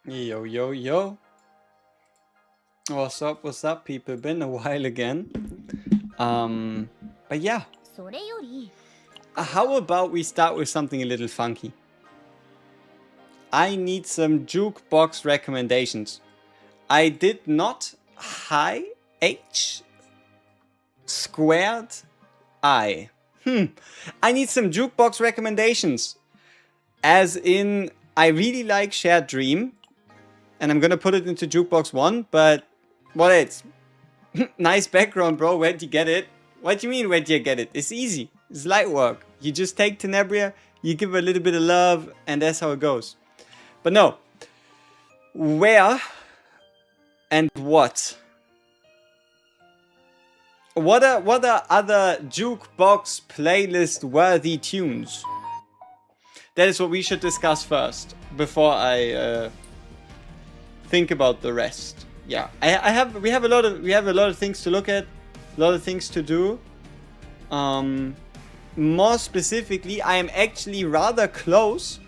Yo, yo, yo. What's up, people? Been a while again. But yeah. How about we start with something a little funky? I need some jukebox recommendations. I did not H squared I. I need some jukebox recommendations. As in, I really like Shared Dream. And I'm gonna put it into Jukebox 1, but what else? Nice background, bro. Where'd you get it? What do you mean, where'd you get it? It's easy. It's light work. You just take Tenebria, you give her a little bit of love, and that's how it goes. But no. Where and what? What are other Jukebox playlist worthy tunes? That is what we should discuss first, before I think about the rest. Yeah, we have a lot of things to look at, a lot of things to do. More specifically, I am actually rather close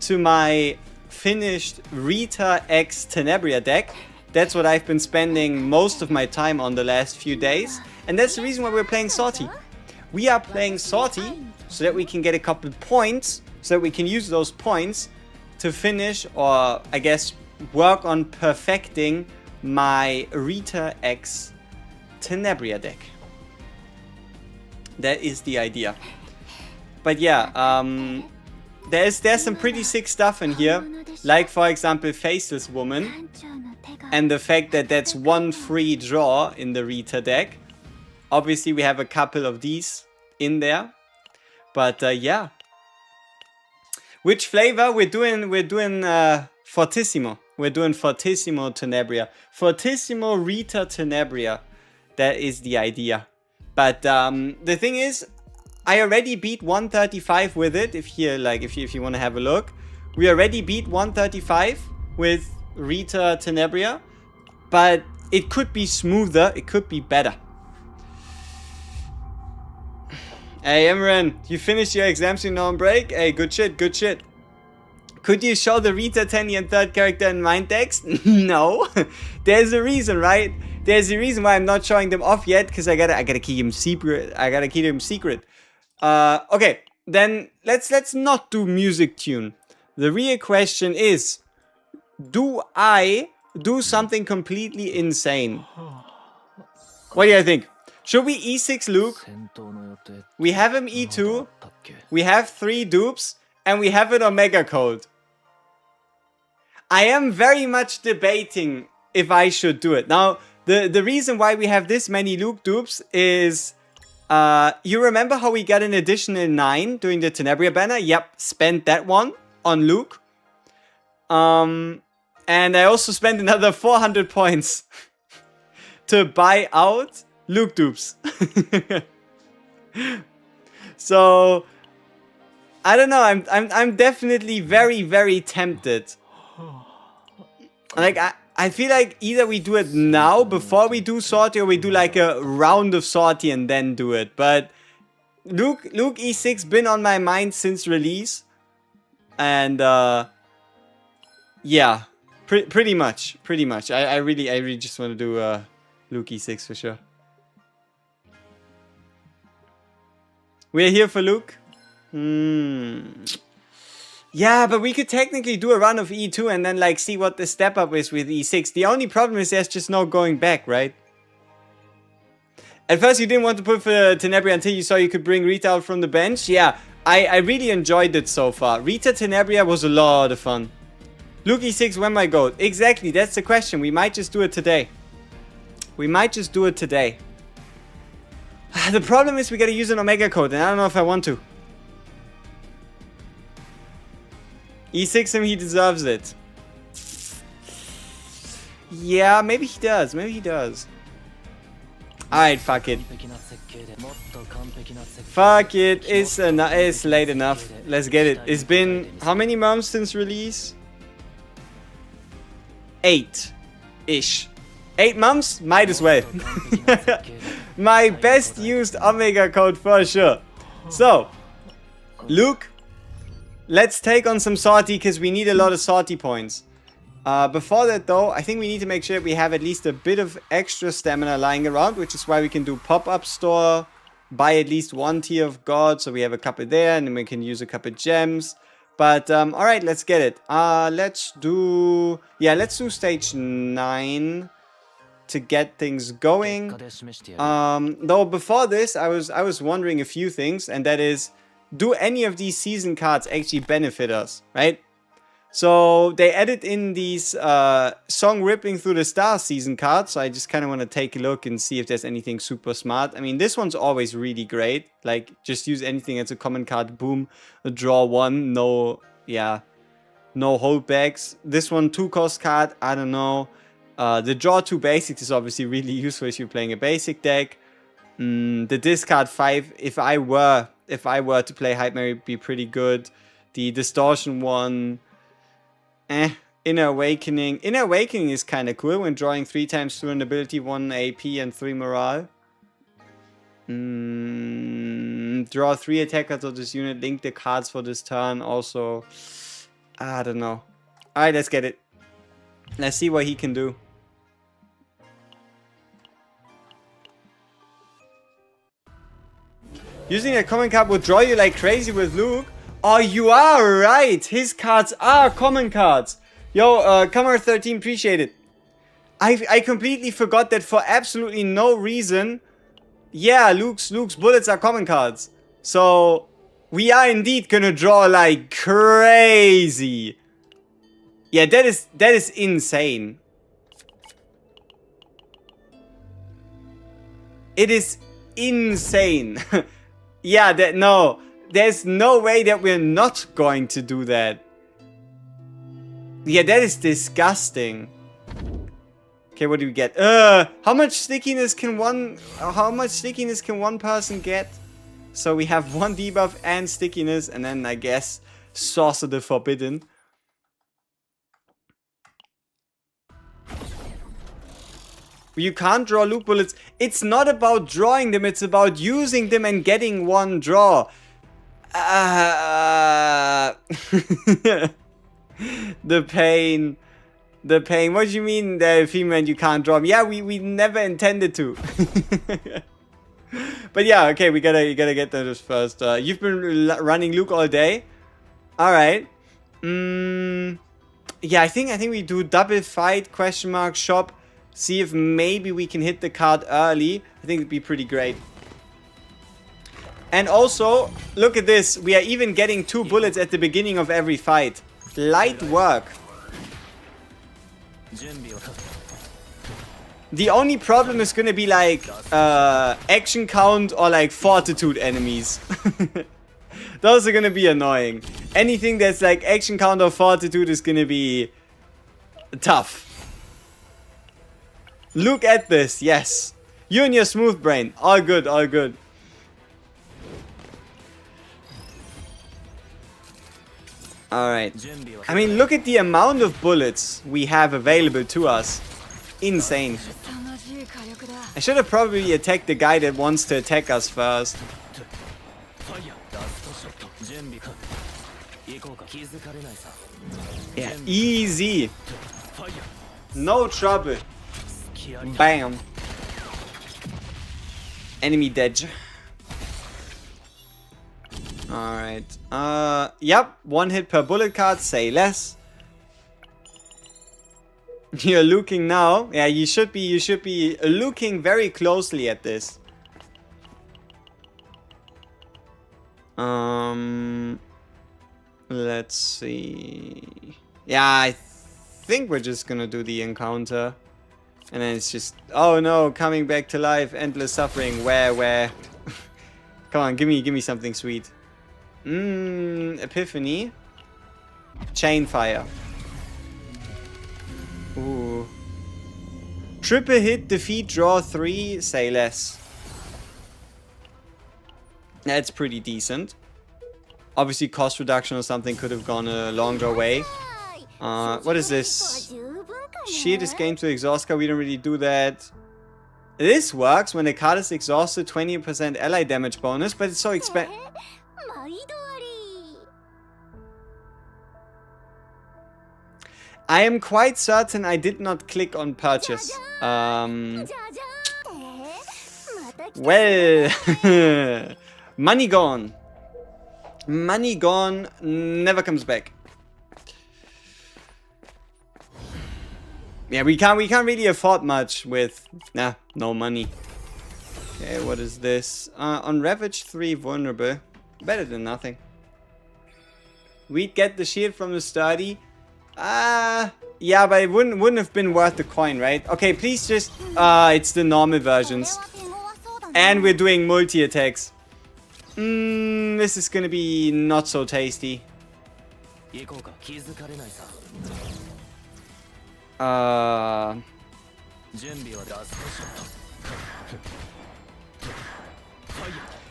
to my finished Rita X Tenebria deck. That's what I've been spending most of my time on the last few days, and that's the reason why we're playing Sortie. We are playing Sortie so that we can get a couple points, so that we can use those points to finish, or I guess work on perfecting my Rita X Tenebria deck. That is the idea. But yeah, there's some pretty sick stuff in here, like for example Faceless Woman, and the fact that that's one free draw in the Rita deck. Obviously we have a couple of these in there, but yeah. Which flavor? We're doing Fortissimo. We're doing Fortissimo Tenebria. Fortissimo Rita Tenebria. That is the idea. But the thing is, I already beat 135 with it. If you want to have a look, we already beat 135 with Rita Tenebria. But it could be smoother. It could be better. Hey Imran, you finished your exams, you're now on break? Hey, good shit, good shit. Could you show the Rita Tenian third character in mind decks? No. There's a reason, right? There's a reason why I'm not showing them off yet, because I gotta keep them secret. Okay, then let's not do music tune. The real question is, do I do something completely insane? What do you think? Should we E6 Luke? We have him E2, we have 3 dupes, and we have it Omega Code. I am very much debating if I should do it. Now, the reason why we have this many Luke dupes is, you remember how we got an additional 9 during the Tenebria banner? Yep, spent that one on Luke. And I also spent another 400 points to buy out Luke dupes. So I don't know, I'm definitely very, very tempted. Like I feel like either we do it now before we do Sortie, or we do like a round of Sortie and then do it. But Luke E6 been on my mind since release. And yeah, pretty much. I really just want to do Luke E6 for sure. We're here for Luke. Yeah, but we could technically do a run of E2 and then like see what the step up is with E6. The only problem is there's just no going back, right? At first you didn't want to put for Tenebria until you saw you could bring Rita out from the bench. Yeah, I really enjoyed it so far. Rita Tenebria was a lot of fun. Luke E6, when my goal? Exactly, that's the question. We might just do it today. The problem is we gotta use an Omega Code, and I don't know if I want to. E6 him, he deserves it. Yeah, maybe he does. Alright, fuck it. Fuck it, it's late enough. Let's get it. It's been how many months since release? 8-ish. 8 months? Might as well. My best used Omega Code for sure. So, Luke, let's take on some Sortie because we need a lot of Sortie points. Before that though, I think we need to make sure we have at least a bit of extra stamina lying around, which is why we can do pop-up store, buy at least one tier of God, so we have a couple there, and then we can use a couple gems. But, alright, let's get it. Let's do stage 9 to get things going. Though before this, I was wondering a few things, and that is, do any of these season cards actually benefit us, right? So they added in these Song Ripping Through the Stars season cards, so I just kind of want to take a look and see if there's anything super smart. I mean, this one's always really great. Like, just use anything as a common card, boom, draw one, no holdbacks. This one, 2-cost card, I don't know. The draw 2 basics is obviously really useful if you're playing a basic deck. The discard 5, if I were to play Hype Mary, would be pretty good. The distortion one, Inner Awakening. Inner Awakening is kind of cool when drawing 3 times through an ability, 1 AP and 3 morale. Draw 3 attackers of this unit, link the cards for this turn. Also, I don't know. Alright, let's get it. Let's see what he can do. Using a common card will draw you like crazy with Luke. Oh, you are right. His cards are common cards. Yo, Kamar13, appreciate it. I completely forgot that for absolutely no reason. Yeah, Luke's bullets are common cards. So, we are indeed gonna draw like crazy. Yeah, that is insane. It is insane. Yeah, there's no way that we're not going to do that. Yeah, that is disgusting. Okay, what do we get? How much stickiness can one person get? So we have 1 debuff and stickiness, and then I guess Saucer the Forbidden. You can't draw Luke bullets. It's not about drawing them, it's about using them and getting 1 draw. The pain. The pain. What do you mean, Female, you can't draw them? Yeah, we never intended to. But yeah, okay, you gotta get this first. You've been running Luke all day. Alright. Yeah, I think we do double fight, shop. See if maybe we can hit the card early. I think it'd be pretty great. And also, look at this. We are even getting 2 bullets at the beginning of every fight. Light work. The only problem is gonna be like action count or like fortitude enemies. Those are gonna be annoying. Anything that's like action count or fortitude is gonna be tough. Look at this, yes. You and your smooth brain. All good, all good. Alright. I mean, look at the amount of bullets we have available to us. Insane. I should have probably attacked the guy that wants to attack us first. Yeah, easy. No trouble. Bam. Enemy dead. Alright. Yep. 1 hit per bullet card. Say less. You're looking now. Yeah, you should be looking very closely at this. Let's see. Yeah, I think we're just gonna do the encounter. And then it's just, oh no, coming back to life, endless suffering. Where? Come on, give me something sweet. Epiphany. Chain fire. Ooh. Triple hit, defeat, draw 3, say less. That's pretty decent. Obviously, cost reduction or something could have gone a longer way. What is this? Shield is gained to exhaust card. We don't really do that. This works when the card is exhausted, 20% ally damage bonus, but it's so expensive. I am quite certain I did not click on purchase. Well, money gone. Money gone, never comes back. Yeah, we can't really afford much with no money. Okay, what is this? On Ravage 3 vulnerable. Better than nothing. We'd get the shield from the Sortie. Yeah, but it wouldn't have been worth the coin, right? Okay, please just it's the normal versions. And we're doing multi-attacks. This is gonna be not so tasty.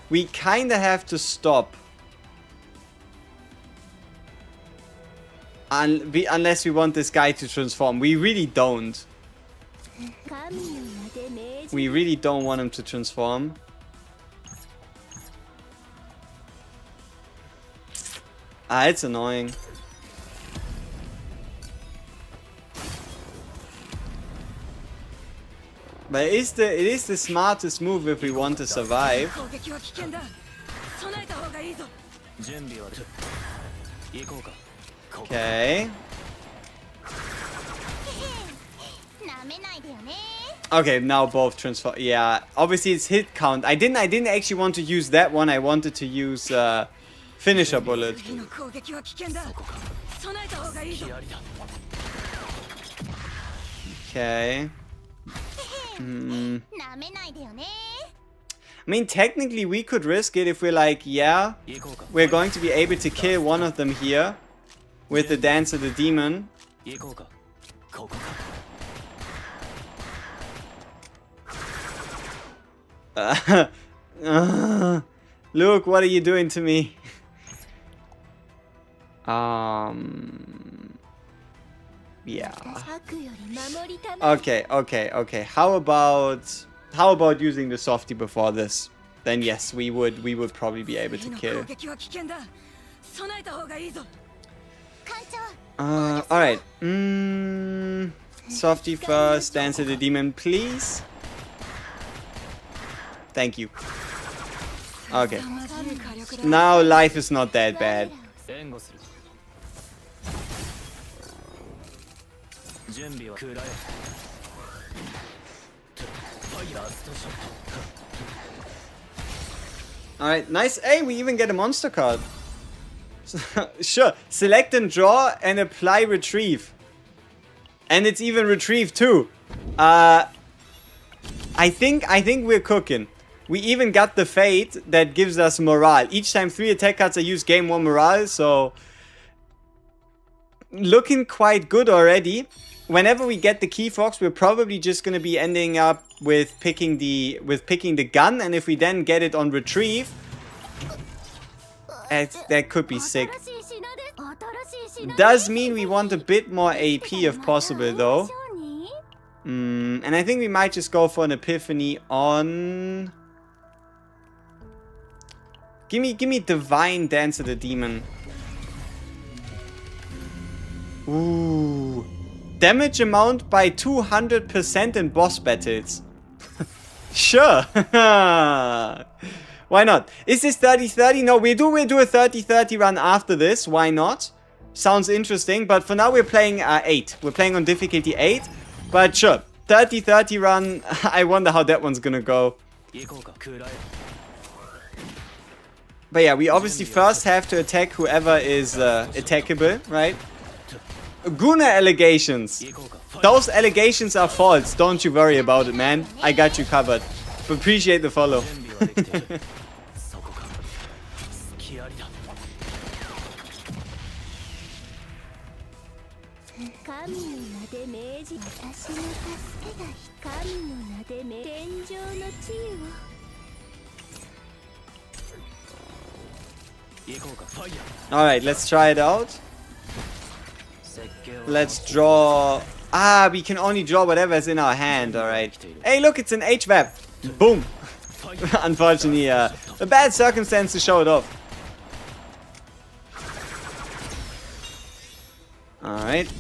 We kinda have to stop. Unless we want this guy to transform. We really don't. We really don't want him to transform. It's annoying. But it is the smartest move if we want to survive. Okay. Okay, now both transform. Yeah, obviously it's hit count. I didn't actually want to use that one. I wanted to use finisher bullet. Okay. I mean, technically we could risk it if we're like, yeah, we're going to be able to kill one of them here with the Dance of the Demon. Look, what are you doing to me? Yeah. Okay. How about using the softie before this? Then yes, we would probably be able to kill. Alright. Softie first, Dance of the Demon, please. Thank you. Okay. Now life is not that bad. Alright, nice. Hey, we even get a monster card. Sure. Select and draw and apply retrieve. And it's even retrieve too. I think we're cooking. We even got the fate that gives us morale. Each time 3 attack cards are used, gain 1 morale, so looking quite good already. Whenever we get the key fox, we're probably just gonna be ending up with picking the gun, and if we then get it on retrieve, that could be sick. Does mean we want a bit more AP if possible though. And I think we might just go for an epiphany on... Give me Divine Dance of the Demon. Ooh. Damage amount by 200% in boss battles. Sure. Why not? Is this 30-30? No, we'll do a 30-30 run after this. Why not? Sounds interesting. But for now we're playing 8. We're playing on difficulty 8. But sure. 30-30 run. I wonder how that one's gonna go. But yeah, we obviously first have to attack whoever is attackable, right? Guna allegations. Those allegations are false. Don't you worry about it, man. I got you covered. Appreciate the follow. Alright, let's try it out. Let's draw... we can only draw whatever's in our hand, alright. Hey, look, it's an HVAP. Boom. Unfortunately, a bad circumstance to show it off. Alright.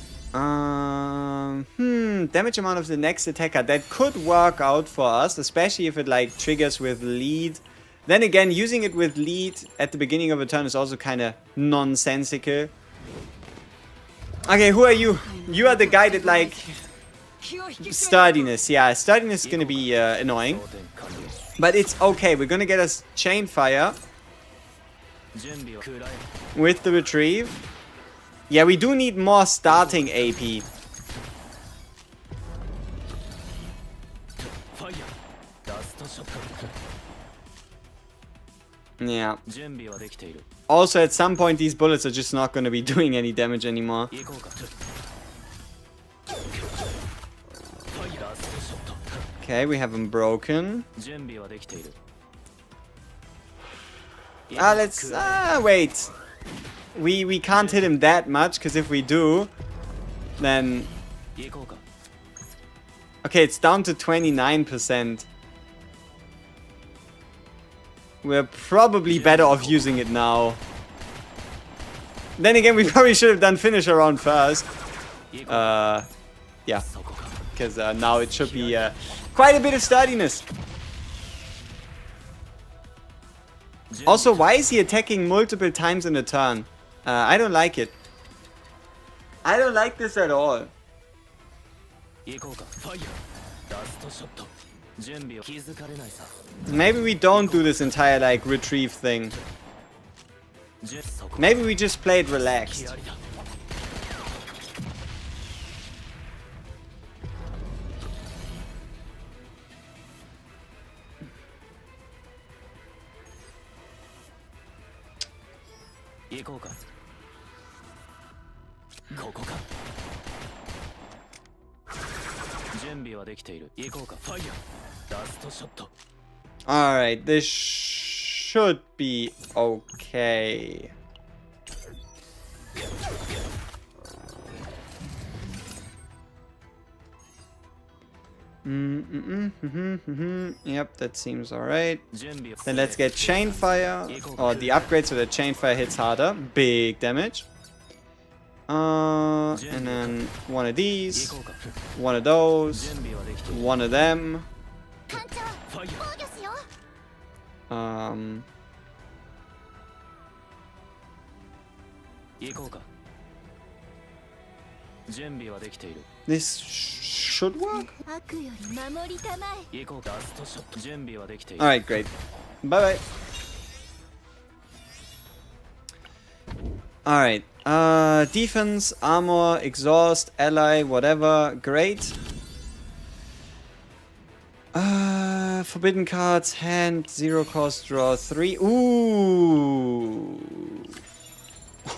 Damage amount of the next attacker. That could work out for us, especially if it like triggers with lead. Then again, using it with lead at the beginning of a turn is also kind of nonsensical. Okay, who are you? You are the guy that like... Sturdiness. Yeah, sturdiness is gonna be annoying. But it's okay. We're gonna get us chain fire with the retrieve. Yeah, we do need more starting AP. Yeah. Also, at some point, these bullets are just not going to be doing any damage anymore. Okay, we have him broken. Let's... wait. We can't hit him that much, because if we do, then... Okay, it's down to 29%. We're probably better off using it now. Then again, we probably should have done finisher round first. Yeah. Because now it should be quite a bit of sturdiness. Also, why is he attacking multiple times in a turn? I don't like it. I don't like this at all. Maybe we don't do this entire like retrieve thing. Maybe we just play it relaxed. Alright, this should be okay. Yep, that seems alright. Then let's get chain fire, or the upgrade so that chain fire hits harder. Big damage. And then one of these, one of those, one of them. This should work. Alright, great. Bye bye. Alright. Defense, armor, exhaust, ally, whatever. Great. Forbidden cards, hand, 0 cost, draw 3. Ooh.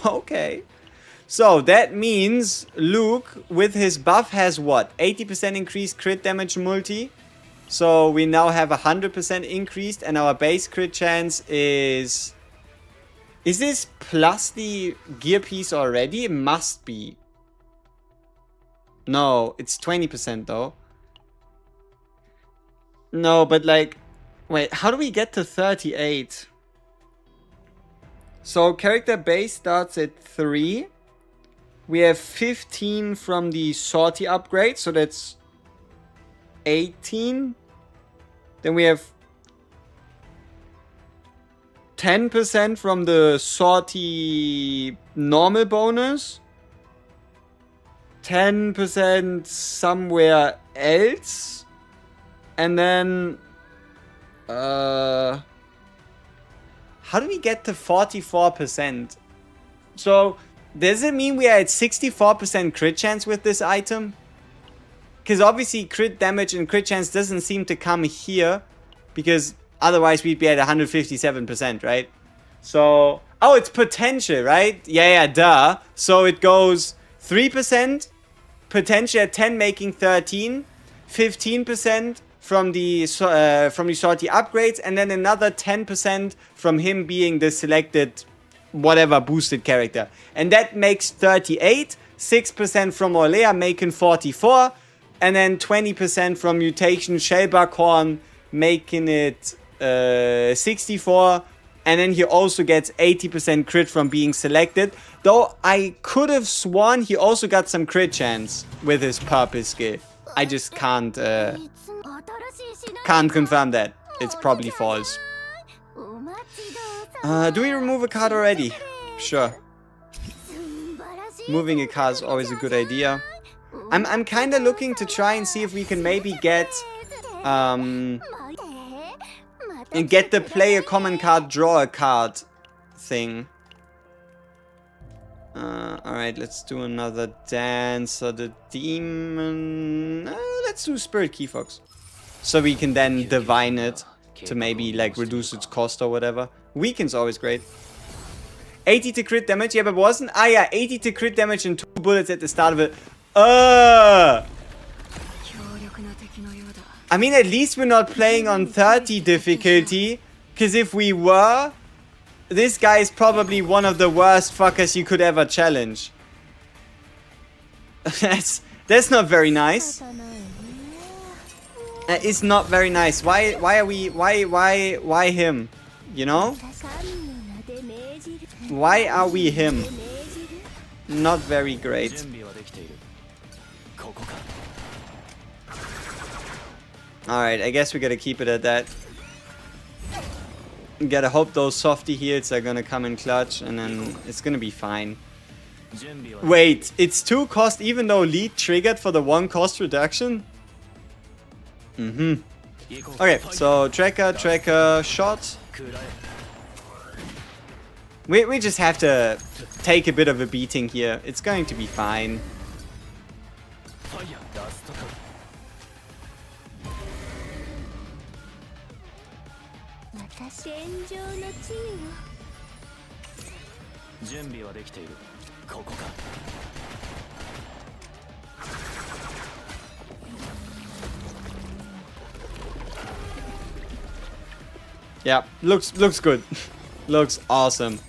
Okay. So that means Luke with his buff has what? 80% increased crit damage multi. So we now have 100% increased and our base crit chance is... Is this plus the gear piece already? It must be. No, it's 20% though. No, but like... Wait, how do we get to 38? So character base starts at 3. We have 15 from the Sortie upgrade, so that's 18. Then we have 10% from the Sortie normal bonus. 10% somewhere else. And then... how do we get to 44%? So... Does it mean we are at 64% crit chance with this item? Because obviously crit damage and crit chance doesn't seem to come here. Because otherwise we'd be at 157%, right? So... Oh, it's potential, right? Yeah, duh. So it goes 3%. Potential at 10 making 13. 15% from the Sortie upgrades. And then another 10% from him being the selected... whatever boosted character, and that makes 38. 6% from Orlea making 44, and then 20% from mutation Shellbuckhorn making it 64, And then he also gets 80% crit from being selected. Though I could have sworn he also got some crit chance with his purple skill. I just can't confirm that. It's probably false. Do we remove a card already? Sure. Moving a card is always a good idea. I'm kind of looking to try and see if we can maybe get the play a common card, draw a card thing. Alright, let's do another dance or the demon. Let's do Spirit Key Fox. So we can then divine it to maybe like reduce its cost or whatever. Weaken's always great. 80 to crit damage, yeah, but wasn't... Ah, yeah, 80 to crit damage and 2 bullets at the start of it. I mean, at least we're not playing on 30 difficulty. Because if we were, this guy is probably one of the worst fuckers you could ever challenge. That's not very nice. It's not very nice. Why him? You know? Why are we him? Not very great. Alright, I guess we gotta keep it at that. Gotta hope those softy heals are gonna come in clutch, and then it's gonna be fine. Wait, it's 2 cost even though lead triggered for the 1 cost reduction? Okay, so tracker, shot. We just have to take a bit of a beating here. It's going to be fine. Yeah, looks good. Looks awesome.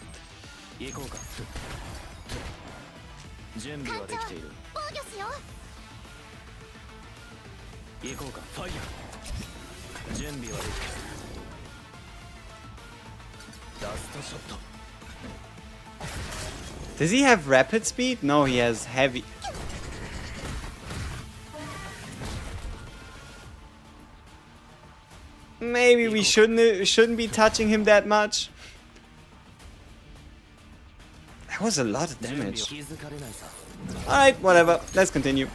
Does he have rapid speed? No, he has heavy. Maybe we shouldn't be touching him that much. That was a lot of damage. Alright, whatever. Let's continue.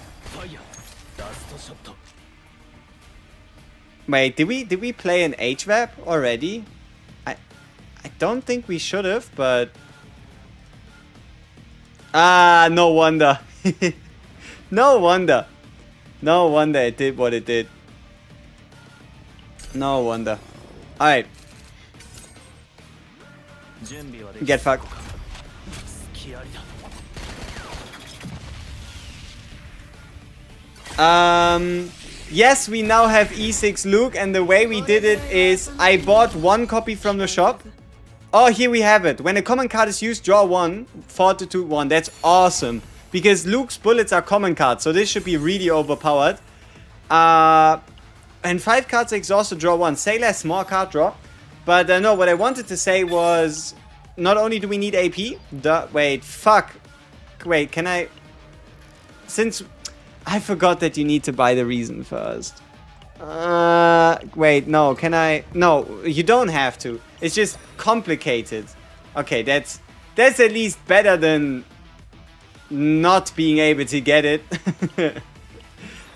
Wait, did we play an HVAP already? I don't think we should have, but... Ah, no wonder. No wonder. No wonder it did what it did. No wonder. Alright. Get fucked. Yes, we now have E6 Luke, and the way we did it is I bought 1 copy from the shop. Oh, here we have it. When a common card is used, draw 1. Fortitude 1. That's awesome. Because Luke's bullets are common cards, so this should be really overpowered. And 5 cards exhausted, draw 1. Say less, more card draw. But no, what I wanted to say was... Not only do we need AP... Wait, fuck. Wait, can I... Since... I forgot that you need to buy the reason first. Wait, no, can I... No, you don't have to. It's just complicated. Okay, that's at least better than not being able to get it.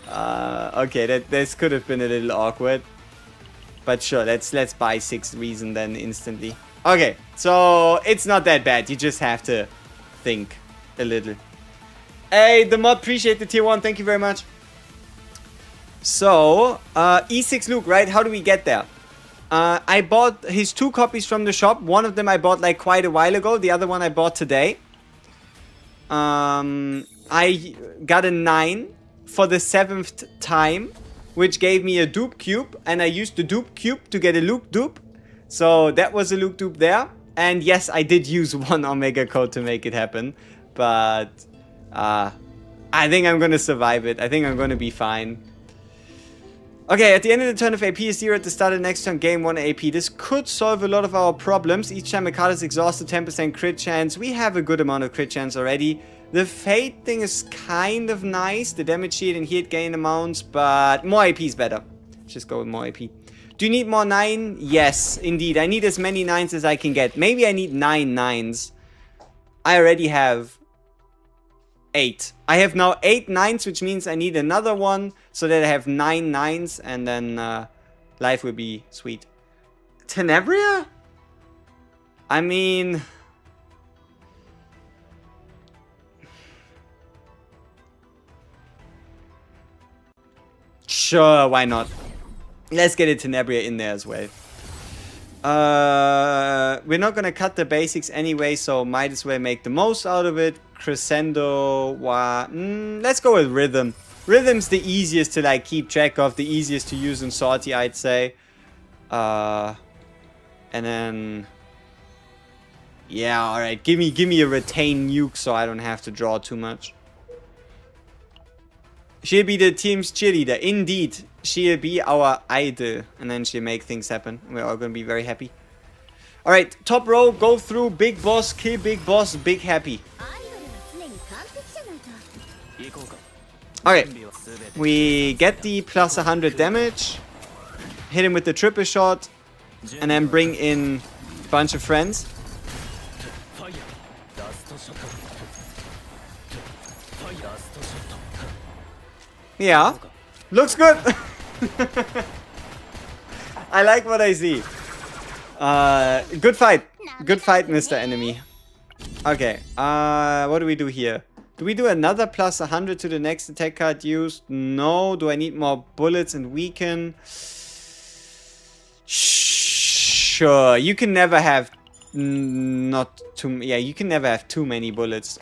Okay, this could have been a little awkward. But sure, let's buy 6 reason then instantly. Okay, so it's not that bad. You just have to think a little. Hey, the mod, appreciate the tier 1. Thank you very much. So, E6 Luke, right? How do we get there? I bought his 2 copies from the shop. One of them I bought like quite a while ago. The other one I bought today. I got a 9 for the 7th time, which gave me a dupe cube. And I used the dupe cube to get a Luke dupe. So that was a Luke dupe there. And yes, I did use 1 Omega code to make it happen. But I think I'm going to survive it. I think I'm going to be fine. Okay, at the end of the turn, if AP is 0 at the start of the next turn, gain 1 AP. This could solve a lot of our problems. Each time a card is exhausted, 10% crit chance. We have a good amount of crit chance already. The Fate thing is kind of nice. The damage shield and hit gain amounts, but more AP is better. Just go with more AP. Do you need more 9? Yes, indeed. I need as many 9s as I can get. Maybe I need 9 9s. I already have 8. I have now 8 9s, which means I need another one so that I have 9 9s, and then life will be sweet. Tenebria? I mean, sure, why not? Let's get a Tenebria in there as well. We're not gonna cut the basics anyway, so might as well make the most out of it. Crescendo, let's go with Rhythm. Rhythm's the easiest to like keep track of, the easiest to use in Sortie, I'd say. And then, yeah, all right. Give me a retain nuke so I don't have to draw too much. She'll be the team's cheerleader. Indeed, she'll be our idol, and then she'll make things happen. We're all gonna be very happy. All right, top row, go through big boss, kill big boss, big happy. Okay, we get the plus 100 damage, hit him with the triple shot, and then bring in a bunch of friends. Yeah, looks good. I like what I see. Good fight, Mr. Enemy. Okay, what do we do here? Do we do another plus 100 to the next attack card used? No. Do I need more bullets and weaken? Sure. You can never have you can never have too many bullets.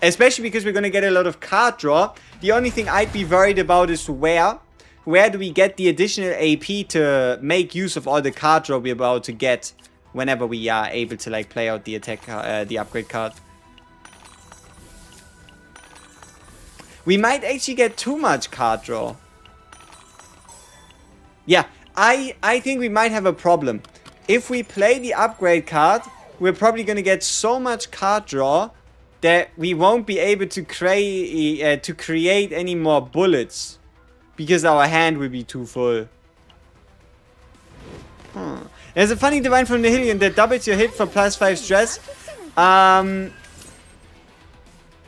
Especially because we're going to get a lot of card draw. The only thing I'd be worried about is where do we get the additional AP to make use of all the card draw we're about to get whenever we are able to like play out the attack, the upgrade card. We might actually get too much card draw. Yeah, I think we might have a problem. If we play the upgrade card, we're probably going to get so much card draw that we won't be able to create any more bullets. Because our hand will be too full. There's a funny divine from Nihilion that doubles your hit for +5 stress.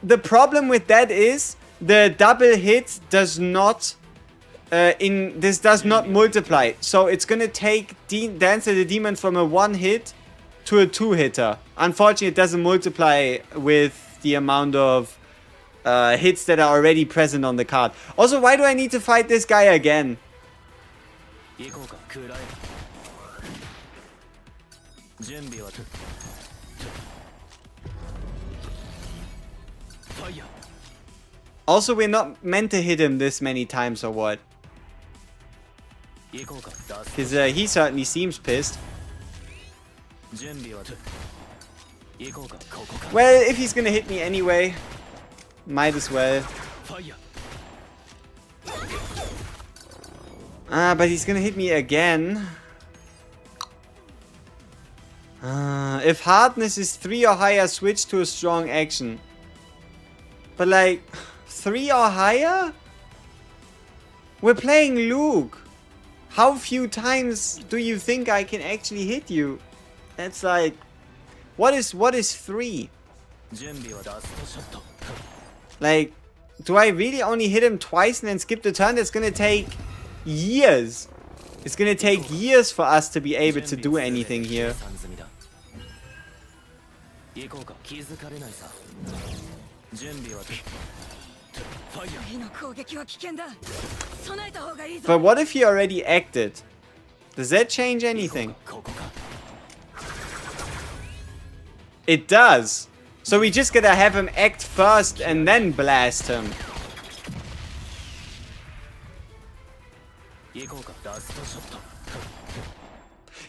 The problem with that is the double hit does not does not multiply. So it's gonna take Dancer the Demon from a 1 hit to a 2 hitter. Unfortunately, it doesn't multiply with the amount of hits that are already present on the card. Also, why do I need to fight this guy again? Also, we're not meant to hit him this many times or what? Because he certainly seems pissed. Well, if he's gonna hit me anyway, might as well. But he's gonna hit me again. If hardness is 3 or higher, switch to a strong action. But like, 3 or higher? We're playing Luke. How few times do you think I can actually hit you? That's like, what is 3? Like, do I really only hit him twice and then skip the turn? That's gonna take years. It's gonna take years for us to be able to do anything here. But what if he already acted? Does that change anything? It does. So we just gotta have him act first and then blast him.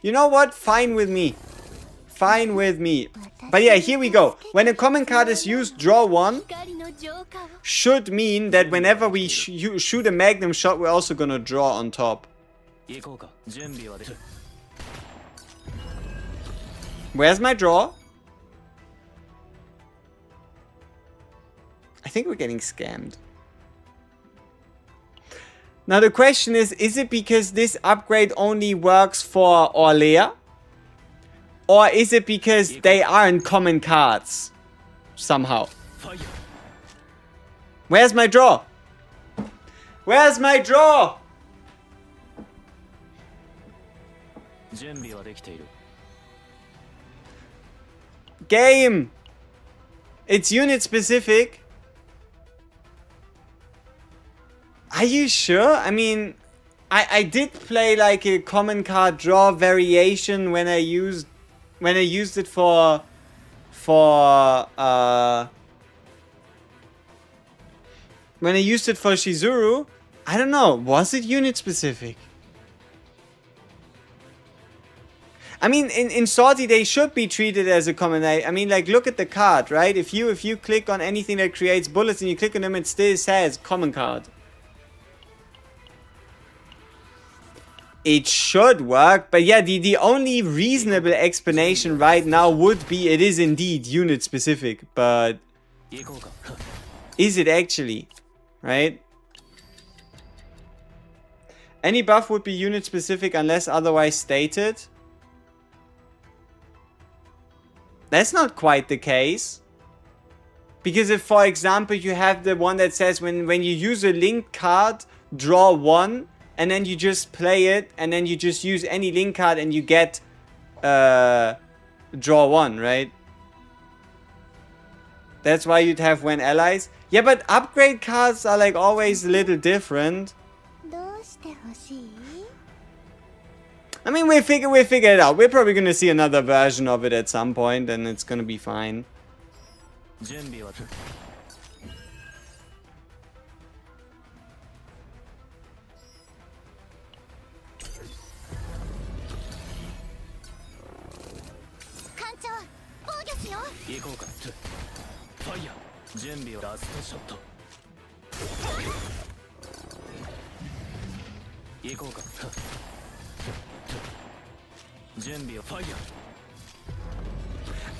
You know what? Fine with me. Fine with me. But yeah, here we go. When a common card is used, draw 1. should mean that whenever we shoot a magnum shot, we're also gonna draw on top. Where's my draw? I think we're getting scammed. Now the question is it because this upgrade only works for Orlea? Or is it because they aren't common cards? Somehow. Where's my draw? Where's my draw? Game! It's unit specific. Are you sure? I mean, I did play like a common card draw variation when I used it for Shizuru. I don't know. Was it unit specific? I mean, in Sortie they should be treated as a common. I mean, like, look at the card, right? If you click on anything that creates bullets and you click on them, it still says common card. It should work, but yeah, the only reasonable explanation right now would be it is indeed unit specific, but is it actually, right? Any buff would be unit specific unless otherwise stated. That's not quite the case. Because if, for example, you have the one that says when you use a linked card, draw one, and then you just play it, and then you just use any link card and you get draw one, right? That's why you'd have when allies. Yeah, but upgrade cards are like always a little different. I mean, we'll figure it out. We're probably gonna see another version of it at some point, and it's gonna be fine.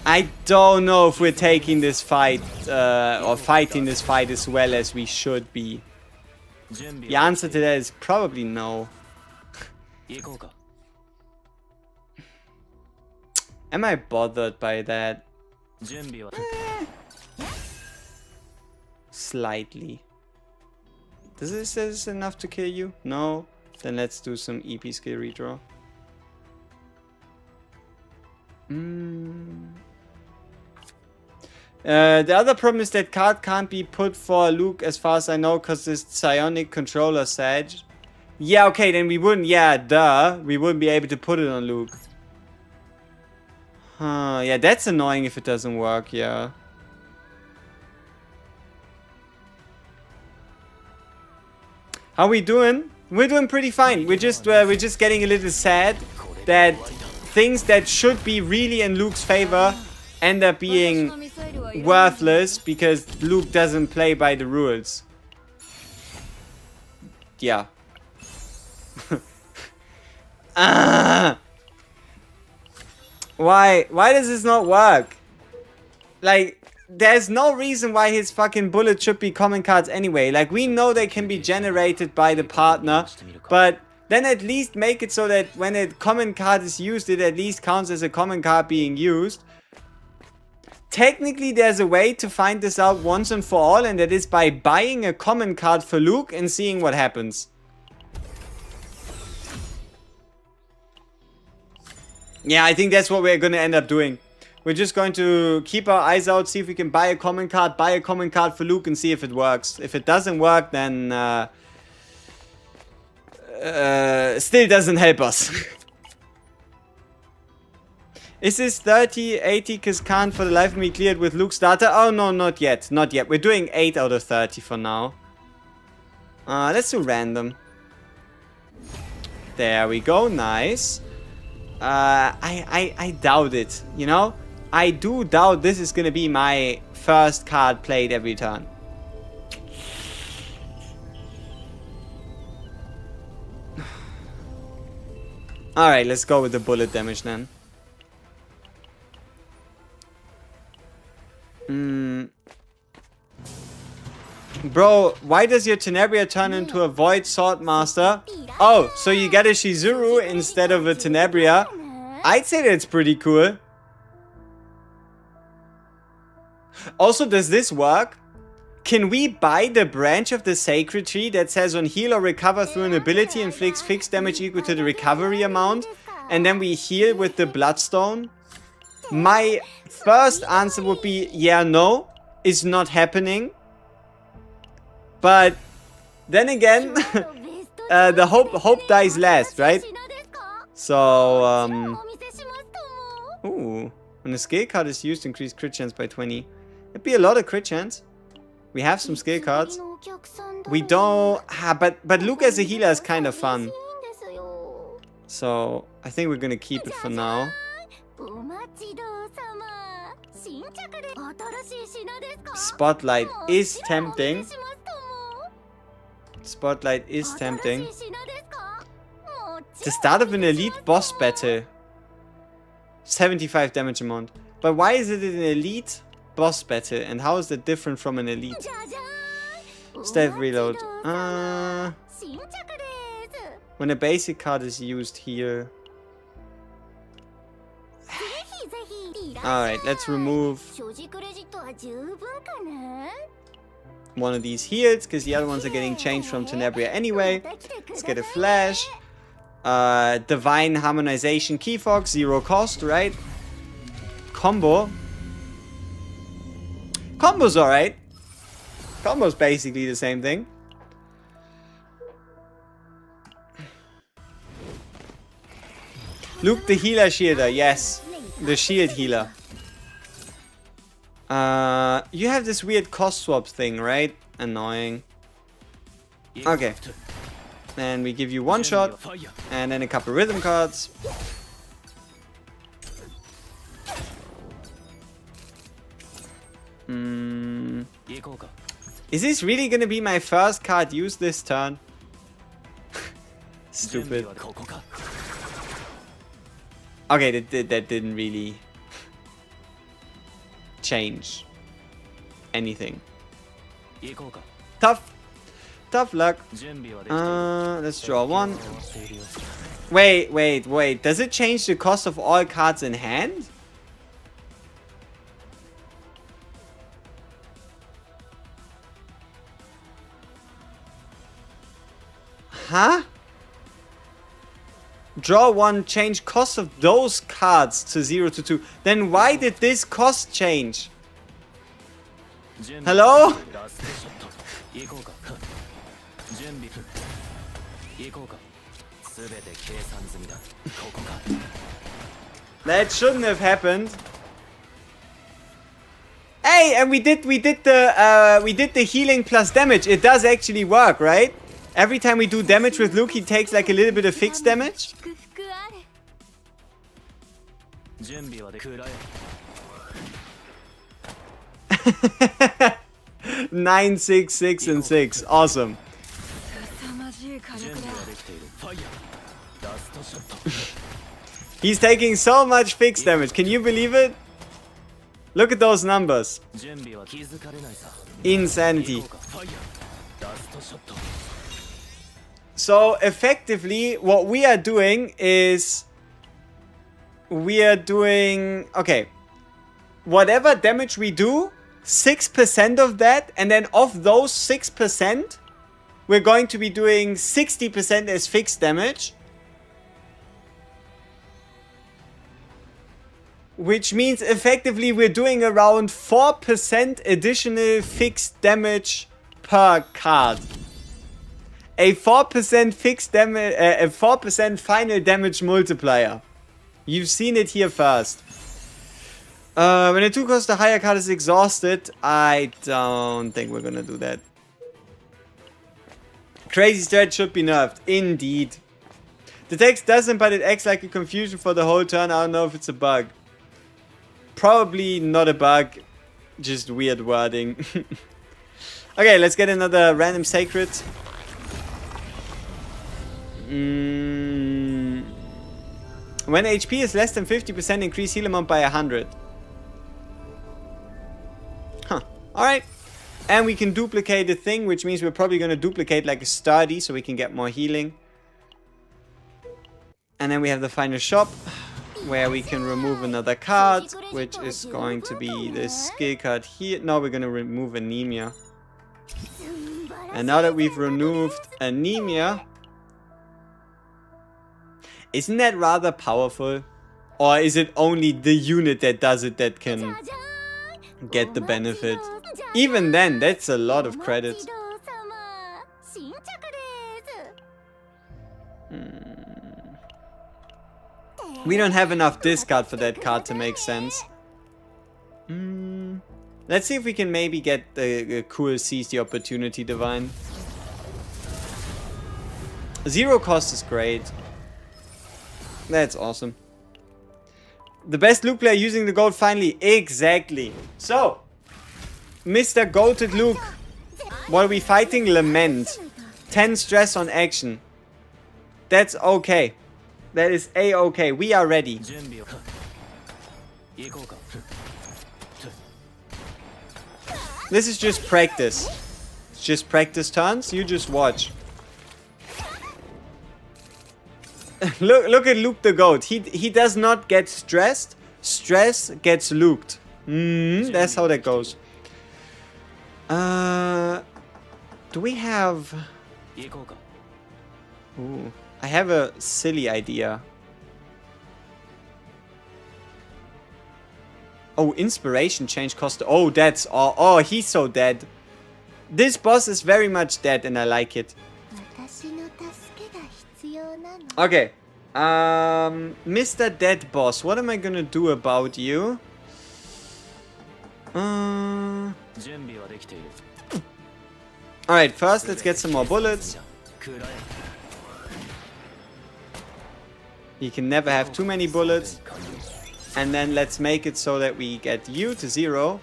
I don't know if we're taking this fight or fighting this fight as well as we should be. The answer to that is probably no. Am I bothered by that? Slightly. Is this enough to kill you? No? Then let's do some EP skill redraw. The other problem is that card can't be put for Luke as far as I know because this psionic controller Sag. Yeah, okay, then we wouldn't, yeah, duh. We wouldn't be able to put it on Luke. Huh, yeah, that's annoying if it doesn't work, yeah. How we doing? We're doing pretty fine. We're just getting a little sad that things that should be really in Luke's favor end up being worthless because Luke doesn't play by the rules. Yeah. Why does this not work? Like, there's no reason why his fucking bullets should be common cards anyway. Like, we know they can be generated by the partner, but then at least make it so that when a common card is used, it at least counts as a common card being used. Technically, there's a way to find this out once and for all, and that is by buying a common card for Luke and seeing what happens. Yeah, I think that's what we're gonna end up doing. We're just going to keep our eyes out, see if we can buy a common card for Luke and see if it works. If it doesn't work, then still doesn't help us. Is this 30, 80, because can't for the life of me clear it with Luke's data? Oh no, not yet, not yet. We're doing 8 out of 30 for now. Let's do random. There we go, nice. I doubt it, you know? I do doubt this is gonna be my first card played every turn. Alright, let's go with the bullet damage then. Bro, why does your Tenebria turn into a Void Swordmaster? Oh, so you get a Shizuru instead of a Tenebria. I'd say that's pretty cool. Also, does this work? Can we buy the branch of the Sacred Tree that says on heal or recover through an ability inflicts fixed damage equal to the recovery amount? And then we heal with the Bloodstone? My first answer would be, yeah, no. It's not happening. But then again, the hope dies last, right? So, ooh. When a skill card is used, increase crit chance by 20. It'd be a lot of crit chance. We have some skill cards. We don't... but Luke as a healer is kind of fun. So, I think we're gonna keep it for now. Spotlight is tempting. Spotlight is tempting. The start of an elite boss battle. 75 damage amount. But why is it an elite boss battle? And how is that different from an elite? Stealth reload. When a basic card is used here. Alright, let's remove one of these heals, because the other ones are getting changed from Tenebria anyway. Let's get a flash. Divine Harmonization Keyfox, 0 cost, right? Combo. Combo's alright. Combo's basically the same thing. Luke the healer shielder, yes. The shield healer. You have this weird cost swap thing, right? Annoying. Okay. And we give you one shot. And then a couple rhythm cards. Is this really gonna be my first card used this turn? Stupid. Okay, that didn't really change anything. Tough luck. Let's draw one. Wait. Does it change the cost of all cards in hand? Huh? Draw one, change cost of those cards to 0 to 2. Then why did this cost change? Hello? That shouldn't have happened. Hey, and we did the healing plus damage. It does actually work, right? Every time we do damage with Luke, he takes like a little bit of fixed damage. 9, 6, 6, and 6. Awesome. He's taking so much fixed damage. Can you believe it? Look at those numbers. Insanity. So effectively, what we are doing is okay, whatever damage we do, 6% of that, and then of those 6%, we're going to be doing 60% as fixed damage. Which means effectively we're doing around 4% additional fixed damage per card. A 4% fixed damage, a 4% final damage multiplier. You've seen it here first. When a 2 cost a higher card is exhausted, I don't think we're gonna do that. Crazy Stretch should be nerfed. Indeed. The text doesn't, but it acts like a confusion for the whole turn. I don't know if it's a bug. Probably not a bug. Just weird wording. Okay, let's get another random sacred. うーん。 Mm. When HP is less than 50%, increase heal amount by 100. Huh. Alright. And we can duplicate the thing, which means we're probably going to duplicate like a Sortie so we can get more healing. And then we have the final shop, where we can remove another card, which is going to be this skill card here. No, we're going to remove anemia. And now that we've removed anemia, isn't that rather powerful? Or is it only the unit that does it that can get the benefit? Even then, that's a lot of credit. We don't have enough discard for that card to make sense. Let's see if we can maybe get the cool Seize the Opportunity Divine. 0 cost is great. That's awesome. The best Luke player using the gold finally. Exactly. So, Mr. Goated Luke. What are we fighting? Lament. 10 stress on action. That's okay. That is a-okay. We are ready. This is just practice. It's just practice turns. You just watch. Look at Luke the Goat. He does not get stressed. Stress gets Luked. That's how that goes. Do we have... Ooh, I have a silly idea. Oh, inspiration change cost. Oh, that's... Oh, he's so dead. This boss is very much dead and I like it. Okay. Mr. Dead Boss, what am I gonna do about you? Alright, first let's get some more bullets. You can never have too many bullets. And then let's make it so that we get you to 0.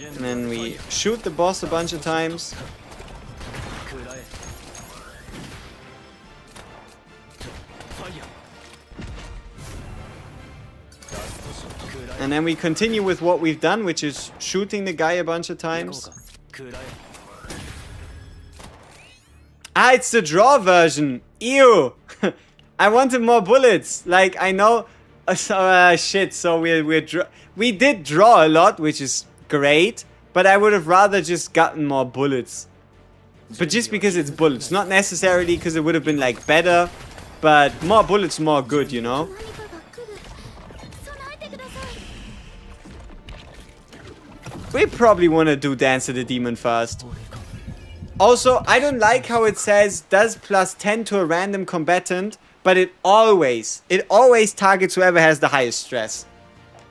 And then we shoot the boss a bunch of times. And then we continue with what we've done, which is shooting the guy a bunch of times. Ah, it's the draw version. Ew. I wanted more bullets. Like, I know... shit, so we did draw a lot, which is great. But I would have rather just gotten more bullets. But just because it's bullets. Not necessarily because it would have been, like, better. But more bullets, more good, you know? We probably want to do Dance of the Demon first. Also, I don't like how it says does plus 10 to a random combatant, but it always targets whoever has the highest stress.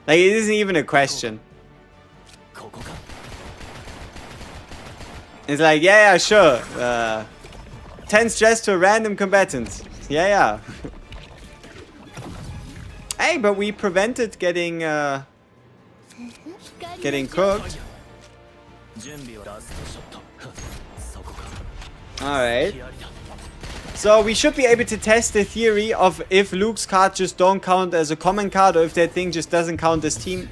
Like, it isn't even a question. It's like, yeah, sure. 10 stress to a random combatant. Yeah. Hey, but we prevented getting cooked. Alright. So we should be able to test the theory of if Luke's card just don't count as a common card or if that thing just doesn't count as team.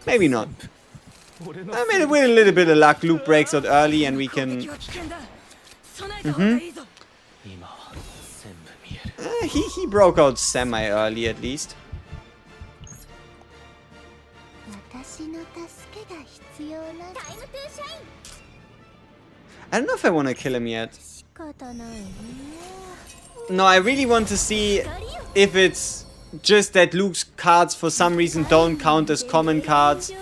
Maybe not. I mean, with a little bit of luck, Luke breaks out early and we can... He broke out semi-early at least. I don't know if I want to kill him yet. No, I really want to see if it's just that Luke's cards for some reason don't count as common cards.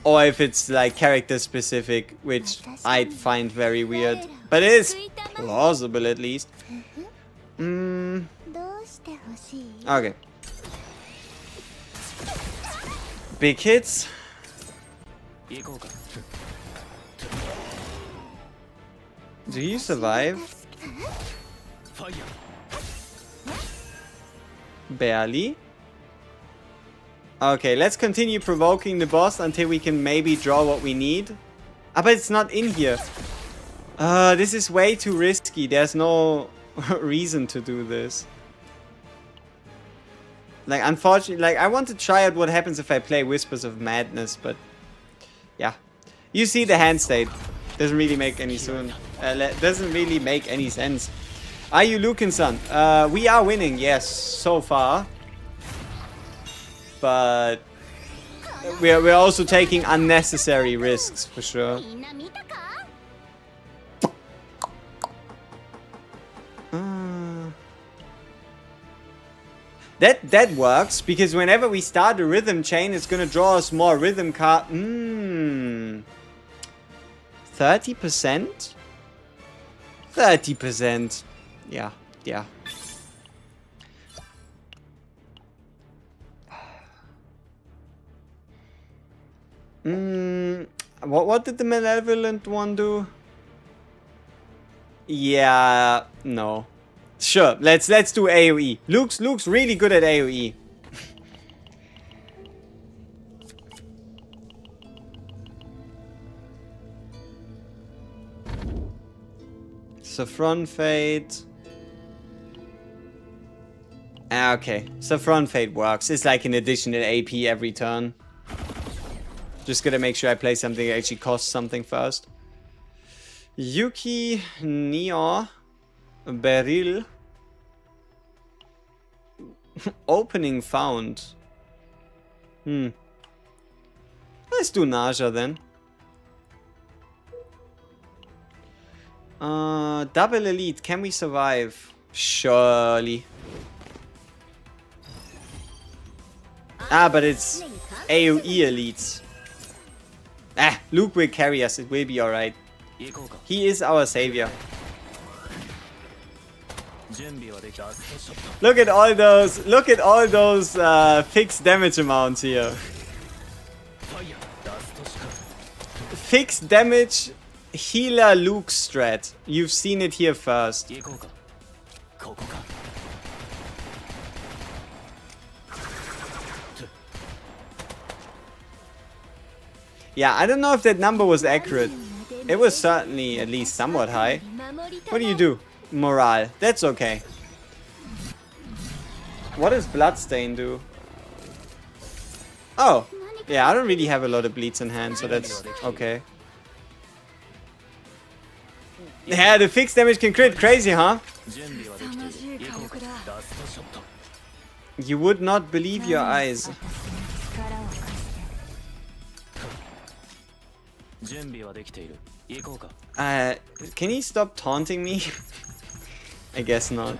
Or if it's like character specific, which I'd find very weird. But it is plausible at least. Okay. Big hits. Do you survive? Barely. Okay, let's continue provoking the boss until we can maybe draw what we need. Ah, but it's not in here. This is way too risky. There's no reason to do this. Like, unfortunately, like, I want to try out what happens if I play Whispers of Madness, but yeah. You see the hand state. Doesn't really make any doesn't really make any sense. Are you Lukinson? We are winning, yes, so far. But we're also taking unnecessary risks, for sure. That works, because whenever we start a rhythm chain, it's gonna draw us more rhythm card. 30%? 30%. Yeah. What did the malevolent one do? Yeah, no. Sure, let's do AoE. Luke's really good at AoE. Saffron Fade. Okay, Saffron Fade works. It's like an additional AP every turn. Just gotta make sure I play something that actually costs something first. Yuki, Neo, Beryl. Opening found. Let's do Naja then. Double elite. Can we survive? Surely. But it's AoE elites. Luke will carry us. It will be alright. He is our savior. Look at all those fixed damage amounts here. Fixed damage healer Luke strat. You've seen it here first. Yeah, I don't know if that number was accurate. It was certainly at least somewhat high. What do? Morale. That's okay. What does Bloodstain do? Oh. Yeah, I don't really have a lot of bleeds in hand, so that's okay. Yeah, the fixed damage can crit. Crazy, huh? You would not believe your eyes. Can he stop taunting me? I guess not.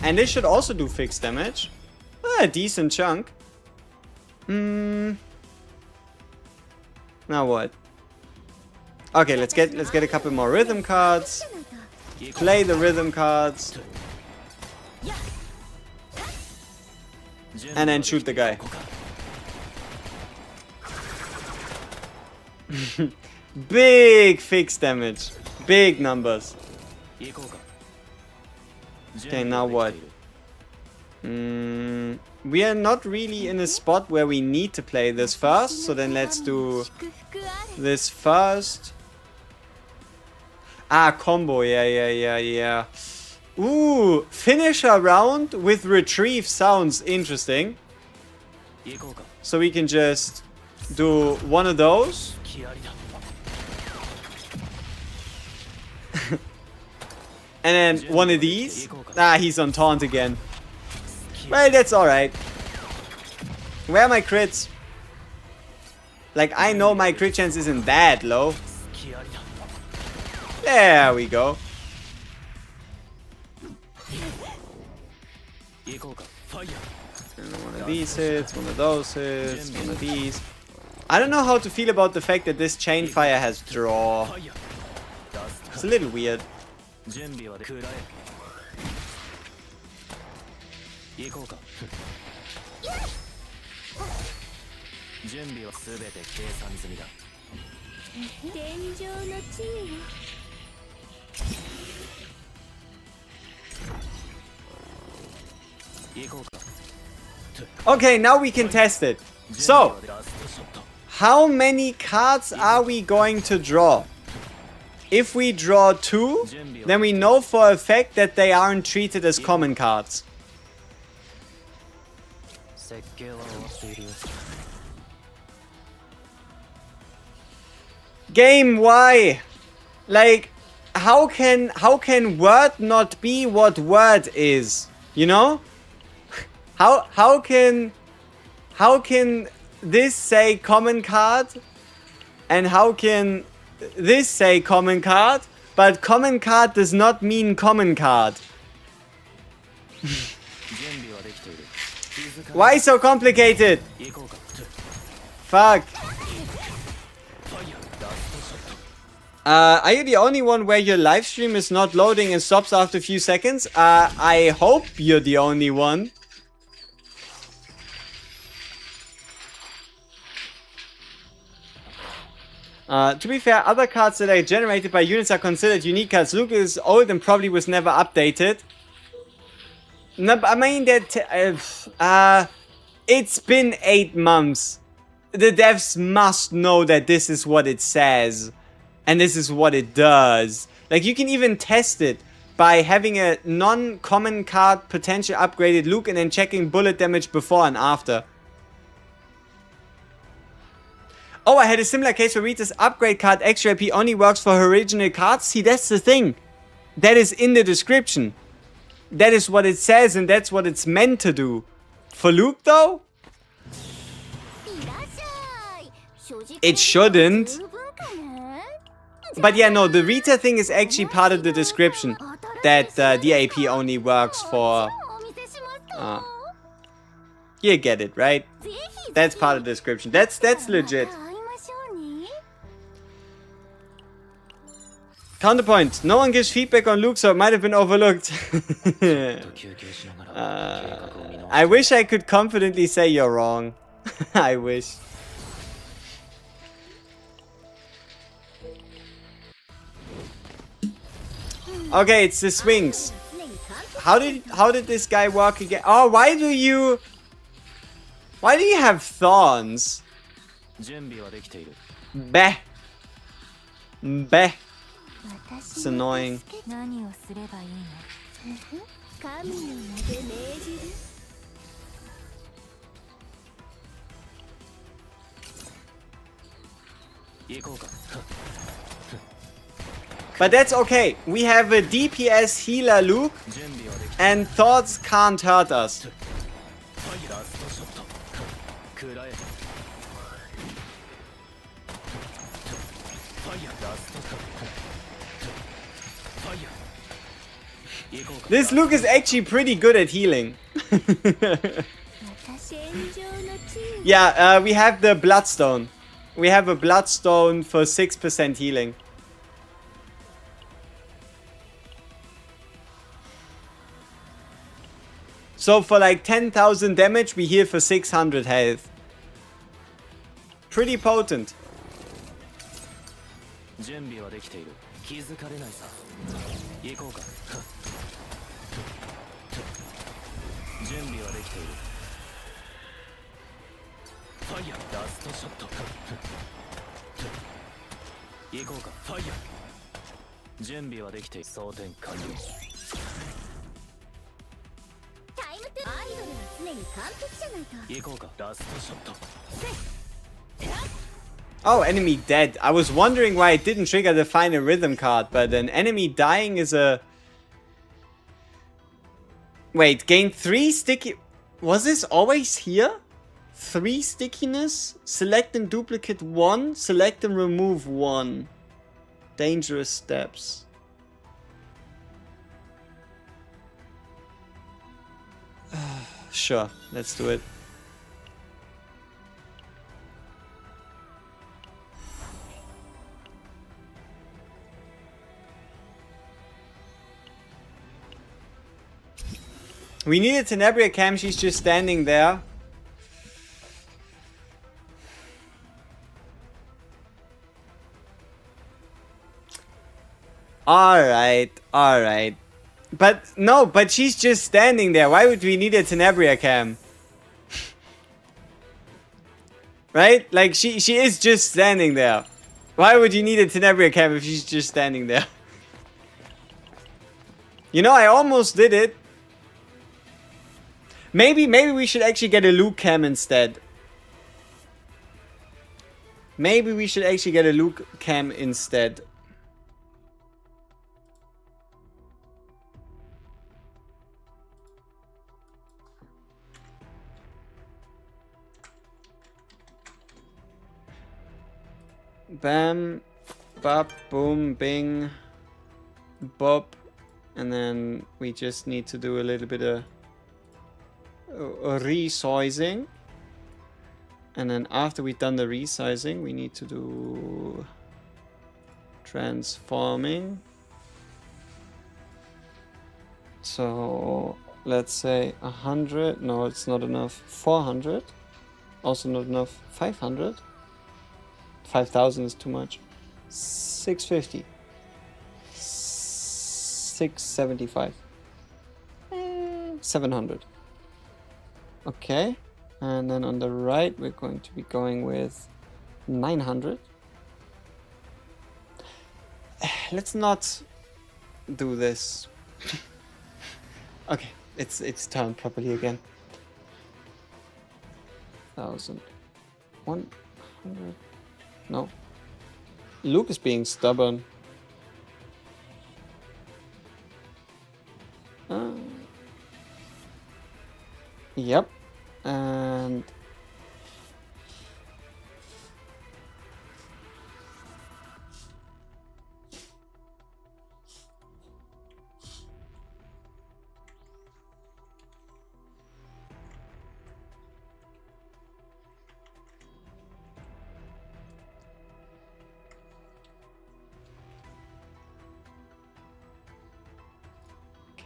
And this should also do fixed damage. A decent chunk. Now what? Okay, let's get a couple more rhythm cards. Play the rhythm cards. And then shoot the guy. Big fixed damage. Big numbers. Okay, now what? We are not really in a spot where we need to play this first, so then let's do this first. Combo, yeah. Ooh, finish a round with retrieve sounds interesting. So we can just do one of those. And then one of these. He's on taunt again. Well, that's alright. Where are my crits? Like, I know my crit chance isn't that low. There we go. One of these hits, one of those hits, one of these. I don't know how to feel about the fact that this chain fire has draw. It's a little weird. Okay, now we can test it. So, How many cards are we going to draw? If we draw 2, then we know for a fact that they aren't treated as common cards. Game, why? Like, how can word not be what word is? You know? How can this say common card? And how can this say common card? But common card does not mean common card. Why so complicated? Fuck. Are you the only one where your live stream is not loading and stops after a few seconds? I hope you're the only one. To be fair, other cards that are generated by units are considered unique cards. Luke is old and probably was never updated. No, I mean that it's been 8 months. The devs must know that this is what it says. And this is what it does. Like, you can even test it by having a non-common card potential upgraded Luke and then checking bullet damage before and after. Oh, I had a similar case where Rita's upgrade card extra AP only works for her original cards. See, that's the thing. That is in the description. That is what it says and that's what it's meant to do. For Luke, though? It shouldn't. But yeah, no, the Rita thing is actually part of the description. That the AP only works for... you get it, right? That's part of the description. That's legit. Counterpoint. No one gives feedback on Luke, so it might have been overlooked. I wish I could confidently say you're wrong. I wish. Okay, it's the swings. How did this guy work again? Oh, why do you have thorns? Beh. Beh. It's annoying. But that's okay. We have a DPS healer Luke, and thoughts can't hurt us. This Luke is actually pretty good at healing. Yeah, we have the Bloodstone. We have a Bloodstone for 6% healing. So for like 10,000 damage, we heal for 600 health. Pretty potent. Oh, enemy dead. I was wondering why it didn't trigger the final rhythm card, but an enemy dying is a... Wait, gain 3 sticky... Was this always here? 3 stickiness? Select and duplicate 1, select and remove 1. Dangerous steps. Sure, let's do it. We need a Tenebria cam, she's just standing there. Alright, alright. But, no, but she's just standing there. Why would we need a Tenebria cam? Right? Like, she is just standing there. Why would you need a Tenebria cam if she's just standing there? You know, I almost did it. Maybe we should actually get a Luke cam instead. Maybe we should actually get a Luke cam instead. Bam, bop, boom, bing, bop. And then we just need to do a little bit of resizing. And then after we've done the resizing, we need to do transforming. So let's say 100. No, it's not enough. 400. Also not enough. 500. 5,000 is too much. 650. 675. 700. Okay. And then on the right, we're going to be going with 900. Let's not do this. Okay, it's turned properly again. 1,000. 100. No. Luke is being stubborn. Yep. And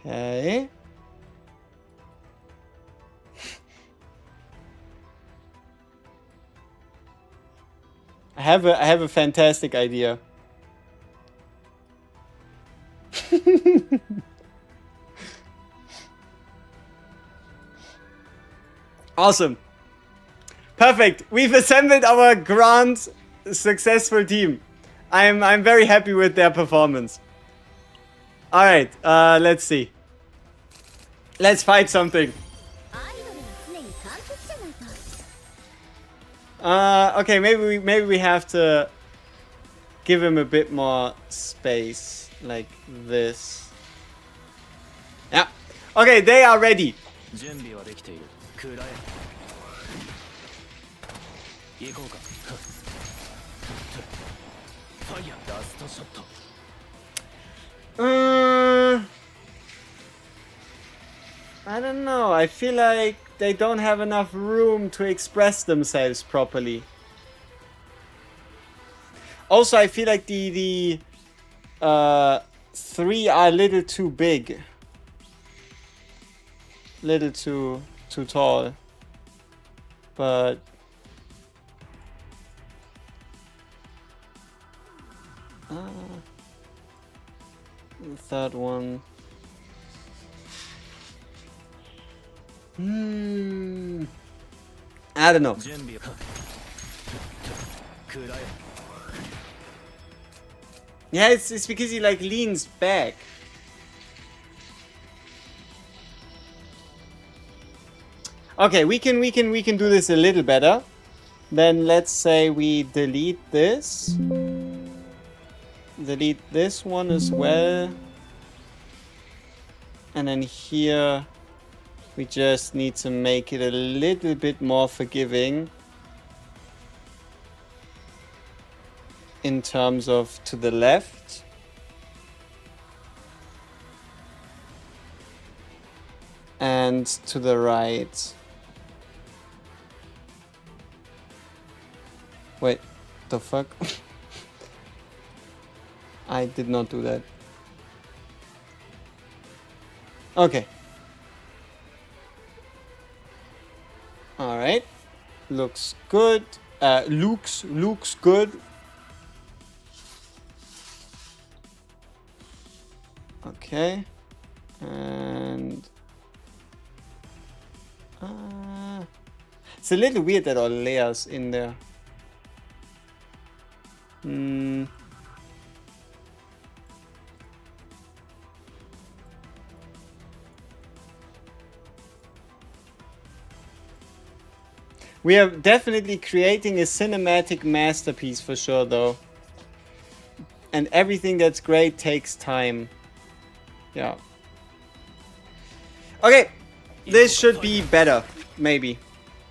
okay. I have a fantastic idea. Awesome. Perfect. We've assembled our grand successful team. I'm very happy with their performance. All right, let's see. Let's fight something. Okay, maybe we have to give him a bit more space, like this. Yeah. Okay, they are ready. I don't know. I feel like they don't have enough room to express themselves properly. Also, I feel like the 3 are a little too big. Little too tall. But the third one. I don't know. Yeah, it's because he like leans back. Okay, we can do this a little better. Then let's say we delete this. Delete this one as well. And then here we just need to make it a little bit more forgiving in terms of to the left. And to the right. Wait, the fuck? I did not do that. Okay. Alright. Looks good. Looks good. Okay. And It's a little weird that all layers in there. We are definitely creating a cinematic masterpiece for sure, though. And everything that's great takes time. Yeah. Okay. This should be better. Maybe.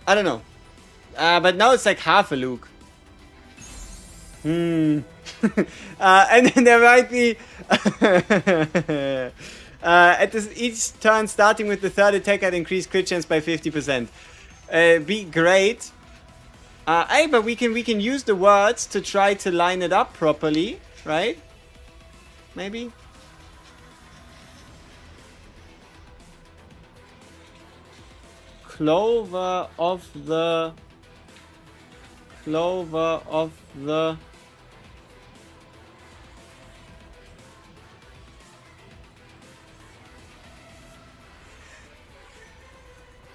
I don't know. But now it's like half a Luke. And then there might be... at this, each turn starting with the third attack, I'd increase crit chance by 50%. Be great. Hey, but we can use the words to try to line it up properly, right? Maybe. Clover of the.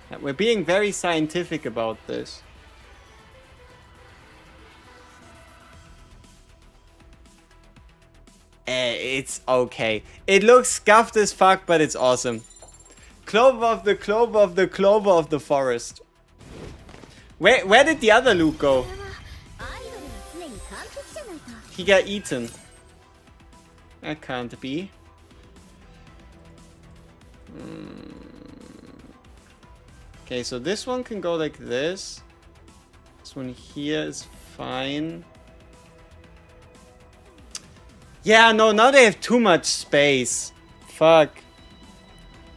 Yeah, we're being very scientific about this. It's okay. It looks scuffed as fuck, but it's awesome. Clover of the clover of the clover of the forest. Where did the other Luke go? He got eaten. That can't be. Okay, so this one can go like this. This one here is fine. Yeah, no, now they have too much space. Fuck.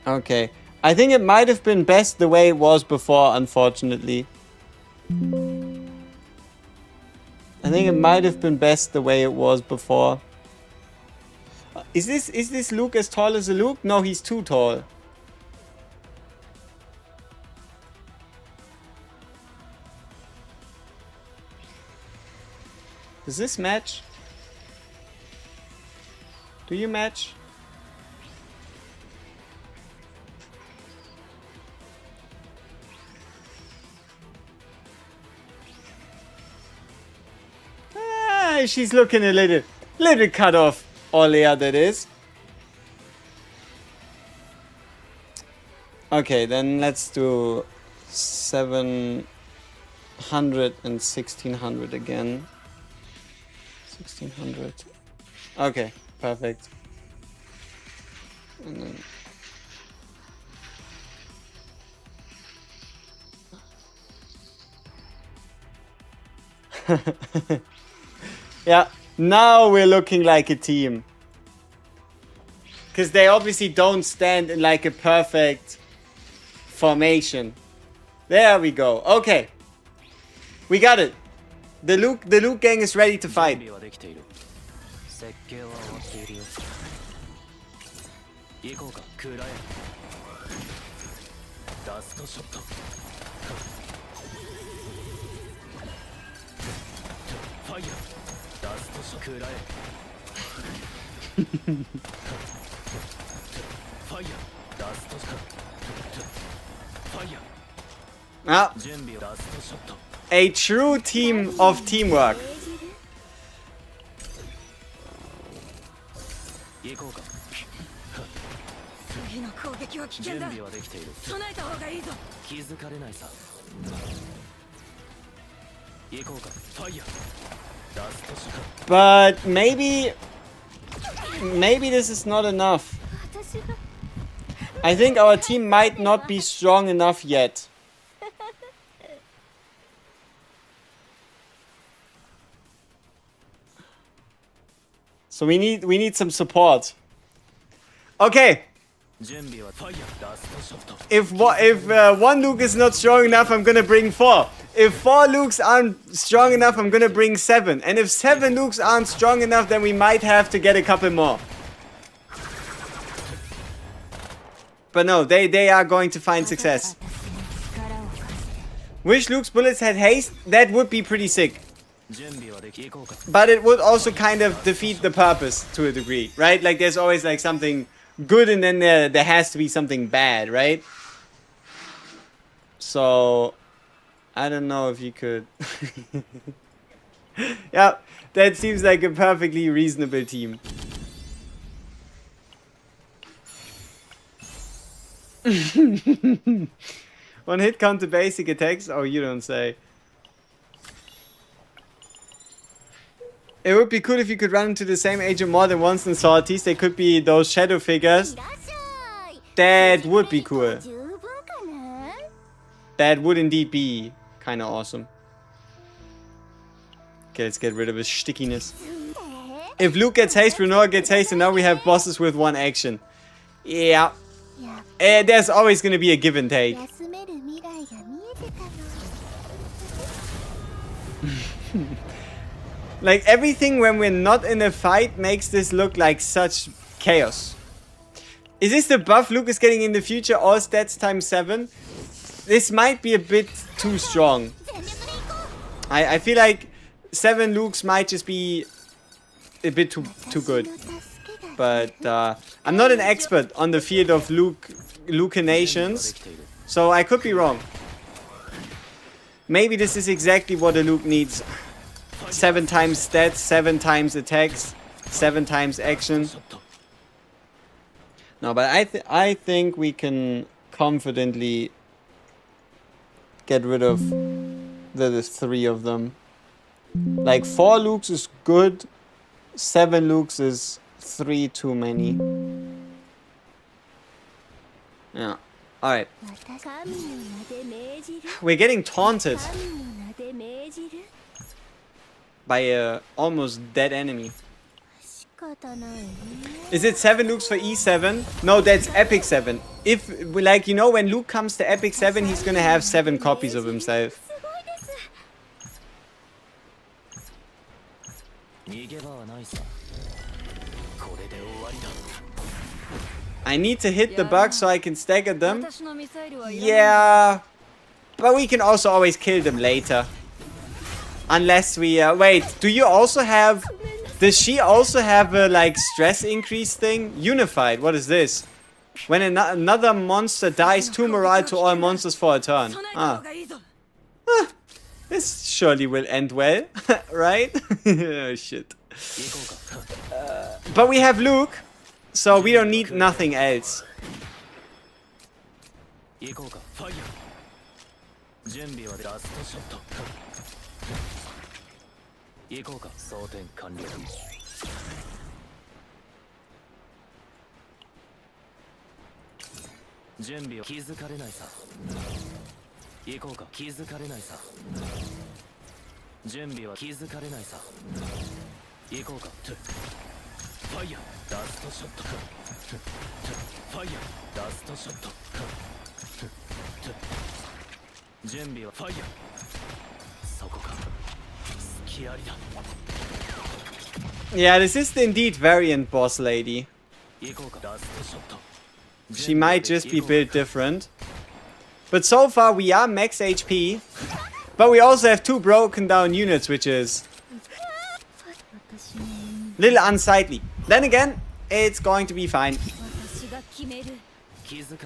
Okay. I think it might have been best the way it was before, unfortunately. I think it might have been best the way it was before. Is this Luke as tall as a Luke? No, he's too tall. Does this match? Do you match? Ah, she's looking a little cut off. Olea, that is. Okay, then let's do 700 and 1600 again. 1600. Okay, perfect. And then yeah, now we're looking like a team. Because they obviously don't stand in like a perfect formation. There we go. Okay. We got it. The Luke gang is ready to fight. Ah, a true team of teamwork. But maybe this is not enough. I think our team might not be strong enough yet. So we need some support. Okay. If one Luke is not strong enough, I'm gonna bring 4. If 4 Lukes aren't strong enough, I'm gonna bring 7. And if 7 Lukes aren't strong enough, then we might have to get a couple more. But no, they are going to find success. Wish Luke's bullets had haste? That would be pretty sick. But it would also kind of defeat the purpose to a degree, right? Like there's always like something good and then there has to be something bad, right? So I don't know if you could. Yeah, that seems like a perfectly reasonable team. One hit counter basic attacks? Oh, you don't say. It would be cool if you could run into the same agent more than once in Sorties. They could be those shadow figures. That would be cool. That would indeed be kind of awesome. Okay, let's get rid of his stickiness. If Luke gets haste, Renoir gets haste, and now we have bosses with one action. Yeah. There's always going to be a give and take. Like, everything when we're not in a fight makes this look like such chaos. Is this the buff Luke is getting in the future? All stats times 7? This might be a bit too strong. I feel like 7 Lukes might just be a bit too good. But I'm not an expert on the field of Lucanations, so I could be wrong. Maybe this is exactly what a Luke needs. 7 times stats, 7 times attacks, 7 times action. No, but I think we can confidently get rid of the 3 of them. Like 4 Lukes is good, 7 Lukes is 3 too many. Yeah. Alright. We're getting taunted by a almost dead enemy. Is it 7 Lukes for E7? No, that's Epic 7. If, like, you know, when Luke comes to Epic 7, he's gonna have 7 copies of himself. I need to hit the bugs so I can stagger them. Yeah, but we can also always kill them later. Unless we, wait, do you also have, does she also have a, like, stress increase thing? Unified, what is this? When another monster dies, 2 morale to all monsters for a turn. Ah. This surely will end well, right? Oh, shit. But we have Luke, so we don't need nothing else. Yeah, this is indeed variant boss lady. She might just be built different. But so far we are max HP. But we also have 2 broken down units, which is a little unsightly. Then again, it's going to be fine.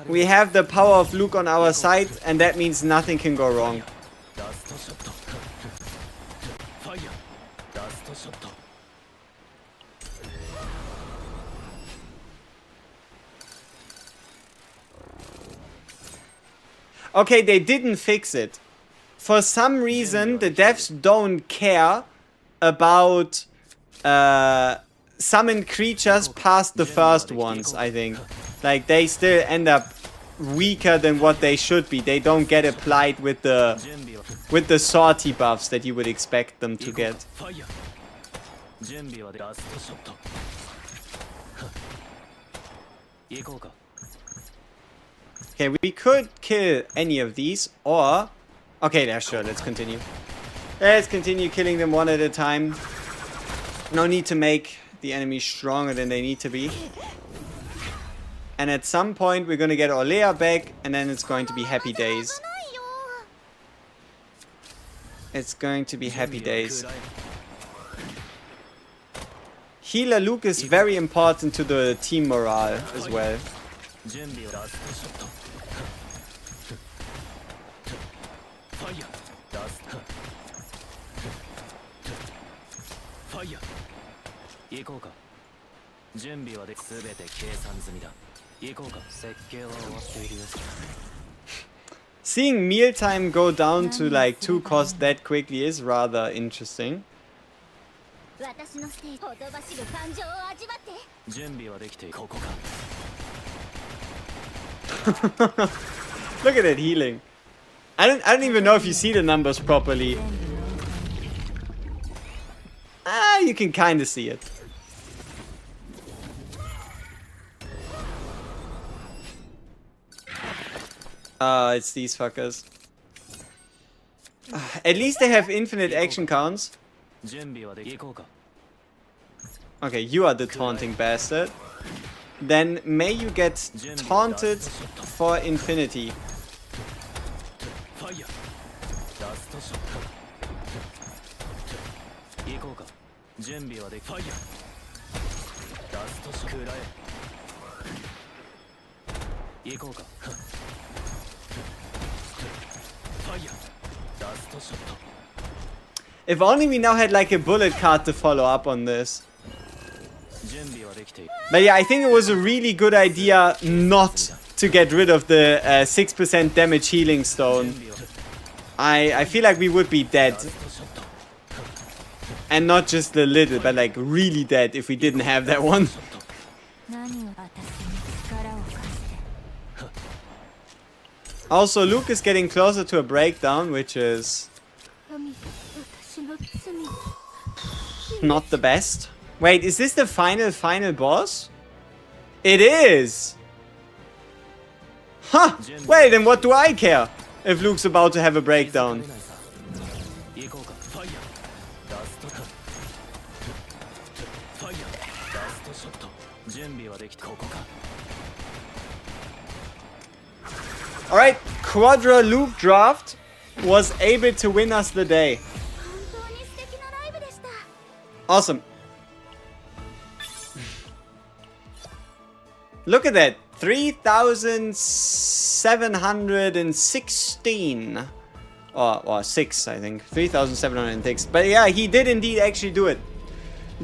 We have the power of Luke on our side, and that means nothing can go wrong. Okay, they didn't fix it. For some reason, the devs don't care about summoned creatures past the first ones, I think. Like, they still end up weaker than what they should be. They don't get applied with the sortie buffs that you would expect them to get. Okay, we could kill any of these, or... Okay, yeah, sure, let's continue. Let's continue killing them one at a time. No need to make the enemies stronger than they need to be. And at some point, we're gonna get Olea back, and then it's going to be happy days. It's going to be happy days. Healer Luke is very important to the team morale as well. Seeing mealtime go down to like 2 cost that quickly is rather interesting. Look at that healing. I don't even know if you see the numbers properly. Ah, you can kind of see it. It's these fuckers. At least they have infinite action counts. Okay, you are the taunting bastard. Then may you get taunted for infinity. If only we now had like a bullet card to follow up on this. But yeah, I think it was a really good idea not to get rid of the 6% damage healing stone. I feel like we would be dead. And not just a little, but like really dead if we didn't have that one. Also, Luke is getting closer to a breakdown, which is not the best. Wait, is this the final boss? It is! Huh! Wait, then what do I care if Luke's about to have a breakdown? Alright, Quadra Luke draft was able to win us the day. Awesome. Look at that. 3,716. Or 6, I think. 3,706. But yeah, he did indeed actually do it.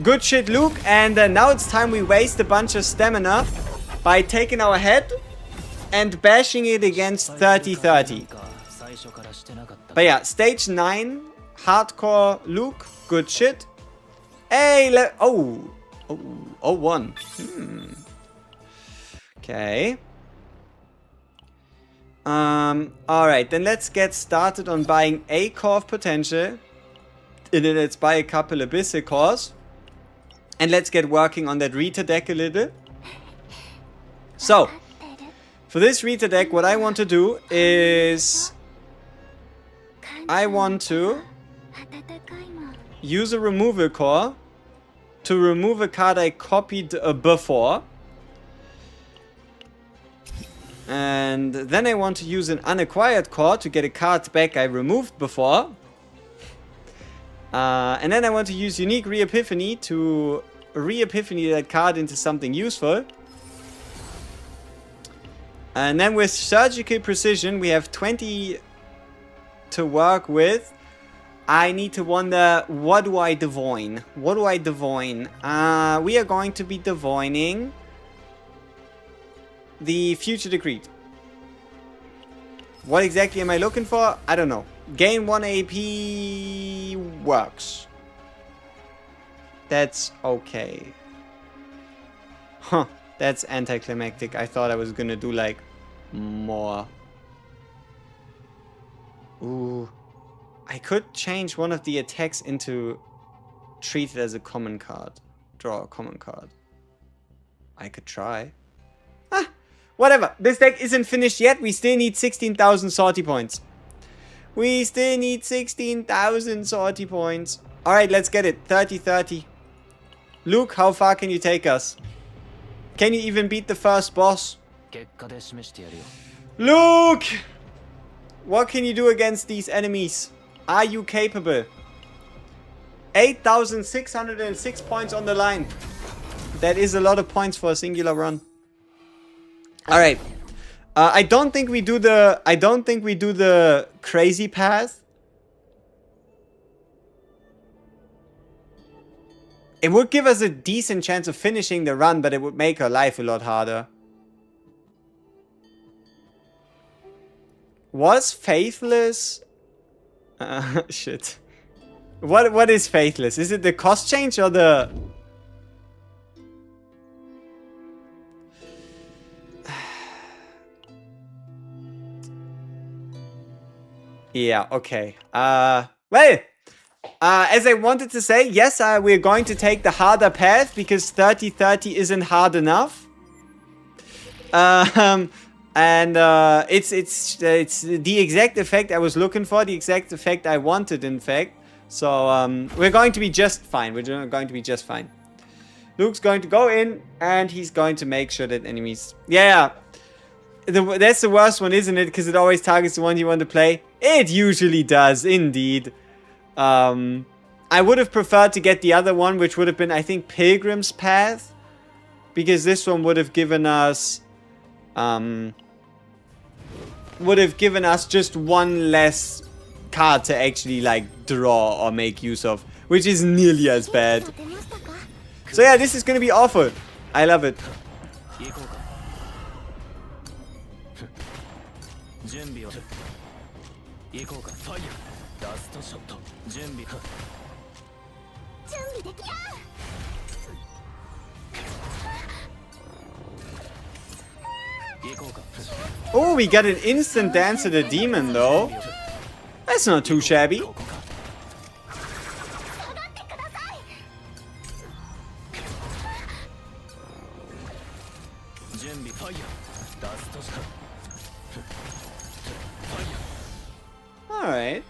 Good shit, Luke. And now it's time we waste a bunch of stamina by taking our head and bashing it against 30-30. But yeah, stage 9. Hardcore Luke. Good shit. Hey, 01. Okay. Alright, then let's get started on buying a core of potential. And then let's buy a couple abyssal cores. And let's get working on that Rita deck a little. So, for this Rita deck, what I want to do is I want to use a removal core to remove a card I copied before. And then I want to use an unacquired core to get a card back I removed before. And then I want to use unique re-epiphany to re-epiphany that card into something useful. And then with surgical precision, we have 20 to work with. I need to wonder, what do I divine? What do I divine? We are going to be divining the Future Decreed. What exactly am I looking for? I don't know. Gain 1 AP works. That's okay. Huh. That's anticlimactic. I thought I was gonna do like more. Ooh. I could change one of the attacks into treat it as a common card. Draw a common card. I could try. Ah, whatever. This deck isn't finished yet. We still need 16,000 sortie points. We still need 16,000 sortie points. Alright, let's get it. 30-30. Luke, how far can you take us? Can you even beat the first boss? Luke! What can you do against these enemies? Are you capable? 8,606 points on the line. That is a lot of points for a singular run. Alright. I don't think we do the crazy path. It would give us a decent chance of finishing the run, but it would make her life a lot harder. Was Faithless... shit. What is Faithless? Is it the cost change or the... Yeah, okay. Well, as I wanted to say, yes, we're going to take the harder path because 30-30 isn't hard enough. And it's the exact effect I was looking for, the exact effect I wanted, in fact. So we're going to be just fine. We're going to be just fine. Luke's going to go in and he's going to make sure that enemies... Yeah. That's the worst one, isn't it? Because it always targets the one you want to play. It usually does, indeed. I would have preferred to get the other one, which would have been, I think, Pilgrim's Path. Because this one would have given us... just one less card to actually, like, draw or make use of. Which is nearly as bad. So yeah, this is gonna be awful. I love it. Oh, we got an instant dance to the demon, though. That's not too shabby. Alright.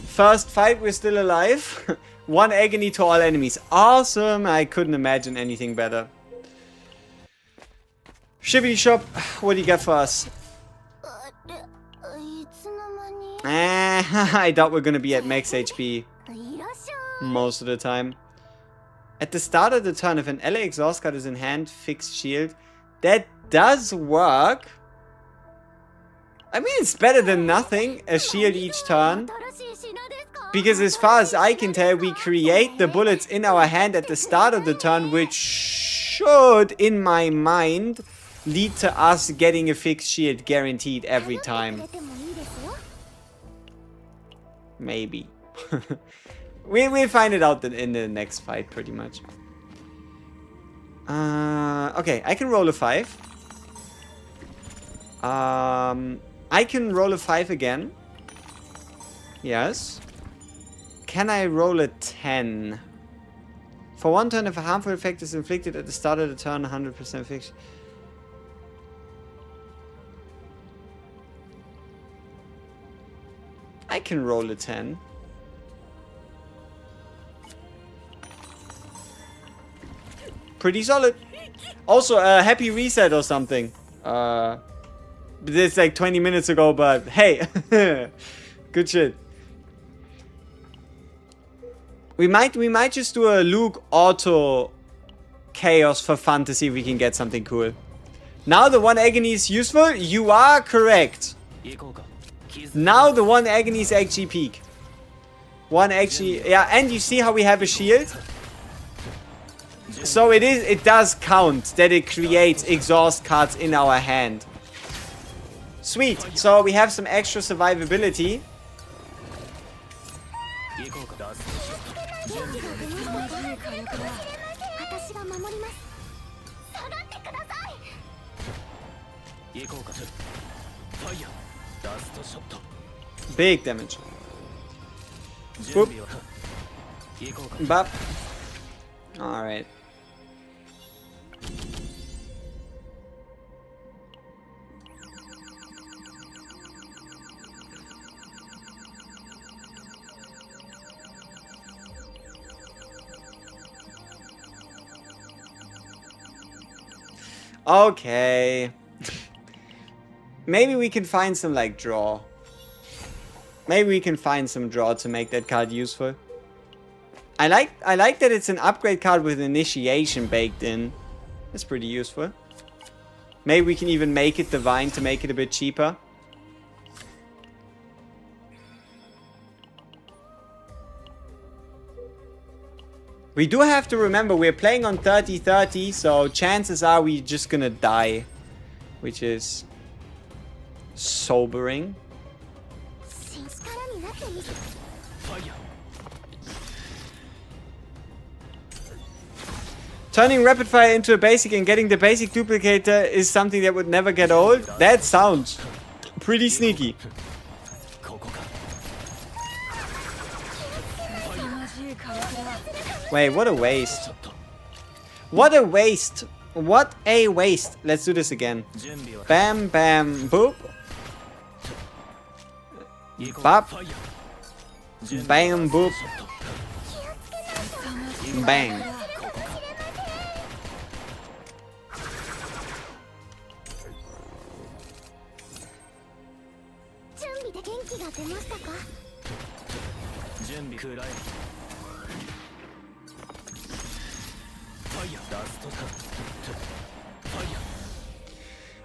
First fight, we're still alive. One agony to all enemies. Awesome. I couldn't imagine anything better. Shippity shop, what do you got for us? I doubt we're gonna be at max HP most of the time. At the start of the turn, if an ally exhaust card is in hand, fixed shield. That does work. I mean, it's better than nothing, a shield each turn. Because as far as I can tell, we create the bullets in our hand at the start of the turn, which should, in my mind, lead to us getting a fixed shield guaranteed every time. Maybe. We'll find it out in the next fight, pretty much. Okay, I can roll a 5. I can roll a 5 again. Yes. Can I roll a 10? For one turn, if a harmful effect is inflicted at the start of the turn, 100% fixed. I can roll a 10. Pretty solid. Also, happy reset or something. It's like 20 minutes ago, but hey. Good shit. We might just do a Luke auto chaos for fun to see if we can get something cool. Now the one agony is useful? You are correct. Now the one agony is actually peak. One actually, yeah, and you see how we have a shield? So it does count that it creates exhaust cards in our hand. Sweet. So we have some extra survivability. Big damage. Boop. Bop. Alright. Okay. Maybe we can find some, like, draw. Maybe we can find some draw to make that card useful. I like that it's an upgrade card with initiation baked in. That's pretty useful. Maybe we can even make it divine to make it a bit cheaper. We do have to remember we're playing on 30-30, so chances are we're just gonna die. Which is sobering. Turning rapid fire into a basic and getting the basic duplicator is something that would never get old. That sounds pretty sneaky. Wait, what a waste. What a waste. What a waste. Let's do this again. Bam, bam, boop. Bop. Bam, boop. Bang.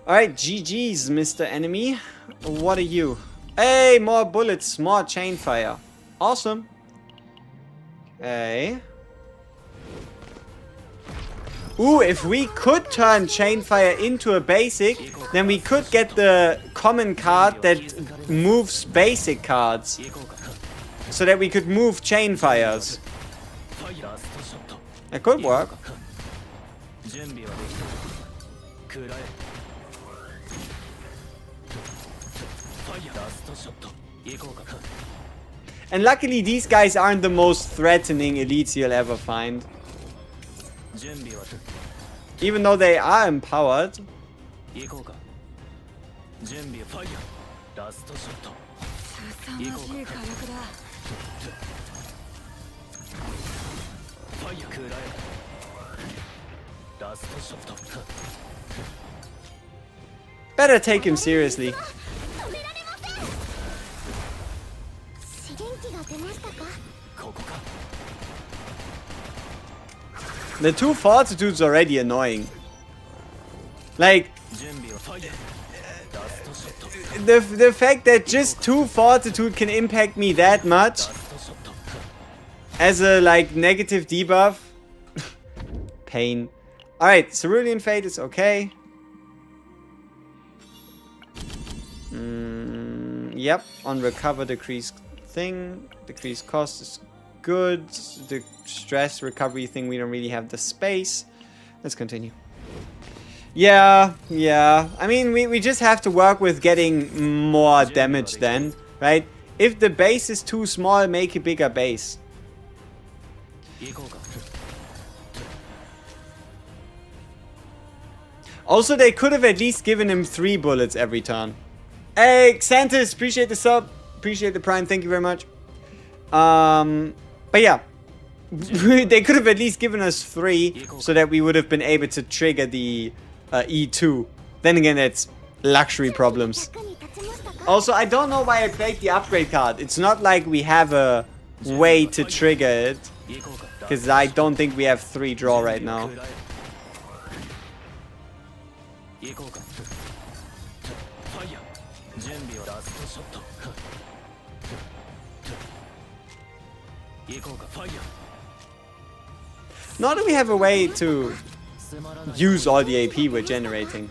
Alright, GG's, Mr. Enemy. What are you? Hey, more bullets, more chain fire. Awesome. Okay. Ooh, if we could turn chain fire into a basic, then we could get the common card that moves basic cards. So that we could move chain fires. That could work. And luckily these guys aren't the most threatening elites you'll ever find. Even though they are empowered. Better take him seriously. The 2 fortitude's already annoying. Like, the fact that just 2 fortitude can impact me that much as a like negative debuff. Pain. Alright, Cerulean Fate is okay. Yep, on recover decrease thing. Decrease cost is good. The stress recovery thing, we don't really have the space. Let's continue. Yeah. I mean, we just have to work with getting more damage then, right? If the base is too small, make a bigger base. Also, they could have at least given him 3 bullets every turn. Hey, Xantis, appreciate the sub. Appreciate the prime, thank you very much. But yeah. They could have at least given us 3 so that we would have been able to trigger the E2. Then again, that's luxury problems. Also, I don't know why I played the upgrade card. It's not like we have a way to trigger it. Because I don't think we have 3 draw right now. Nor do we have a way to use all the AP we're generating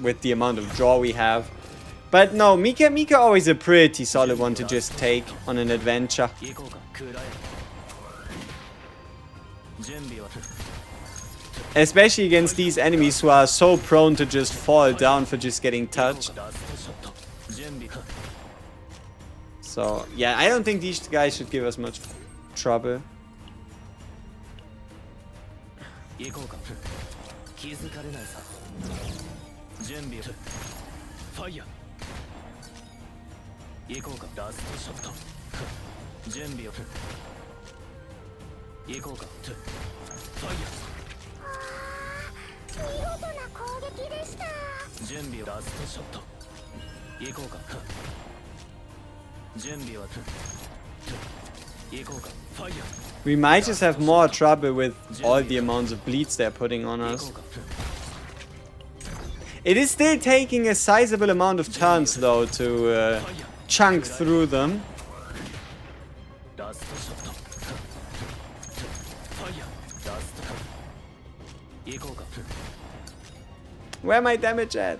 with the amount of draw we have. But no, Mika always a pretty solid one to just take on an adventure. Especially against these enemies who are so prone to just fall down for just getting touched. So, yeah, I don't think these guys should give us much trouble. We might just have more trouble with all the amounts of bleeds they're putting on us. It is still taking a sizable amount of turns though to chunk through them. Where my damage at?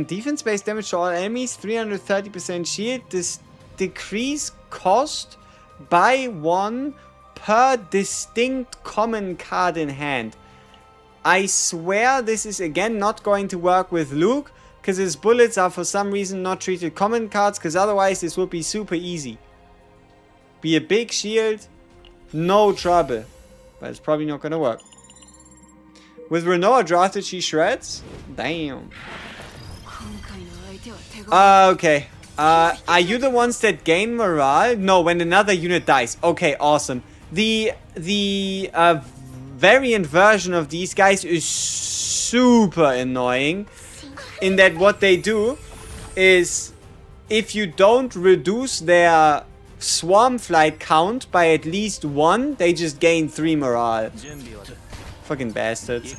Defense-based damage to all enemies, 330% shield. This decrease cost by 1 per distinct common card in hand. I swear this is again not going to work with Luke, because his bullets are for some reason not treated common cards, because otherwise this would be super easy. Be a big shield, no trouble. But it's probably not going to work. With Renoa drafted, she shreds? Damn. Okay. Are you the ones that gain morale? No, when another unit dies. Okay, awesome. The variant version of these guys is super annoying. In that what they do is, if you don't reduce their swarm flight count by at least 1, they just gain 3 morale. Fucking bastards.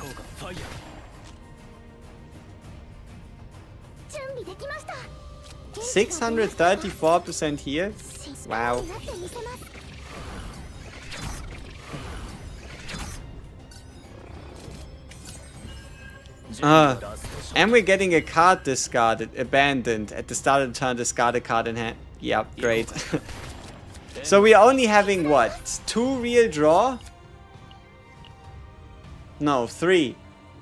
634% here. Wow. And we're getting a card discarded, abandoned. At the start of the turn, discard a card in hand. Yep, great. So we're only having what? 2 real draw? No, 3.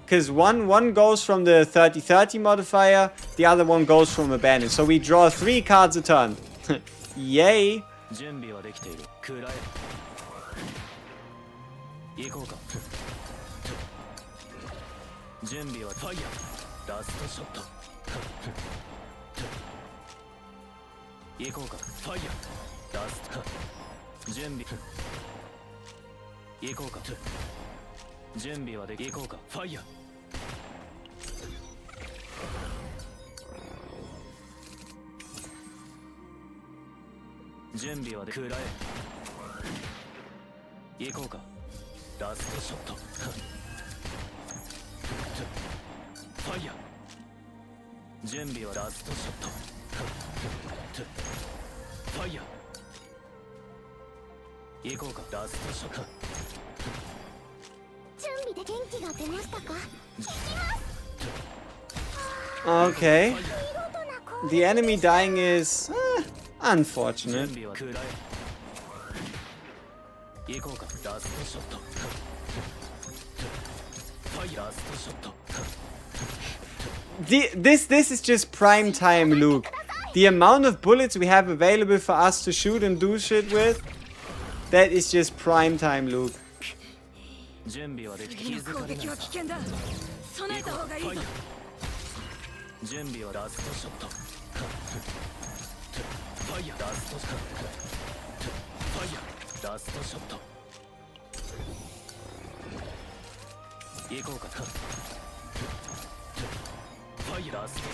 Because one goes from the 30-30 modifier, the other one goes from abandon. So we draw 3 cards a turn. Yay! Okay. The enemy dying is unfortunate. This is just prime time Luke. The amount of bullets we have available for us to shoot and do shit with, that is just prime time Luke.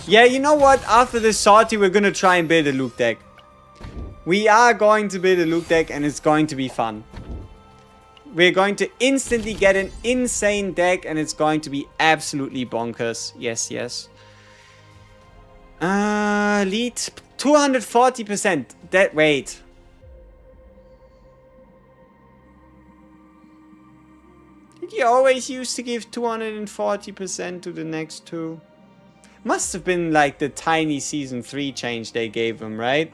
Yeah, you know what? After this sortie, we're gonna try and build a Luke deck. We are going to build a Luke deck and it's going to be fun. We're going to instantly get an insane deck and it's going to be absolutely bonkers. Yes, yes. Lead 240%. That, wait. Did you always used to give 240% to the next 2? Must have been like the tiny season 3 change they gave him, right?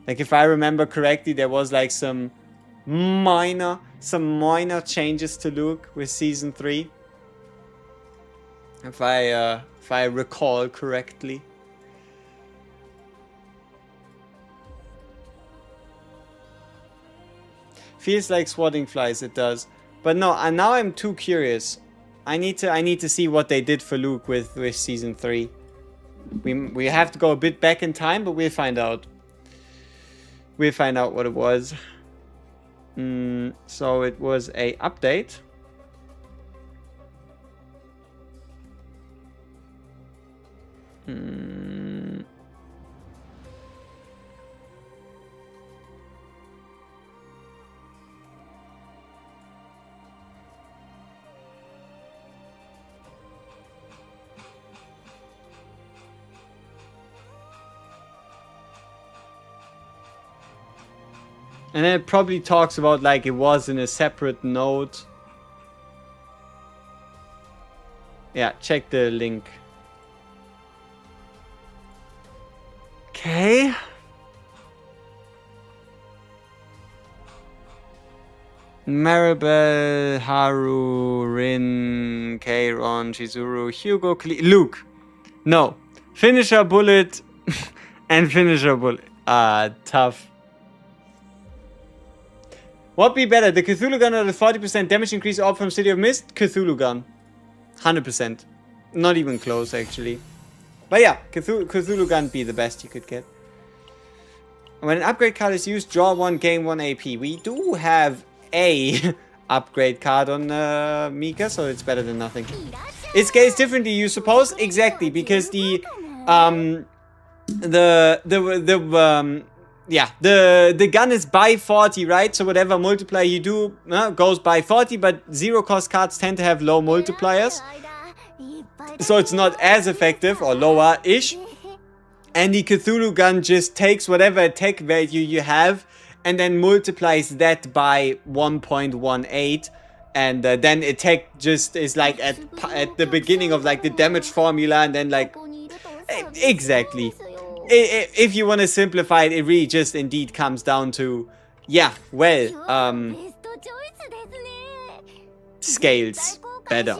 Like if I remember correctly, there was like some minor changes to Luke with season 3. If I recall correctly. Feels like swatting flies, it does. But no, now I'm too curious. I need to see what they did for Luke with season 3. We have to go a bit back in time, but we'll find out. We'll find out what it was. So it was a update. And then it probably talks about like it was in a separate node. Yeah, check the link. Okay. Maribel, Haru, Rin, Keiron, Chizuru, Hugo, Luke. No. Finisher bullet and finisher bullet. Ah, tough. What be better, the Cthulhu gun or the 40% damage increase up from City of Mist? Cthulhu gun. 100%. Not even close, actually. But yeah, Cthulhu gun be the best you could get. When an upgrade card is used, draw 1, gain 1 AP. We do have a upgrade card on Mika, so it's better than nothing. It scales differently, you suppose? Exactly, because the gun is by 40, right? So whatever multiplier you do goes by 40, but zero cost cards tend to have low multipliers. So it's not as effective, or lower-ish. And the Cthulhu gun just takes whatever attack value you have and then multiplies that by 1.18. And then attack just is like at the beginning of like the damage formula, and then like... Exactly. If you want to simplify it, it really just indeed comes down to... Yeah, well, scales better.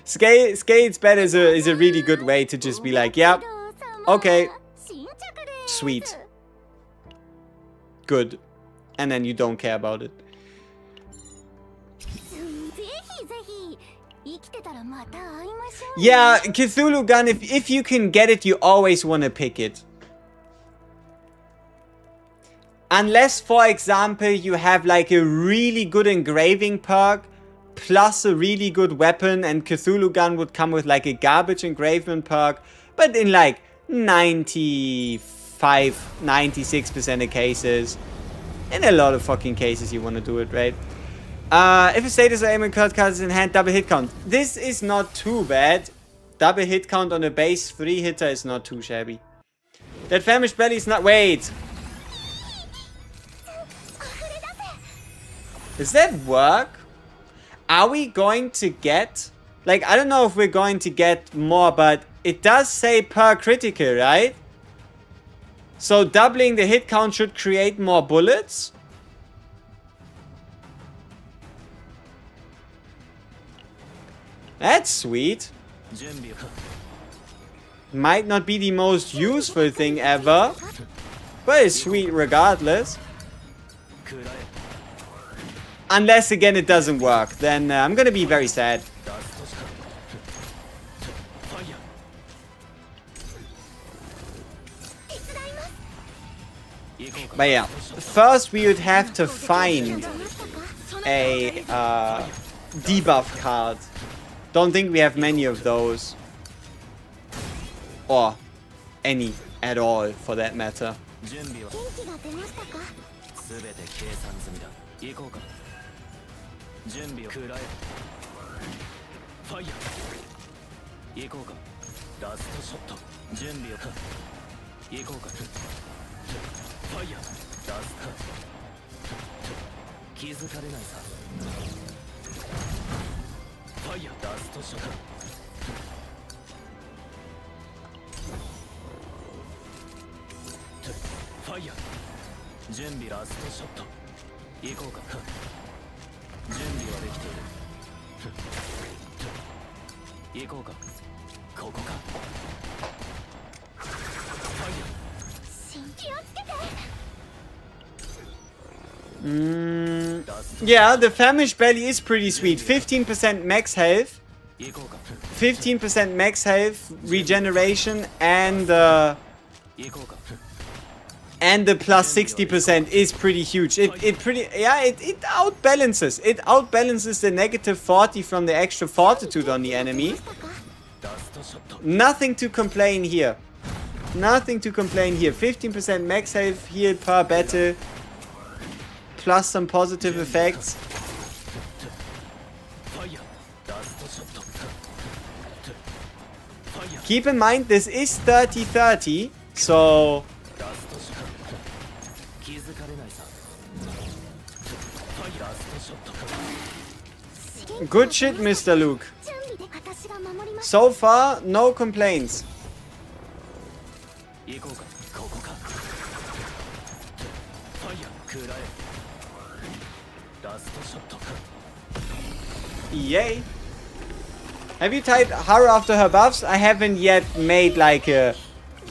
Scales better is a really good way to just be like, yeah, okay, sweet, good, and then you don't care about it. Yeah, Cthulhu gun, if you can get it, you always want to pick it. Unless, for example, you have like a really good engraving perk, plus a really good weapon, and Cthulhu gun would come with like a garbage engravement perk, but in like 96% of cases, in a lot of fucking cases you want to do it, right? If a status or aiming card is in hand, double hit count. This is not too bad. Double hit count on a base 3 hitter is not too shabby. That famished belly is not... Wait! Does that work? Are we going to get... Like, I don't know if we're going to get more, but it does say per critical, right? So doubling the hit count should create more bullets? That's sweet. Might not be the most useful thing ever, but it's sweet regardless. Unless, again, it doesn't work. Then I'm gonna be very sad. But yeah, first we would have to find a debuff card. Don't think we have many of those. Or any at all, for that matter. Yeah, the famished belly is pretty sweet. 15% max health, 15% max health regeneration, and the plus 60% is pretty huge. It outbalances. It outbalances the negative 40 from the extra fortitude on the enemy. Nothing to complain here. Nothing to complain here. 15% max health heal per battle, plus some positive effects. Keep in mind, this is 30-30, so Good shit, Mr. Luke. So far, no complaints. Yay. Have you typed Haru after her buffs? I haven't yet made like a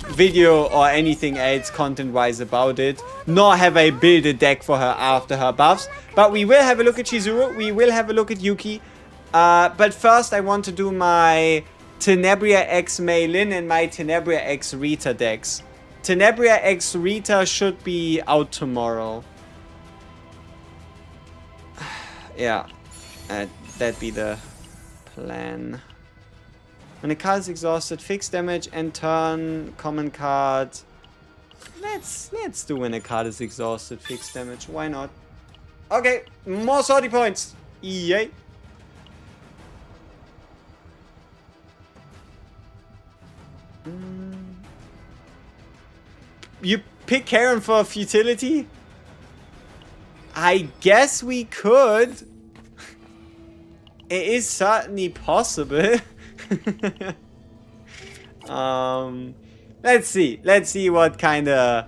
video or anything else content-wise about it. Nor have I built a deck for her after her buffs. But we will have a look at Chizuru. We will have a look at Yuki. But first I want to do my Tenebria X Mei Lin and my Tenebria X Rita decks. Tenebria X Rita should be out tomorrow. Yeah, that'd be the plan. When a card is exhausted, fixed damage and turn common card. Let's do when a card is exhausted, fixed damage. Why not? Okay, more sortie points. Yay. You pick Karen for futility? I guess we could. It is certainly possible. Let's see what kind of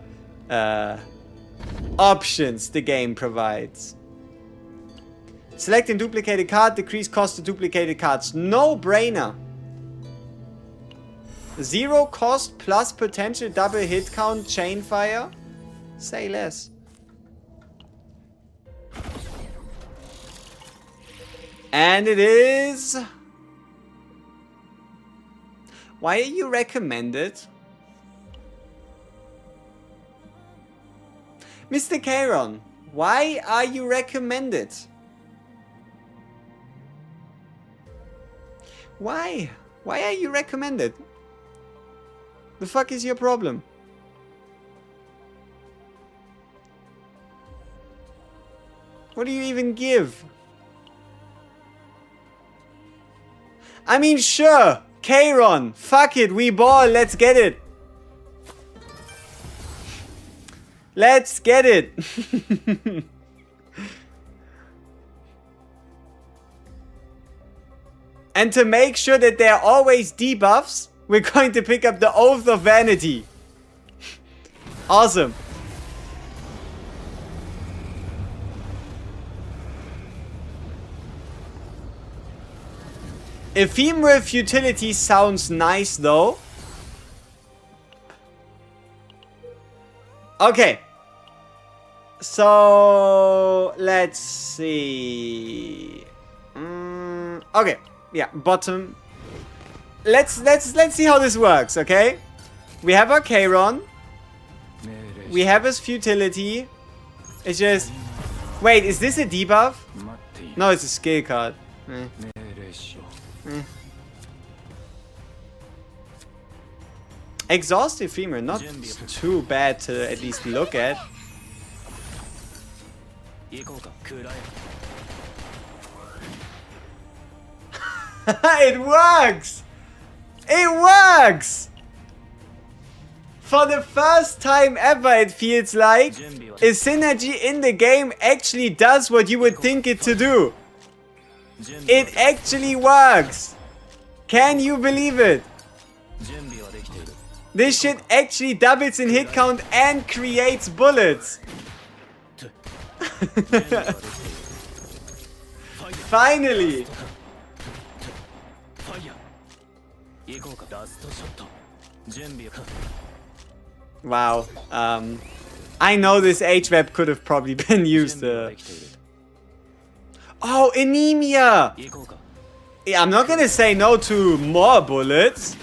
options the game provides. Select and duplicate a card, decrease cost to duplicated cards. No brainer. 0 cost plus potential double hit count chain fire. Say less. And it is... Why are you recommended? Mr. Kairon, why are you recommended? Why? Why are you recommended? The fuck is your problem? What do you even give? I mean, sure, Kairon, fuck it, we ball, let's get it. Let's get it. And to make sure that there are always debuffs, we're going to pick up the Oath of Vanity. Awesome. Ephemeral Futility sounds nice though. Okay. So let's see. Okay. Yeah, bottom. Let's see how this works, okay? We have our Kairon. We have his futility. It's just... Wait, is this a debuff? No, it's a skill card. Exhaust Ephemeral, not too bad to at least look at. It works! It works! For the first time ever, it feels like a synergy in the game actually does what you would think it to do. It actually works. Can you believe it? This shit actually doubles in hit count and creates bullets. Finally. Wow. I know this H-Web could have probably been used. Oh, anemia! Yeah, I'm not gonna say no to more bullets.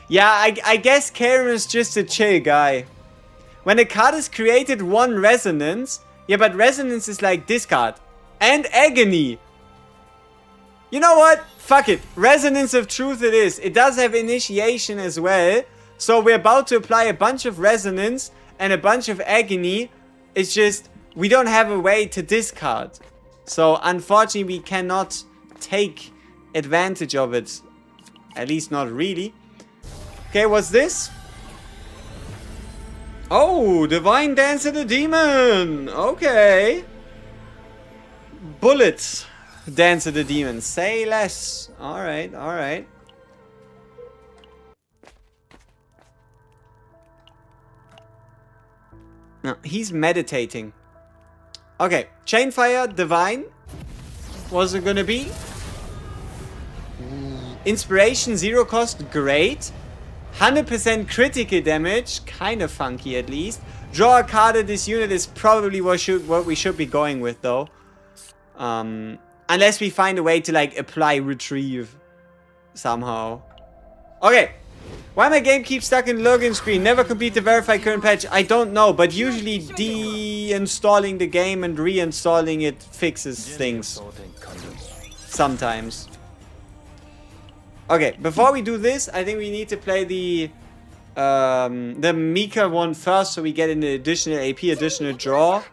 Yeah, I guess Karen is just a chill guy. When a card is created, 1 resonance. Yeah, but resonance is like discard. And agony. You know what? Fuck it. Resonance of Truth it is. It does have initiation as well. So we're about to apply a bunch of resonance and a bunch of agony. It's just, we don't have a way to discard. So unfortunately we cannot take advantage of it. At least not really. Okay, what's this? Oh, Divine Dance of the Demon. Okay. Bullets. Dance of the Demon. Say less. Alright, alright. No, he's meditating. Okay, Chainfire, Divine. What's it gonna be? Inspiration, 0 cost, great. 100% critical damage, kind of funky at least. Draw a card of this unit is probably what we should be going with though. Unless we find a way to like apply retrieve somehow. Okay. Why my game keeps stuck in login screen? Never complete the verify current patch. I don't know, but usually de-installing the game and reinstalling it fixes things. Sometimes. Okay, before we do this, I think we need to play the Mika one first so we get an additional AP, additional draw.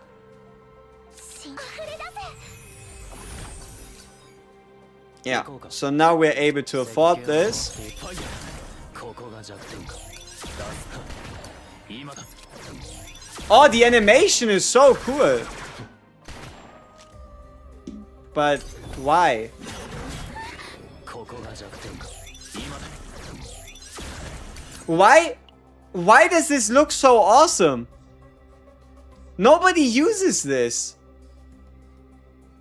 Yeah, so now we're able to afford this. Oh, the animation is so cool. But why? Why does this look so awesome? Nobody uses this.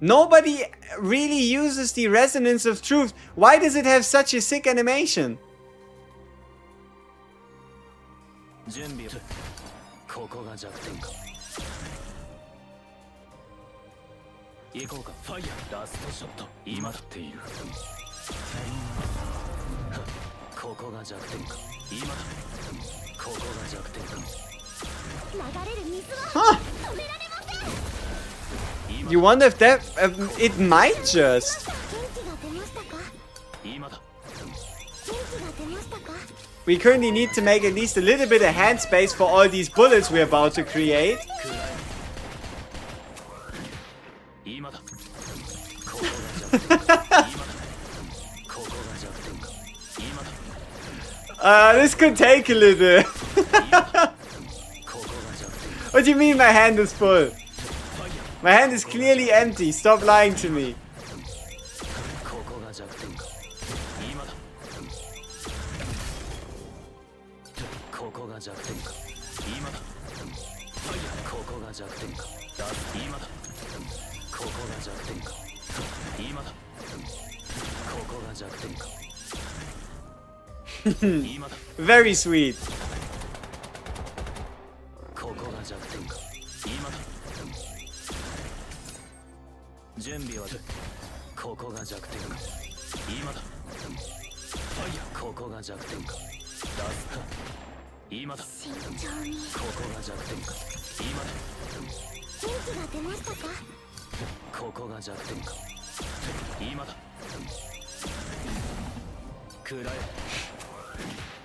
Nobody really uses the resonance of truth. Why does it have such a sick animation? Huh. You wonder if that... it might just... We currently need to make at least a little bit of hand space for all these bullets we're about to create. This could take a little. What do you mean my hand is full? My hand is clearly empty. Stop lying to me. Very sweet.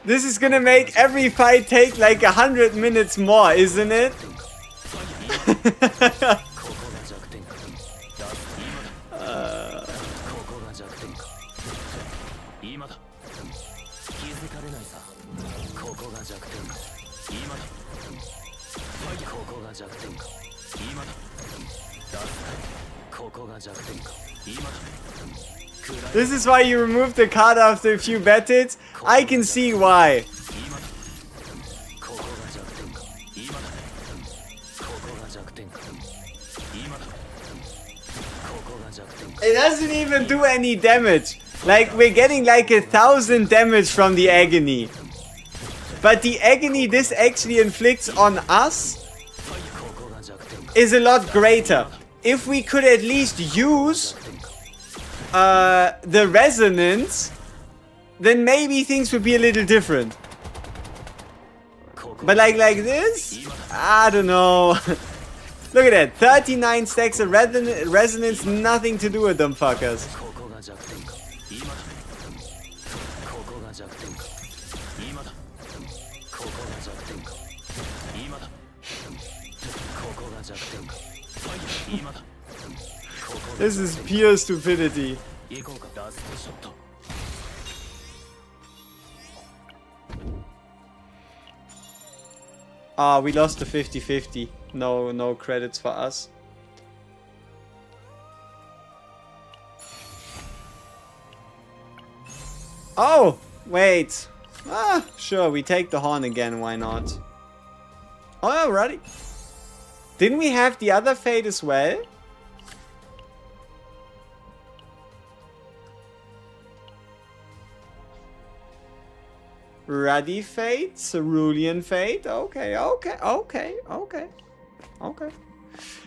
This is gonna make every fight take like 100 minutes more, isn't it? This is why you removed the card after a few battles? I can see why. It doesn't even do any damage. Like, we're getting like 1,000 damage from the agony. But the agony this actually inflicts on us is a lot greater. If we could at least use the resonance, then maybe things would be a little different. But like this? I don't know. Look at that. 39 stacks of resonance, nothing to do with them fuckers. This is pure stupidity. Ah, we lost the 50-50. No credits for us. Oh, wait. Ah, sure, we take the horn again, why not? Oh, alrighty. Didn't we have the other fate as well? Ruddy fate, cerulean fate. Okay.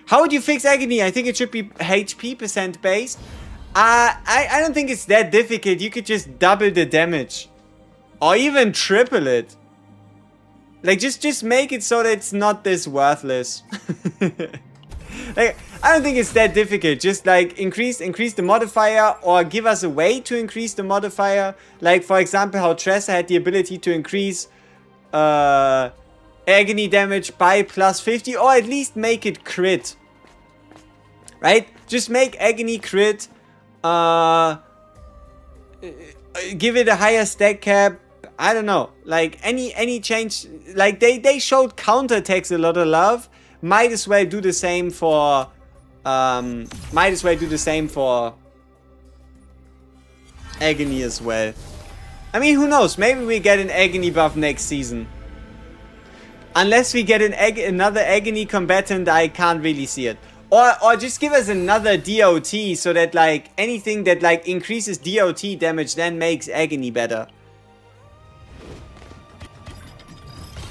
How would you fix agony? I think it should be HP % based. I don't think it's that difficult. You could just double the damage. Or even triple it. Like, just make it so that it's not this worthless. Like, I don't think it's that difficult. Just, like, increase the modifier or give us a way to increase the modifier. Like, for example, how Tressa had the ability to increase agony damage by +50. Or at least make it crit. Right? Just make agony crit. Give it a higher stack cap. I don't know. Like any change. Like they showed counterattacks a lot of love. Might as well do the same for. Agony as well. I mean, who knows? Maybe we get an agony buff next season. Unless we get another agony combatant, I can't really see it. Or just give us another DOT so that, like, anything that, like, increases DOT damage then makes agony better.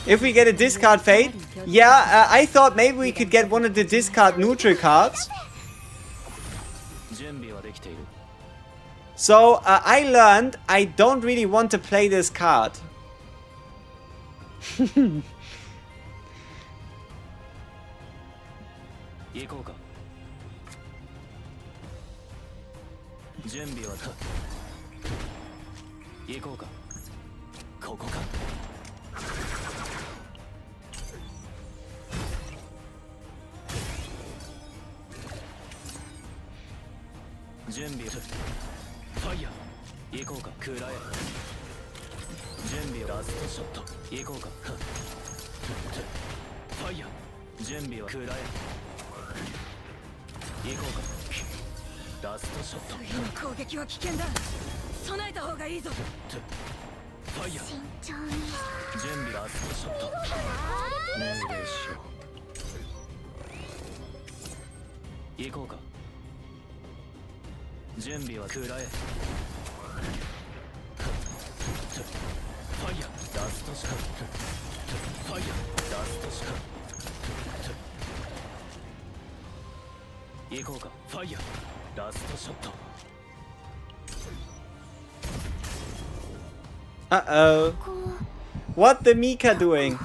If we get a discard fate, yeah, I thought maybe we could get one of the discard neutral cards. So, I learned I don't really want to play this card. Uh-oh. What the Mika doing?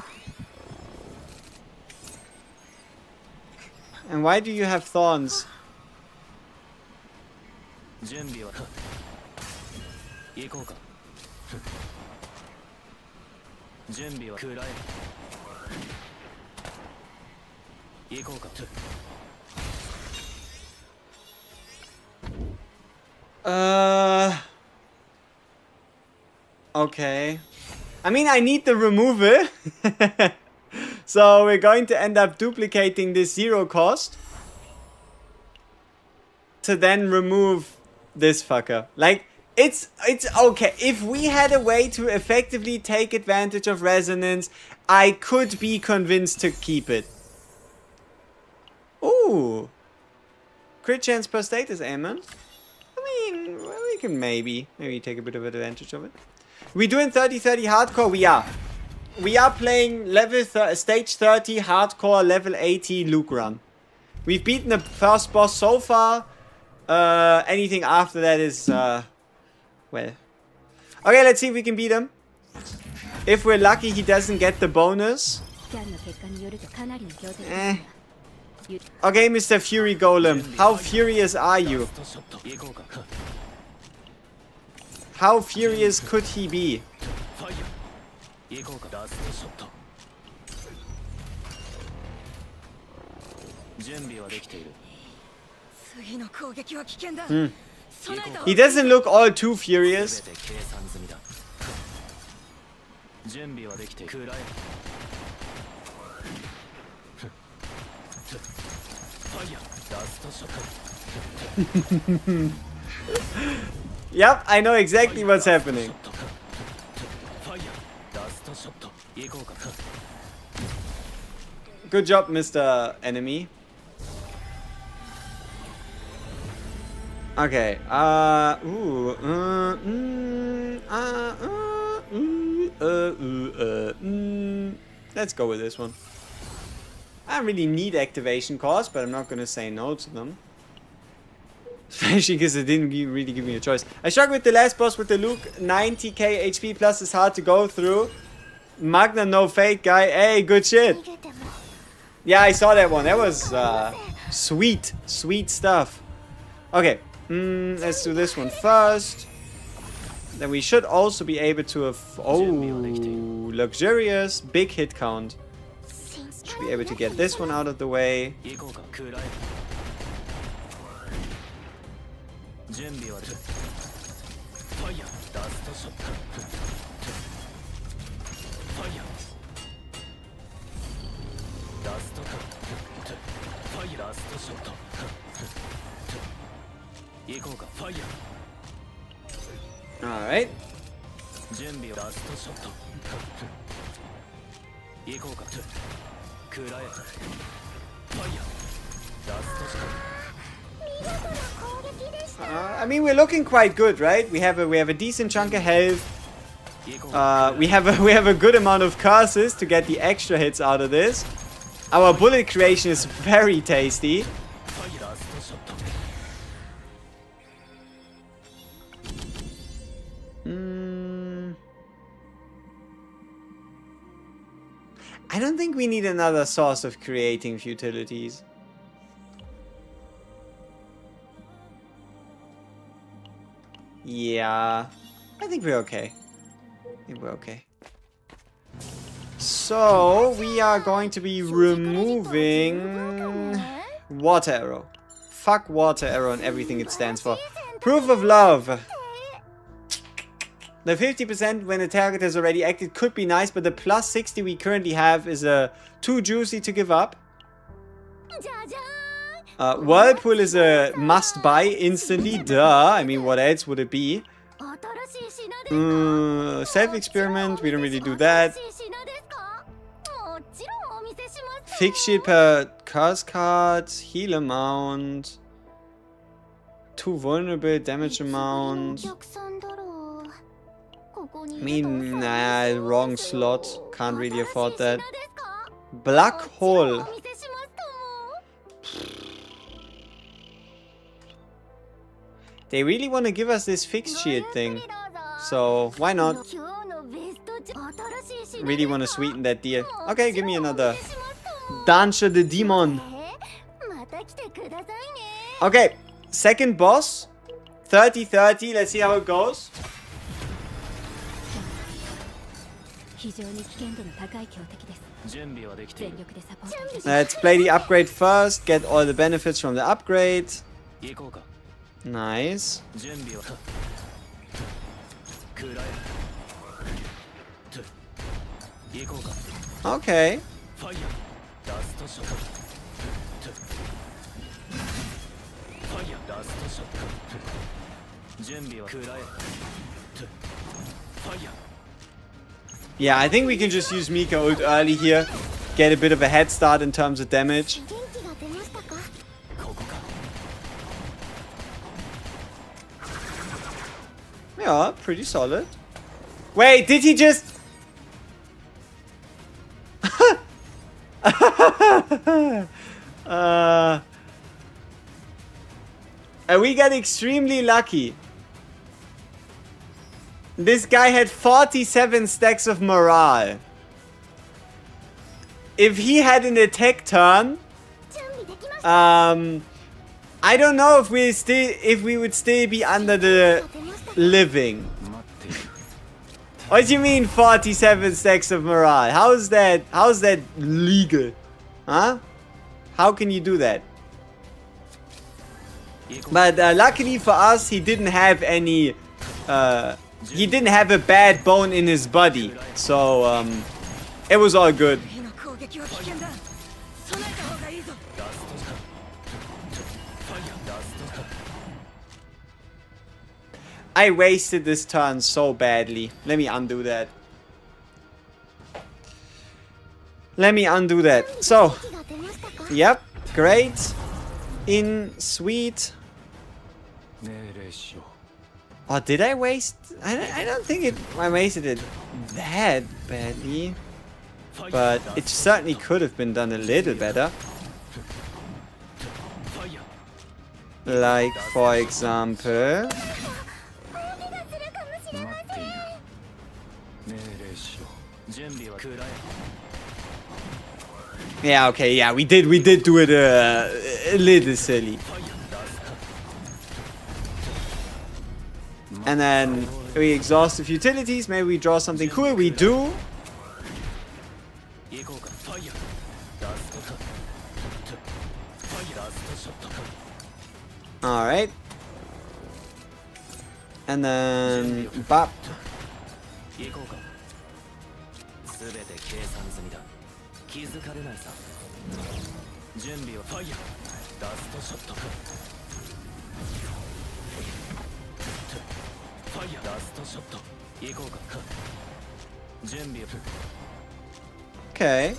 And why do you have thorns? Okay. I mean, I need the removal. So we're going to end up duplicating this 0 cost. To then remove this fucker. Like, it's okay. If we had a way to effectively take advantage of resonance, I could be convinced to keep it. Ooh. Crit chance per status aimment. I mean, well, we can maybe take a bit of advantage of it. We doing 30-30 hardcore? We are. We are playing stage 30 hardcore level 80 Luke run. We've beaten the first boss so far. Anything after that is, well. Okay, let's see if we can beat him. If we're lucky, he doesn't get the bonus. Okay, Mr. Fury Golem, how furious are you? How furious could he be? He doesn't look all too furious. Yep, I know exactly what's happening. Good job, Mr. Enemy. Okay. Let's go with this one. I don't really need activation cores, but I'm not gonna say no to them. Especially because it didn't really give me a choice. I struggled with the last boss with the Luke. 90k HP plus is hard to go through. Magna no fate guy. Hey, good shit. Yeah, I saw that one. That was sweet. Sweet stuff. Okay. Let's do this one first. Then we should also be able to have... Oh, luxurious. Big hit count. Should be able to get this one out of the way. Alright. I mean, we're looking quite good, right? We have a decent chunk of health. We have a good amount of curses to get the extra hits out of this. Our bullet creation is very tasty. I don't think we need another source of creating futilities. Yeah, I think we're okay. So, we are going to be removing Water Arrow. Fuck Water Arrow and everything it stands for. Proof of Love. The 50% when the target has already acted could be nice, but the plus 60 we currently have is too juicy to give up. Whirlpool is a must-buy instantly. Duh. I mean, what else would it be? Self-experiment. We don't really do that. Fix shield per curse card. Heal amount. Too vulnerable. Damage amount. I mean, nah, wrong slot. Can't really afford that. Black hole. They really want to give us this fixed shield thing. So, why not? Really want to sweeten that deal. Okay, give me another. Dancer the Demon. Okay, second boss. 30-30. Let's see how it goes. Let's play the upgrade first. Get all the benefits from the upgrade. Nice. Okay. Yeah, I think we can just use Mika ult early here. Get a bit of a head start in terms of damage. Yeah, pretty solid. Wait, did he just... we got extremely lucky. This guy had 47 stacks of morale. If he had an attack turn, I don't know if we would still be under the living. What do you mean 47 stacks of morale? How's that legal? Huh? How can you do that? But luckily for us, he didn't have any... he didn't have a bad bone in his body. So, it was all good. I wasted this turn so badly. Let me undo that. Let me undo that. So, yep, great. In, sweet. Oh, did I waste? I don't think I wasted it that badly. But it certainly could have been done a little better. Like, for example... Yeah, okay, yeah, we did do it a little silly. And then we exhaust the futilities, maybe we draw something cool, we do. Alright. And then bop. Okay.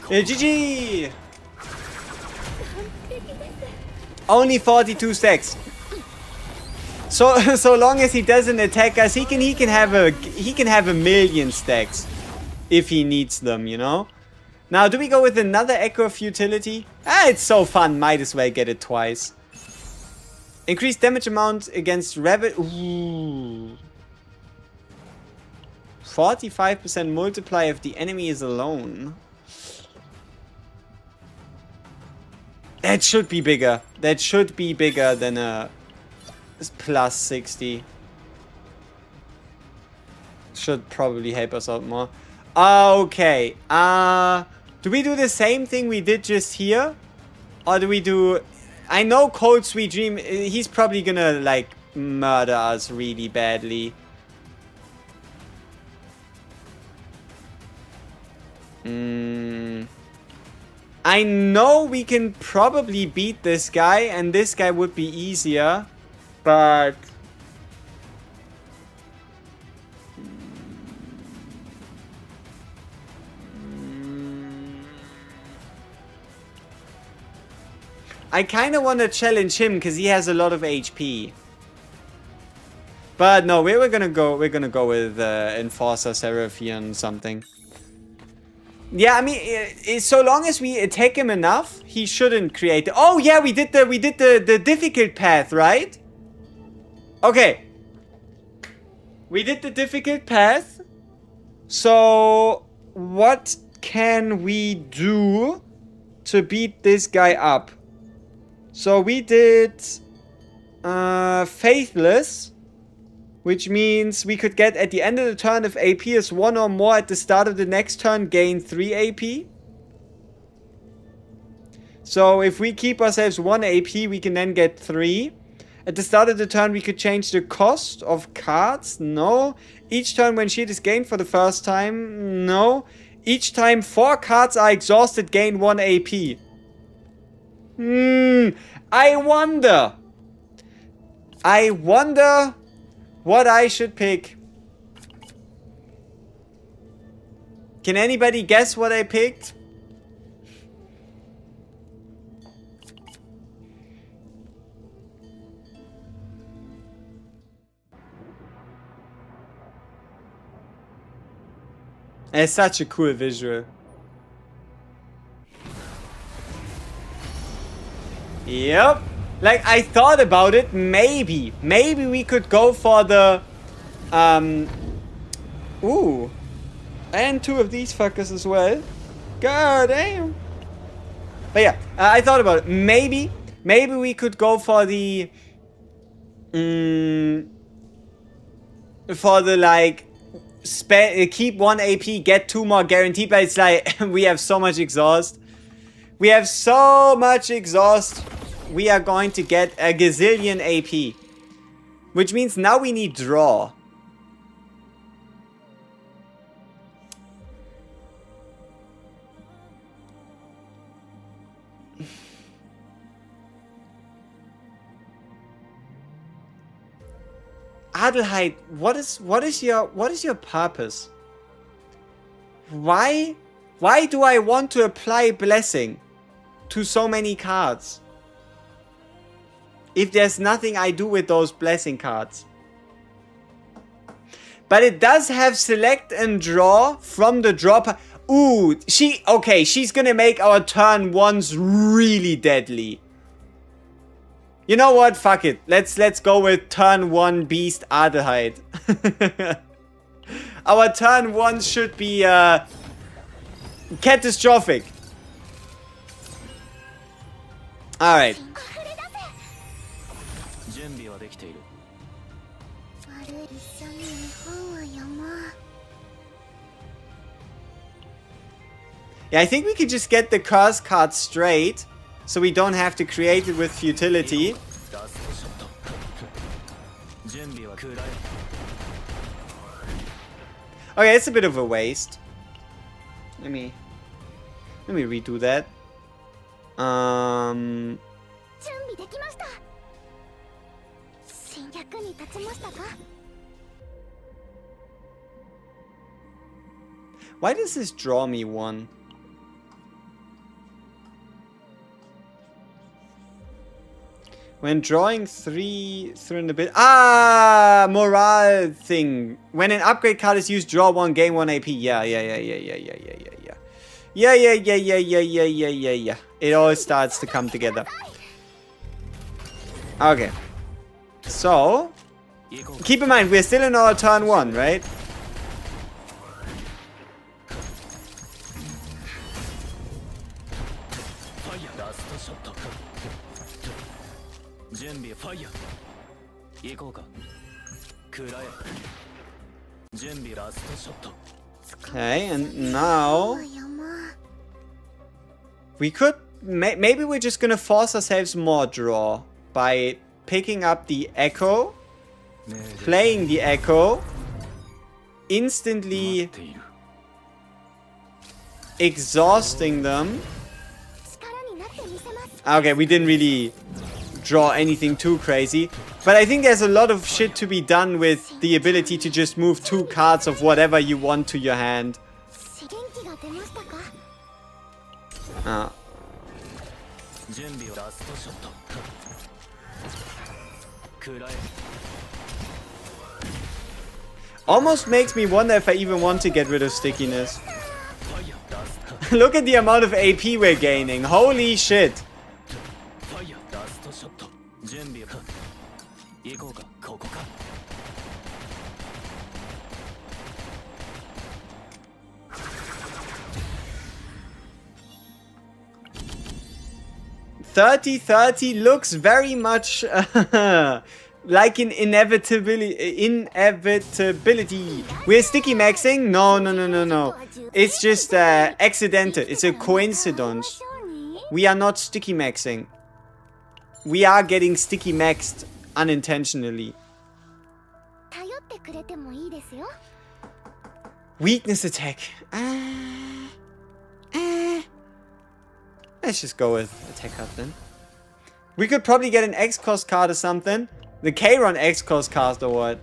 GG! Only 42 stacks. So long as he doesn't attack us, he can have a million stacks if he needs them, you know. Now, do we go with another Echo of Futility? Ah, it's so fun. Might as well get it twice. Increased damage amount against rabbit. Ooh. 45% multiply if the enemy is alone. That should be bigger. That should be bigger than a plus 60. Should probably help us out more. Okay. Do we do the same thing we did just here? Or do we do... I know Cold Sweet Dream, he's probably gonna, like, murder us really badly. I know we can probably beat this guy, and this guy would be easier, but... I kind of want to challenge him because he has a lot of HP. But no, we're gonna go with Enforcer Seraphian something. Yeah, I mean, so long as we attack him enough, he shouldn't create. Oh yeah, we did the difficult path, right? Okay. We did the difficult path. So what can we do to beat this guy up? So we did Faithless, which means we could get at the end of the turn if AP is 1 or more at the start of the next turn, gain 3 AP. So if we keep ourselves 1 AP, we can then get 3. At the start of the turn, we could change the cost of cards. No. Each turn when shield is gained for the first time. No. Each time 4 cards are exhausted, gain 1 AP. I wonder what I should pick. Can anybody guess what I picked? It's such a cool visual. Yep. Like, I thought about it. Maybe we could go for the... Ooh. And 2 of these fuckers as well. God damn. But yeah, I thought about it. Maybe we could go for the... for the, like... keep 1 AP, get 2 more guaranteed. But it's like, we have so much exhaust. We have so much exhaust. We are going to get a gazillion AP. Which means now we need draw. Adelheid, what is your purpose? Why do I want to apply blessing to so many cards if there's nothing I do with those blessing cards? But it does have select and draw from the draw. Ooh, she's gonna make our turn ones really deadly. You know what? Fuck it. Let's go with turn 1 Beast Adelheid. Our turn 1 should be catastrophic. Alright. Yeah, I think we could just get the curse card straight. So we don't have to create it with futility. Okay, it's a bit of a waste. Let me redo that. Why does this draw me one? When drawing 3 through in the bit. Ah, morale thing. When an upgrade card is used, draw 1, gain 1 AP. Yeah. Yeah. It all starts to come together. Okay. So, keep in mind, we're still in our turn 1, right? Okay, and now we could maybe we're just gonna force ourselves more draw by picking up the echo, playing the echo, instantly exhausting them. Okay, we didn't really draw anything too crazy, but I think there's a lot of shit to be done with the ability to just move 2 cards of whatever you want to your hand. Almost makes me wonder if I even want to get rid of stickiness. Look at the amount of AP we're gaining. Holy shit. $30-30 looks very much like an inevitability. We're sticky maxing? No. It's just accidental. It's a coincidence. We are not sticky maxing. We are getting sticky maxed unintentionally. Weakness attack. Let's just go with attack card then. We could probably get an X-Cost card or something. The K-Ron X-Cost card or what?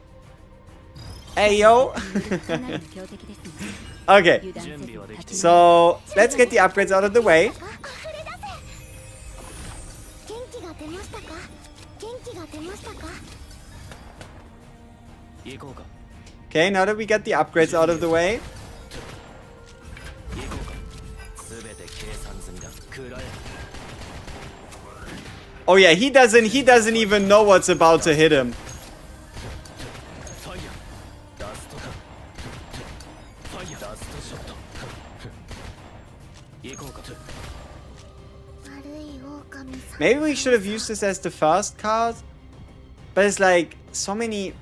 Hey yo! Okay. So, let's get the upgrades out of the way. Okay, now that we got the upgrades out of the way. Oh yeah, he doesn't even know what's about to hit him. Maybe we should have used this as the first card. But it's like so many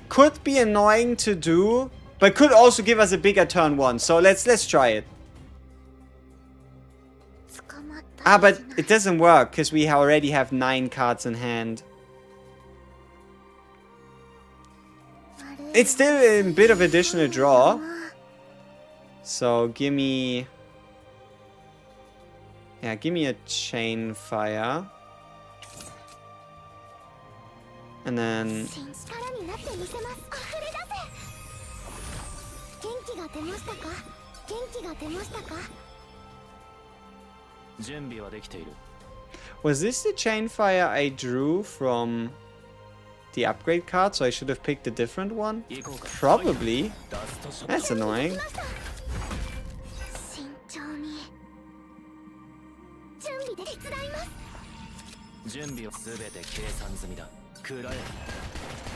could be annoying to do, but could also give us a bigger turn 1. So let's try it. Ah, but it doesn't work because we already have 9 cards in hand. It's still a bit of additional draw. So give me... Yeah, give me a chain fire. And then... Was this the chain fire I drew from the upgrade card? So I should have picked a different one? Probably. That's annoying.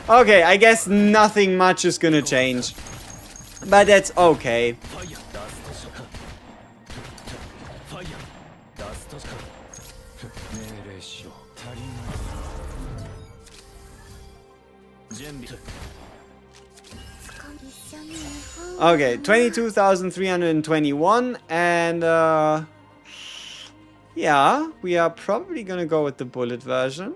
Okay, I guess nothing much is gonna change. But that's okay. Okay, 22,321 and yeah, we are probably gonna go with the bullet version.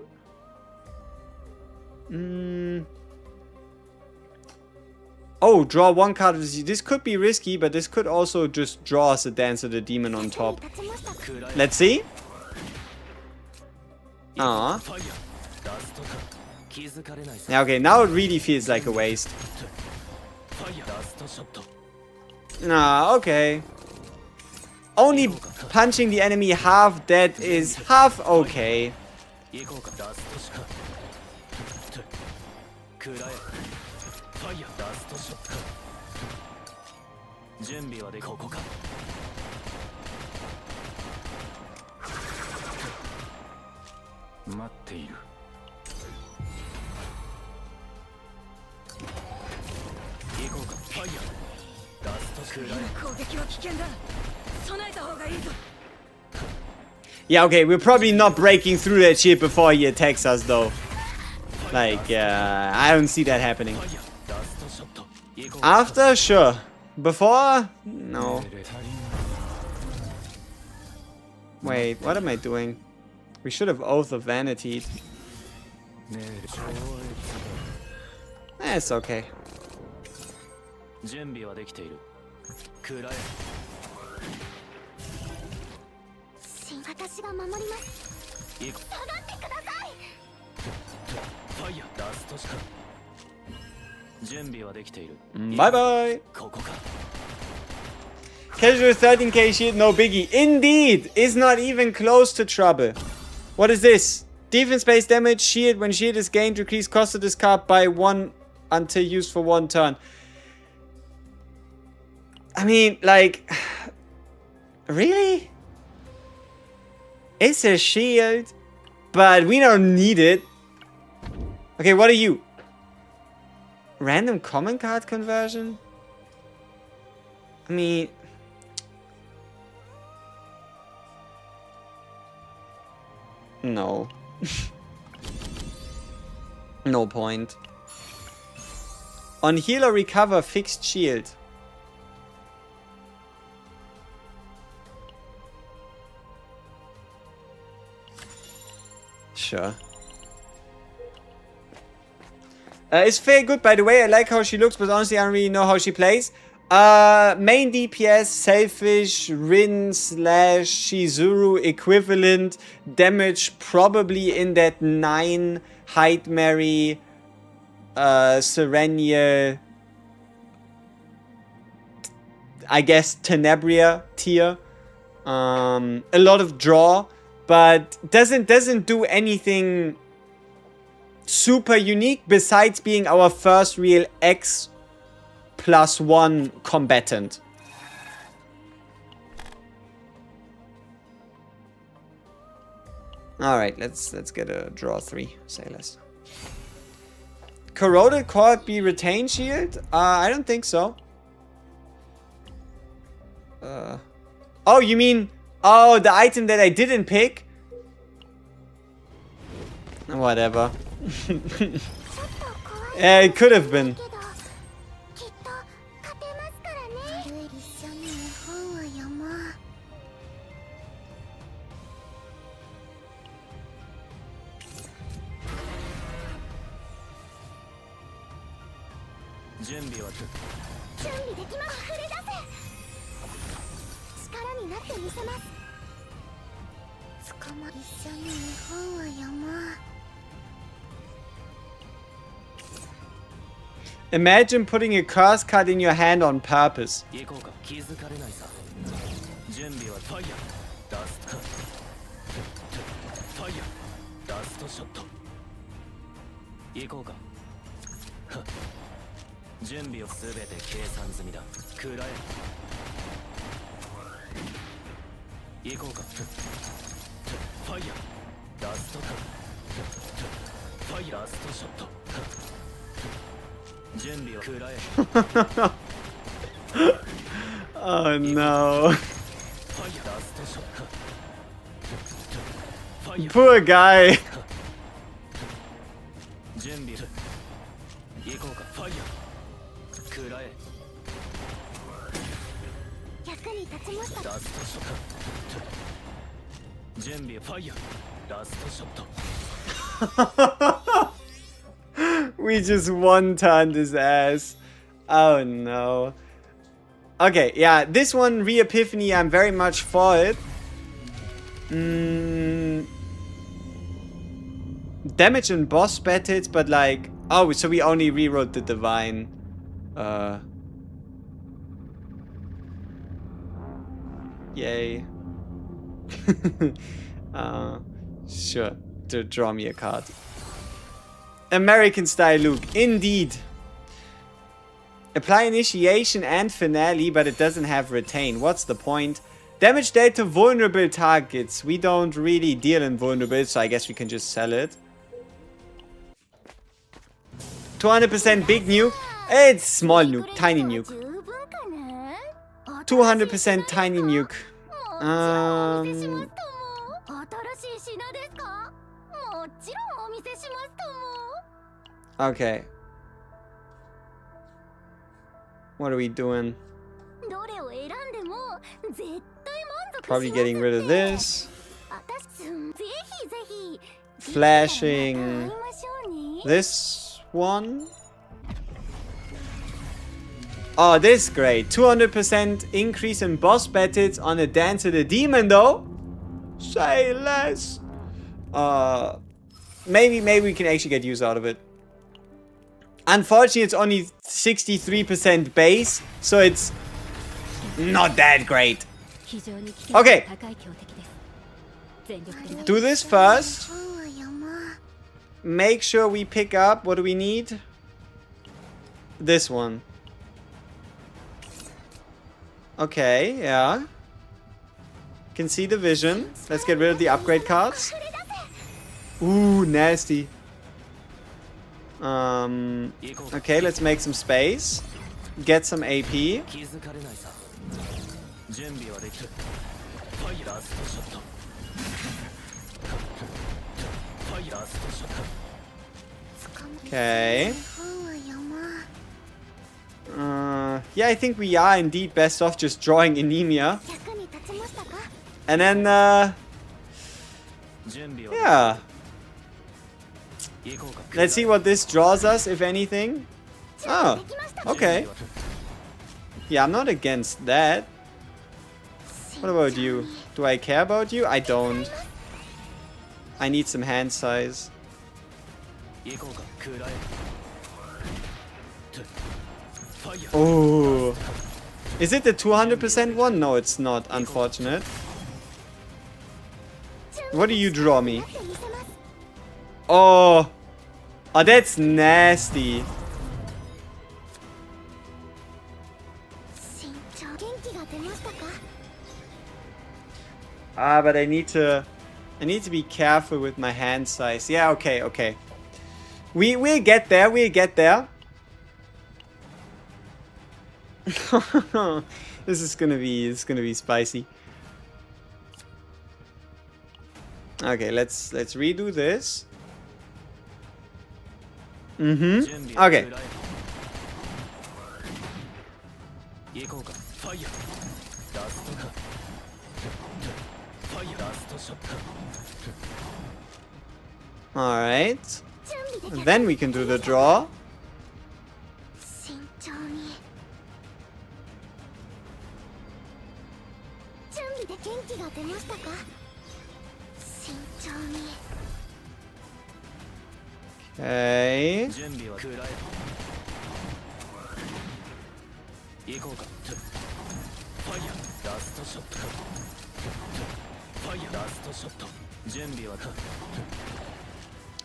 Oh, draw 1 card. This could be risky, but this could also just draw us a Dance of the Demon on top. Let's see. Ah. Yeah, okay, now it really feels like a waste. Nah, okay. Only punching the enemy half dead is half okay. Yeah, okay, we're probably not breaking through that shit before he attacks us, though. Like, I don't see that happening. After? Sure. Before? No. Wait, what am I doing? We should have Oath of Vanity. It's okay. Bye bye. Casual 13k shield, no biggie. Indeed, is not even close to trouble. What is this? Defense based damage, shield. When shield is gained, decrease cost of this card by 1 until used for 1 turn. I mean, like, really? It's a shield, but we don't need it. Okay, what are you? Random common card conversion? I mean... No. No point. On heal or recover, fixed shield. Sure. It's very good, by the way. I like how she looks, but honestly, I don't really know how she plays. Main DPS, Selfish, Rin / Shizuru equivalent. Damage probably in that 9 Hyde Mary, Serenia, I guess Tenebria tier. A lot of draw, but doesn't do anything super unique besides being our first real X+1 combatant. Alright, let's get a draw 3, say less. Corroded Cord be retained shield? I don't think so. Oh, you mean... Oh, the item that I didn't pick? Whatever. Yeah, it could have been. Imagine putting a curse card in your hand on purpose. Oh no. Poor guy. We just one-turned his ass. Oh no. Okay, yeah, this one, Re-Epiphany, I'm very much for it. Damage in boss battles, but like... Oh, so we only rewrote the Divine. Yay. Sure, to draw me a card. American style Luke, indeed. Apply initiation and finale, but it doesn't have retain. What's the point? Damage dealt to vulnerable targets. We don't really deal in vulnerable, so I guess we can just sell it. 200% big nuke. It's small nuke, tiny nuke. 200% tiny nuke. Okay. What are we doing? Probably getting rid of this. Flashing this one. Oh, this is great. 200% increase in boss battles on a Dance of the Demon, though. Say less. Maybe we can actually get use out of it. Unfortunately, it's only 63% base, so it's not that great. Okay. Do this first. Make sure we pick up. What do we need? This one. Okay, yeah. Can see the vision. Let's get rid of the upgrade cards. Ooh, nasty. Okay, let's make some space. Get some AP. Okay. Yeah, I think we are indeed best off just drawing anemia. And then, yeah. Let's see what this draws us, if anything. Oh, okay. Yeah, I'm not against that. What about you? Do I care about you? I don't. I need some hand size. Oh. Is it the 200% one? No, it's not. Unfortunate. What do you draw me? Oh. Oh, that's nasty. Ah, but I need to be careful with my hand size. Yeah, okay, okay. We'll get there, we'll get there. This is gonna be spicy. Okay, let's redo this. Okay. Alright. Then we can do the draw. Okay.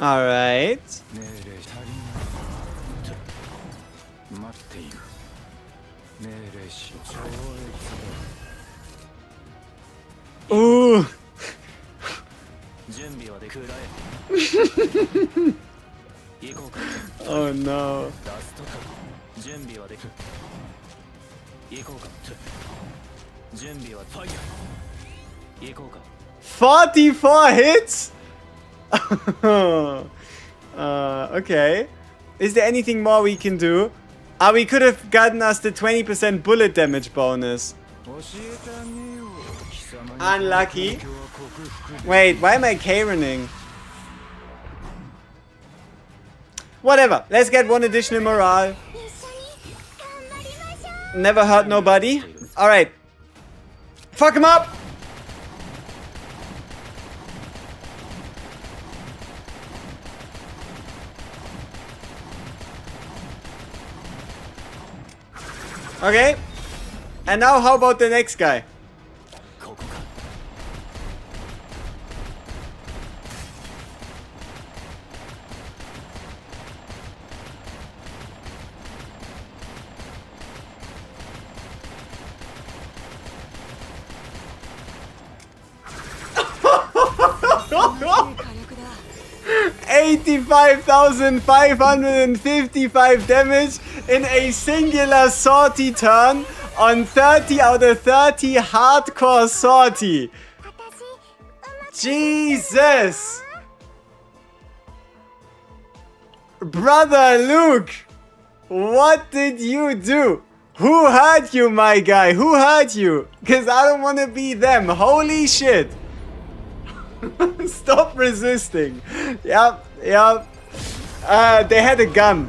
All right. Ooh. Oh no. 44 hits? Okay. Is there anything more we can do? We could have gotten us the 20% bullet damage bonus. Unlucky. Wait, why am I Karening? Whatever. Let's get one additional morale. Never hurt nobody. Alright. Fuck him up! Okay. And now how about the next guy? $85,555 damage in a singular sortie turn on 30 out of 30 hardcore sortie. Jesus! Brother Luke! What did you do? Who hurt you, my guy? Who hurt you? Because I don't want to be them. Holy shit. Stop resisting. Yep, yep. They had a gun.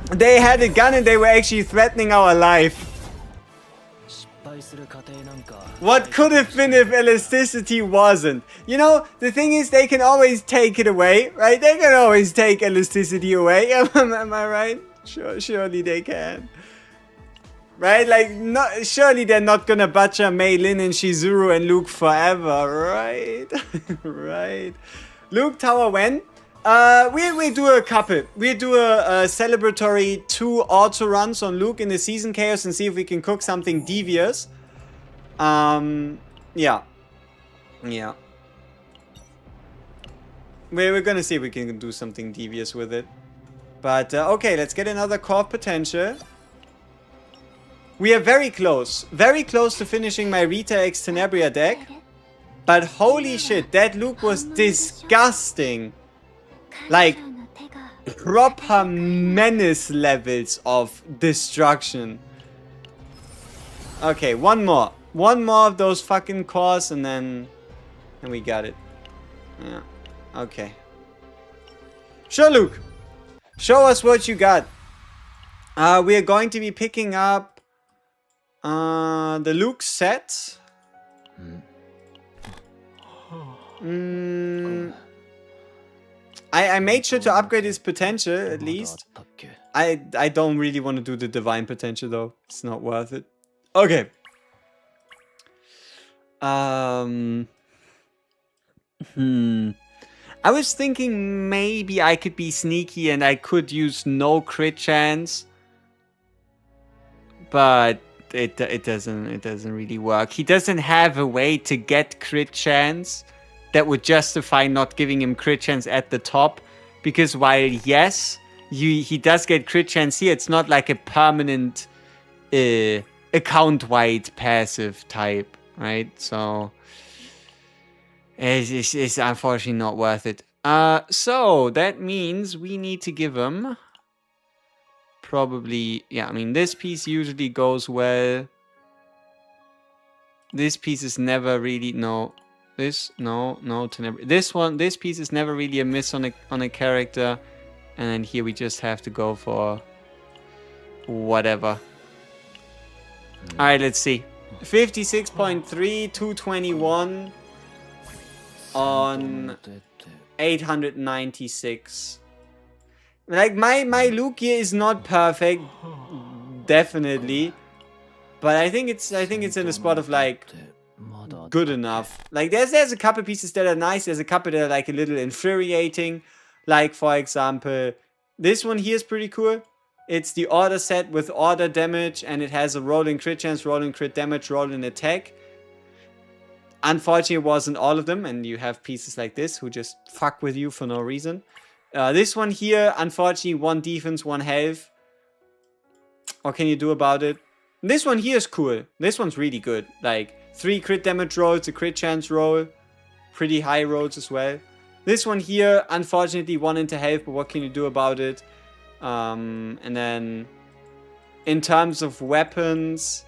They had a gun and they were actually threatening our life. What could have been if elasticity wasn't? You know, the thing is they can always take it away, right? They can always take elasticity away. Am I right? Surely they can. Right? Like, surely they're not gonna butcher Mei Lin and Shizuru and Luke forever, right? Right. Luke Tower when? We'll do a couple. We'll do a celebratory 2 auto runs on Luke in the season chaos and see if we can cook something devious. Yeah. Yeah. We're gonna see if we can do something devious with it. But, okay, let's get another core of potential. We are very close to finishing my Rita X Tenebria deck. But holy shit, that Luke was disgusting. Like, proper menace levels of destruction. Okay, one more. One more of those fucking cores and then we got it. Yeah, okay. Sure, Luke. Show us what you got. We are going to be picking up the Luke set. I made sure to upgrade his potential at least. I don't really want to do the divine potential though. It's not worth it. Okay. I was thinking maybe I could be sneaky and I could use no crit chance. But it doesn't really work. He doesn't have a way to get crit chance that would justify not giving him crit chance at the top, because while yes, he does get crit chance here, it's not like a permanent account-wide passive type, right? So it's unfortunately not worth it. So that means we need to give him probably, yeah, I mean, this piece usually goes well. This piece is never really, no, this, no, to never, this one, this piece is never really a miss on a character. And then here we just have to go for whatever. Alright, let's see. 56.3, 221 on 896. Like, my Luke here is not perfect, definitely. But I think it's in the spot of, like, good enough. Like, there's a couple pieces that are nice. There's a couple that are, like, a little infuriating. Like, for example, this one here is pretty cool. It's the order set with order damage, and it has a rolling crit chance, rolling crit damage, rolling attack. Unfortunately, it wasn't all of them, and you have pieces like this who just fuck with you for no reason. This one here, unfortunately, 1 defense, 1 health. What can you do about it? This one here is cool. This one's really good. Like, 3 crit damage rolls, a crit chance roll. Pretty high rolls as well. This one here, unfortunately, 1 into health, but what can you do about it? And then, in terms of weapons,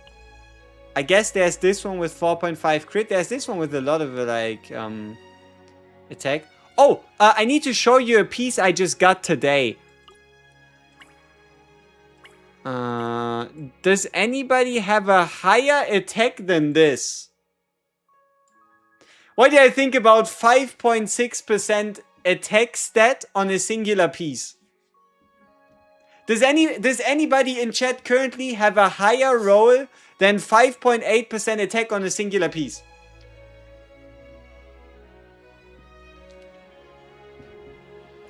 I guess there's this one with 4.5 crit. There's this one with a lot of, like, attack. Oh, I need to show you a piece I just got today. Does anybody have a higher attack than this? What do I think about 5.6% attack stat on a singular piece? Does anybody in chat currently have a higher roll than 5.8% attack on a singular piece?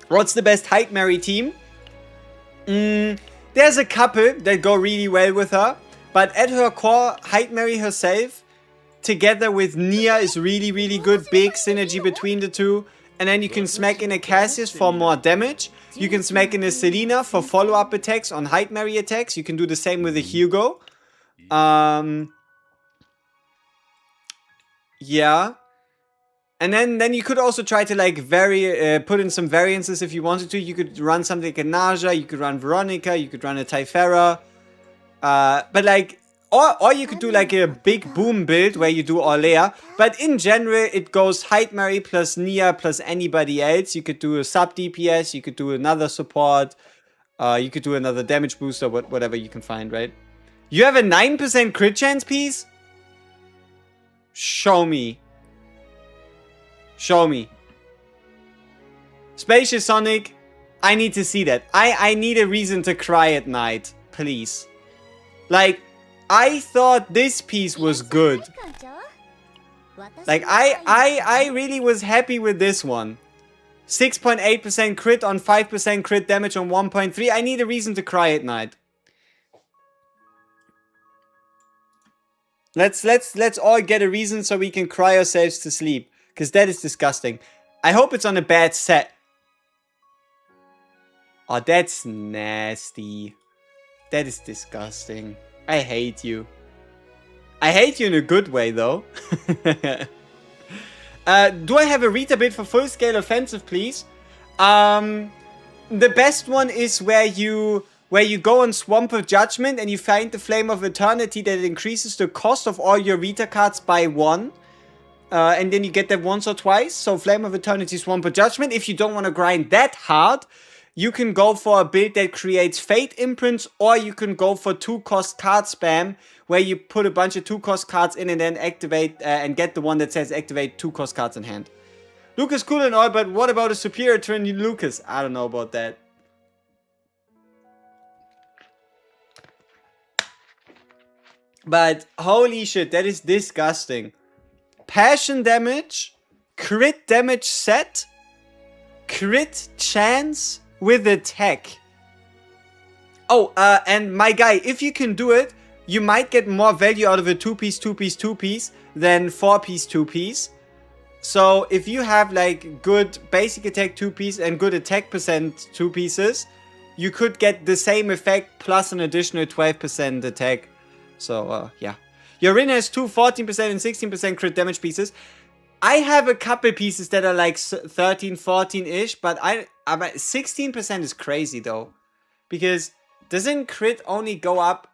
What's the best Hyde Mary team? There's a couple that go really well with her, but at her core, Hyde Mary herself, together with Nia, is really, really good. Big synergy between the two. And then you can smack in a Cassius for more damage. You can smack in a Selena for follow-up attacks on Hyde Mary attacks. You can do the same with a Hugo. Yeah. And then you could also try to, like, put in some variances if you wanted to. You could run something like a Naja, you could run Veronica, you could run a Typhera. But, like, or you could do, like, a big boom build where you do Orlea. But in general, it goes Hyde Mary plus Nia plus anybody else. You could do a sub DPS, you could do another support, you could do another damage booster, whatever you can find, right? You have a 9% crit chance piece? Show me. Show me. Spacious Sonic, I need to see that. I need a reason to cry at night, please. Like, I thought this piece was good. Like, I really was happy with this one. 6.8% crit on 5% crit damage on 1.3. I need a reason to cry at night. Let's all get a reason so we can cry ourselves to sleep. Because that is disgusting. I hope it's on a bad set. Oh, that's nasty. That is disgusting. I hate you. I hate you in a good way, though. Do I have a Rita bit for full scale offensive, please? The best one is where you go on Swamp of Judgment and you find the Flame of Eternity that increases the cost of all your Rita cards by 1. And then you get that once or twice. So Flame of Eternity, Swamp of Judgment. If you don't want to grind that hard, you can go for a build that creates Fate Imprints, or you can go for 2-cost card spam, where you put a bunch of 2-cost cards in and then activate and get the one that says activate 2-cost cards in hand. Lucas cool and all, but what about a superior turn Lucas? I don't know about that. But holy shit, that is disgusting. Passion damage, crit damage set, crit chance with attack. Oh, and my guy, if you can do it, you might get more value out of a 2-piece, 2-piece, 2-piece than 4-piece, 2-piece. So if you have, like, good basic attack 2-piece and good attack percent 2 pieces, you could get the same effect plus an additional 12% attack. So, yeah. Your Rin has 2 14% and 16% crit damage pieces. I have a couple pieces that are like 13, 14-ish, but 16% is crazy though. Because doesn't crit only go up?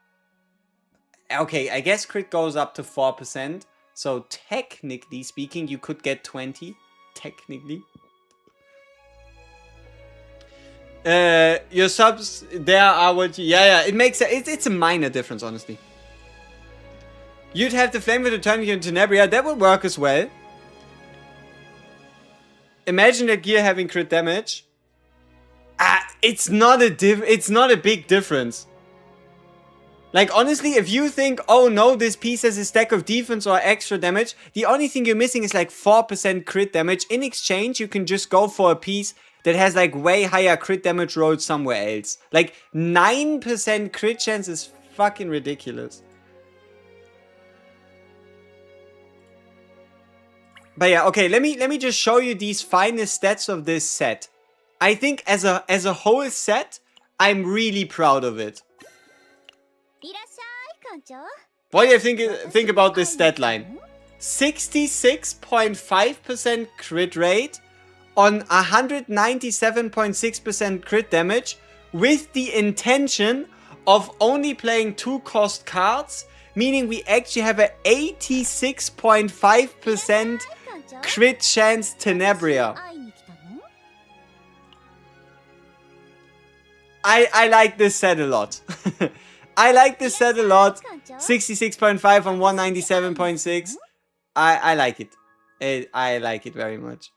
Okay, I guess crit goes up to 4%. So technically speaking, you could get 20. Technically. Your subs there are what you... Yeah, it makes... It's a minor difference, honestly. You'd have the flame to turn you into Tenebria. That would work as well. Imagine that gear having crit damage. It's not a big difference. Like, honestly, if you think, oh no, this piece has a stack of defense or extra damage, the only thing you're missing is like 4% crit damage. In exchange, you can just go for a piece that has like way higher crit damage rolls somewhere else. Like, 9% crit chance is fucking ridiculous. But yeah, okay, let me just show you these finest stats of this set. I think as a whole set, I'm really proud of it. What do you think about this stat line? 66.5% crit rate on 197.6% crit damage with the intention of only playing 2 cost cards, meaning we actually have an 86.5% crit chance Tenebria. I like this set a lot. I like this set a lot. 66.5 on 197.6. I like it. I like it very much.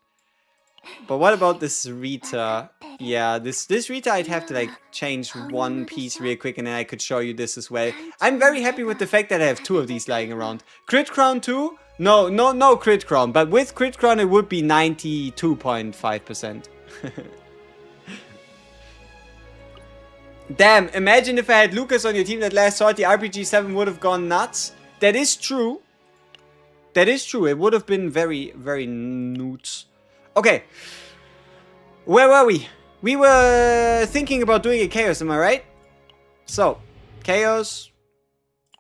But what about this Rita? Yeah, this Rita I'd have to like change one piece real quick and then I could show you this as well. I'm very happy with the fact that I have 2 of these lying around. Crit Crown 2? No Crit Crown. But with Crit Crown it would be 92.5%. Damn, imagine if I had Lucas on your team that last Sortie RPG 7 would have gone nuts. That is true. That is true. It would have been very, very nuts. Okay. Where were we? We were thinking about doing a Chaos, am I right? So, Chaos.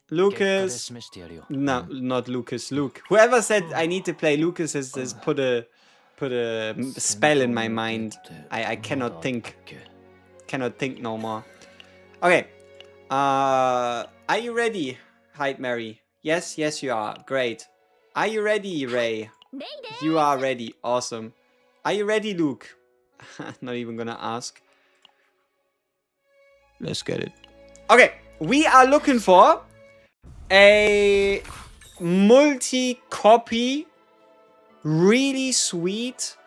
Lucas. No, not Lucas. Luke. Whoever said I need to play Lucas has put a spell in my mind. I cannot think. Cannot think no more. Okay. Are you ready, Hyde Mary? Yes, you are. Great. Are you ready, Ray? You are ready. Awesome. Are you ready, Luke? Not even gonna ask. Let's get it. Okay. We are looking for a multi-copy, really sweet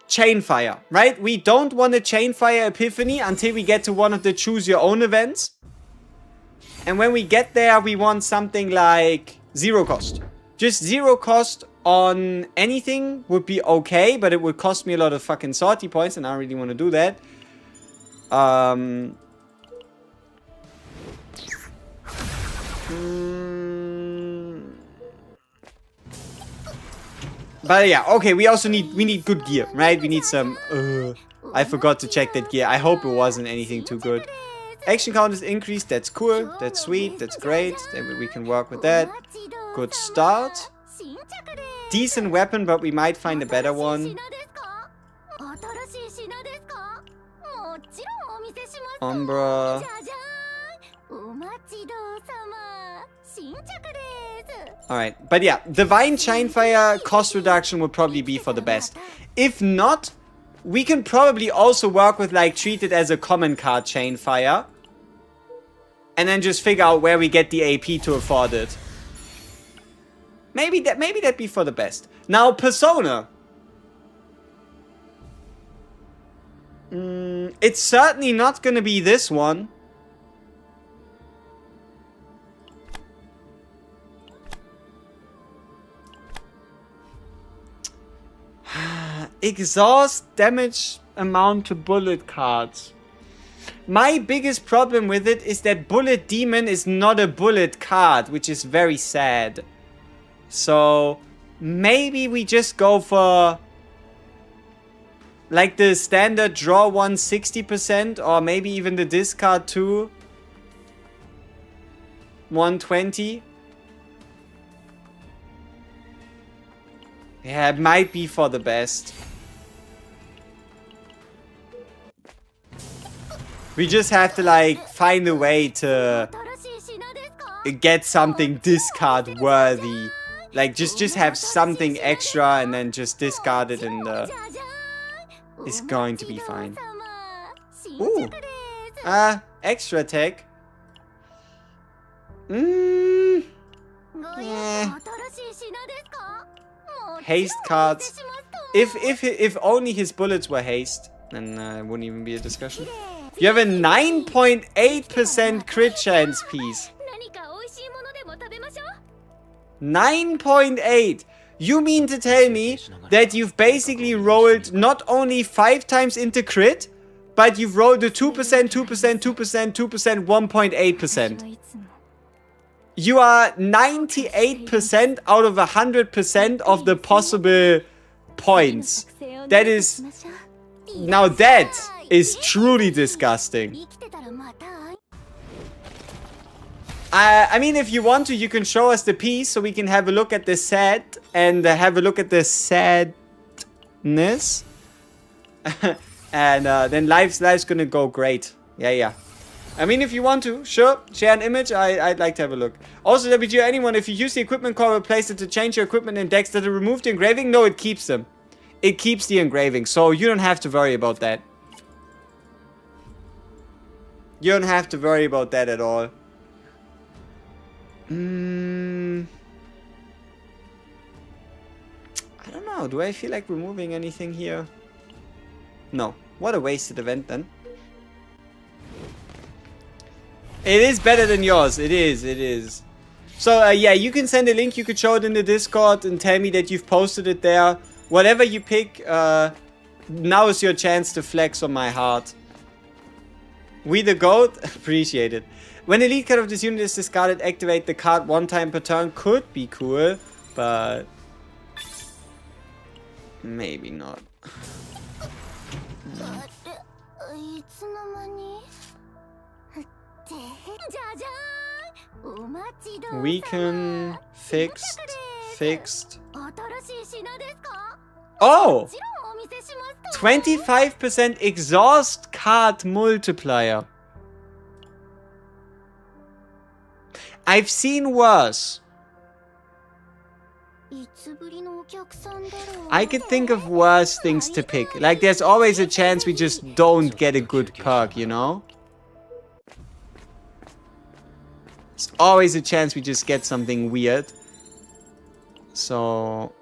Chainfire, right? We don't want a Chainfire Epiphany until we get to one of the Choose Your Own events. And when we get there, we want something like 0 cost. Just 0 cost on anything would be okay, but it would cost me a lot of fucking Sortie points, and I don't really want to do that. But yeah, okay, we need good gear, right? We need some, I forgot to check that gear. I hope it wasn't anything too good. Action count is increased, that's cool, that's sweet, that's great. Then we can work with that. Good start. Decent weapon, but we might find a better one. Umbra. Alright, but yeah, Divine Chainfire cost reduction would probably be for the best. If not, we can probably also work with like treat it as a common card Chainfire. And then just figure out where we get the AP to afford it. Maybe that'd be for the best. Now, Persona. It's certainly not gonna be this one. Exhaust damage amount to bullet cards. My biggest problem with it is that Bullet Demon is not a bullet card, which is very sad. So maybe we just go for like the standard draw 1 60%, or maybe even the discard 2 120. Yeah, it might be for the best. We just have to like find a way to get something discard worthy. Like just have something extra and then just discard it, and it's going to be fine. Ooh. Extra attack. Haste cards. If only his bullets were haste, then it wouldn't even be a discussion. You have a 9.8% crit chance piece. 9.8. You mean to tell me that you've basically rolled not only 5 times into crit, but you've rolled a 2%, 2%, 2%, 2%, 1.8%. You are 98% out of 100% of the possible points. That is... Now that is truly disgusting. I mean, if you want to, you can show us the piece so we can have a look at the set and have a look at the sadness. And then life's gonna go great. Yeah. I mean, if you want to, sure, share an image. I'd like to have a look. Also, WG, anyone, if you use the equipment core, replace it to change your equipment index, does it remove the engraving? No, it keeps them. It keeps the engraving, so you don't have to worry about that. You don't have to worry about that at all. I don't know. Do I feel like removing anything here? No. What a wasted event then. It is better than yours. It is. So, yeah, you can send a link. You could show it in the Discord and tell me that you've posted it there. Whatever you pick, now is your chance to flex on my heart. We the GOAT? Appreciate it. When the lead card of this unit is discarded, activate the card 1 time per turn. Could be cool, but... maybe not. Weaken, fixed. Oh! 25% exhaust card multiplier. I've seen worse. I could think of worse things to pick. Like, there's always a chance we just don't get a good perk, you know? There's always a chance we just get something weird. So...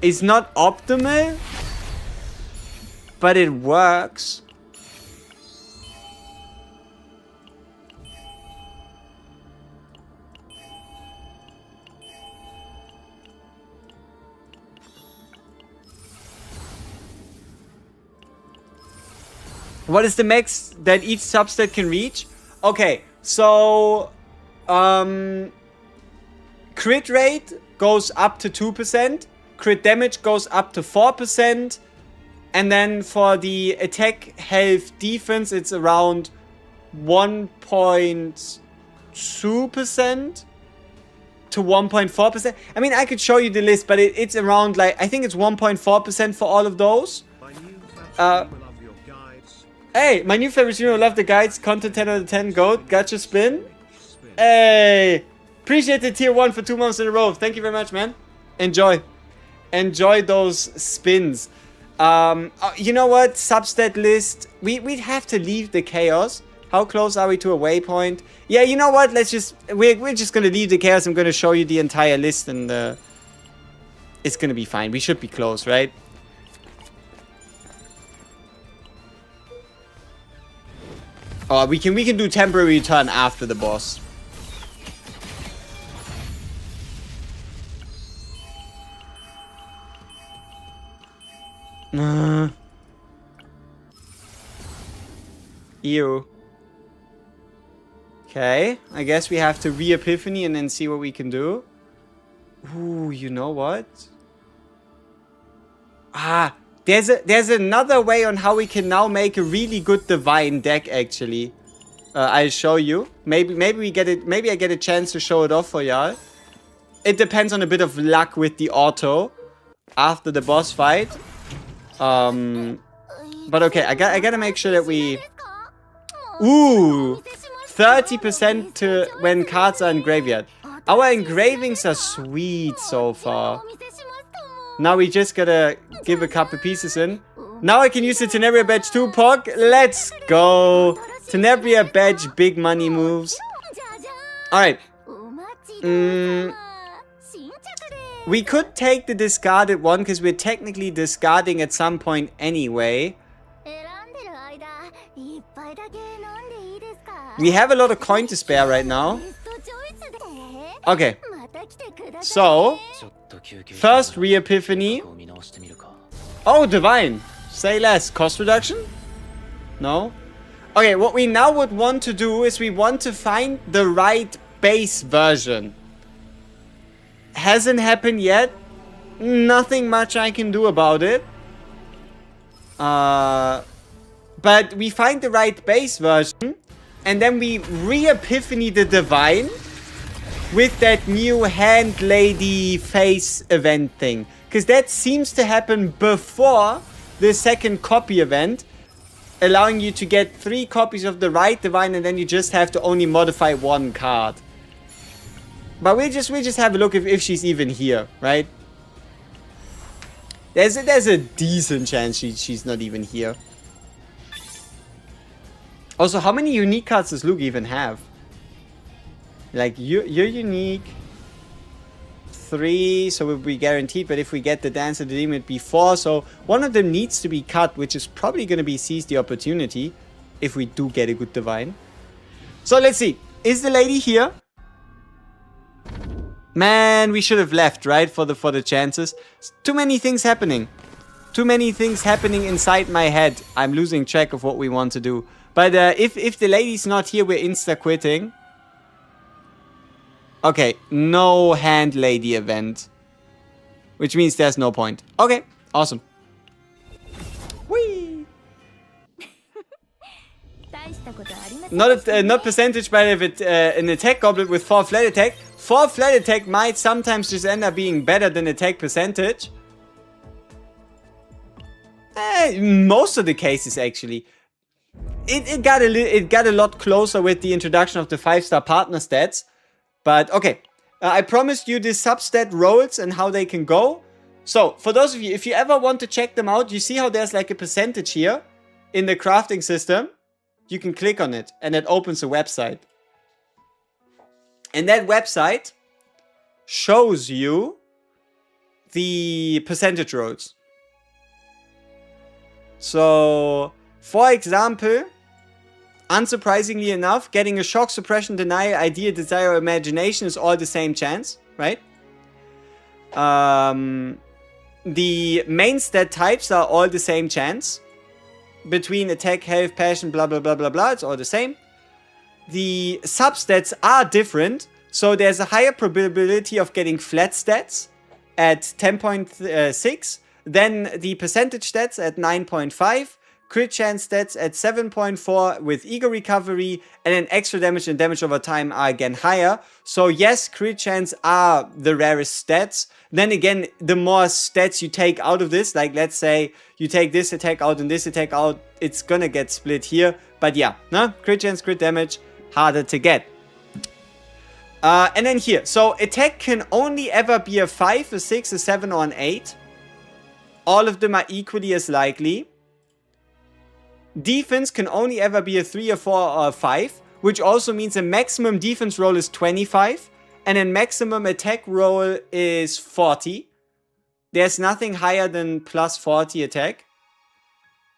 it's not optimal, but it works. What is the max that each substat can reach? Okay, so crit rate goes up to 2%, crit damage goes up to 4%, and then for the attack, health, defense, it's around 1.2% to 1.4%. I mean, I could show you the list, but it's around, like, I think it's 1.4% for all of those. Hey, my new favorite streamer, love the guides, content 10 out of 10, GOAT, gacha spin. Hey, appreciate the tier 1 for 2 months in a row. Thank you very much, man. Enjoy those spins. You know what, substat list, we'd have to leave the chaos. How close are we to a waypoint? Yeah, you know what, we're just gonna leave the chaos. I'm gonna show you the entire list, and it's gonna be fine. We should be close, right? Oh, we can do temporary return after the boss. Ew. Okay, I guess we have to re-epiphany and then see what we can do. Ooh, you know what? Ah, there's another way on how we can now make a really good divine deck, actually. I'll show you. Maybe we get it. Maybe I get a chance to show it off for y'all. It depends on a bit of luck with the auto after the boss fight. But okay, I gotta make sure that we... Ooh! 30% to when cards are in graveyard. Our engravings are sweet so far. Now we just gotta give a couple pieces in. Now I can use the Tenebria badge too, Pog. Let's go! Tenebria badge, big money moves. Alright. We could take the discarded one because we're technically discarding at some point anyway. We have a lot of coin to spare right now. Okay. So, first re-epiphany. Oh, divine. Say less. Cost reduction? No? Okay, what we now would want to do is we want to find the right base version. Hasn't happened yet. Nothing much I can do about it. But we find the right base version. And then we re-epiphany the divine with that new hand lady face event thing. Because that seems to happen before the second copy event, allowing you to get 3 copies of the right divine, and then you just have to only modify 1 card. But we just have a look if she's even here, right? There's a decent chance she's not even here. Also, how many unique cards does Luke even have? Like, you're unique. 3, so we'll be guaranteed, but if we get the Dance of the Demon, it'd be 4, so one of them needs to be cut, which is probably going to be Seize the Opportunity, if we do get a good divine. So let's see, is the lady here? Man, we should have left, right, for the chances. Too many things happening. Too many things happening inside my head. I'm losing track of what we want to do. But if the lady's not here, we're insta-quitting. Okay, no hand lady event. Which means there's no point. Okay, awesome. Whee! Not percentage, but if it's an attack goblet with 4 flat attack. 4 flat attack might sometimes just end up being better than attack percentage. Most of the cases, actually. It got a lot closer with the introduction of the 5-star partner stats. But, okay. I promised you the substat rolls and how they can go. So, for those of you, if you ever want to check them out, you see how there's like a percentage here in the crafting system. You can click on it and it opens a website. And that website shows you the percentage rolls. So, for example, unsurprisingly enough, getting a shock, suppression, denial, idea, desire, or imagination is all the same chance, right? The main stat types are all the same chance. Between attack, health, passion, blah, blah, blah, blah, blah, it's all the same. The substats are different, so there's a higher probability of getting flat stats at 10.6, then the percentage stats at 9.5, crit chance stats at 7.4 with ego recovery, and then extra damage and damage over time are again higher. So yes, crit chance are the rarest stats. Then again, the more stats you take out of this, like let's say you take this attack out and this attack out, it's gonna get split here. But yeah, no? Crit chance, crit damage, harder to get. And then here, so attack can only ever be a 5, a 6, a 7, or an 8. All of them are equally as likely. Defense can only ever be a 3, a 4, or a 5, which also means a maximum defense roll is 25, and a maximum attack roll is 40. There's nothing higher than plus 40 attack.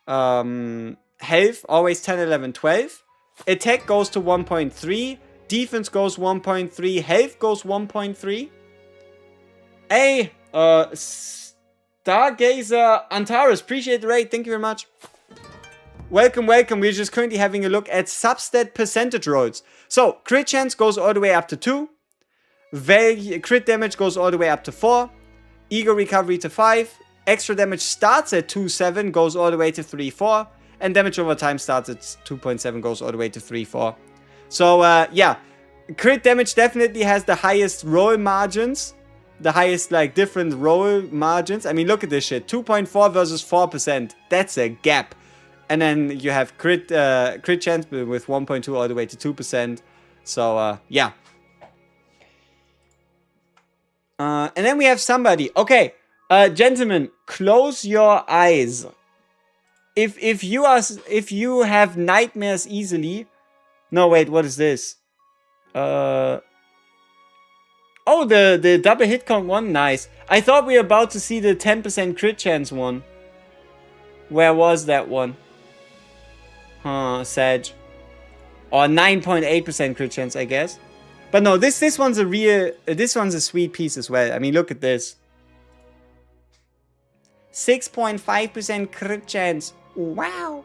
Health, always 10, 11, 12. Attack goes to 1.3. Defense goes 1.3. Health goes 1.3. Hey, Stargazer Antares, appreciate the raid. Thank you very much. Welcome, welcome. We're just currently having a look at substat percentage rolls. So, crit chance goes all the way up to 2. Crit damage goes all the way up to 4. Ego recovery to 5. Extra damage starts at 2.7, goes all the way to 3.4. And damage over time starts at 2.7, goes all the way to 3.4. So, yeah. Crit damage definitely has the highest roll margins. The highest, like, different roll margins. I mean, look at this shit. 2.4 versus 4%. That's a gap. And then you have crit chance with 1.2 all the way to 2%. So, yeah. And then we have somebody. Okay, gentlemen, close your eyes. If you have nightmares easily. No, wait, what is this? Oh, the double hit count one? Nice. I thought we were about to see the 10% crit chance one. Where was that one? Huh, Sag. Or 9.8% crit chance, I guess. But no, this one's a real... this one's a sweet piece as well. I mean, look at this. 6.5% crit chance. Wow.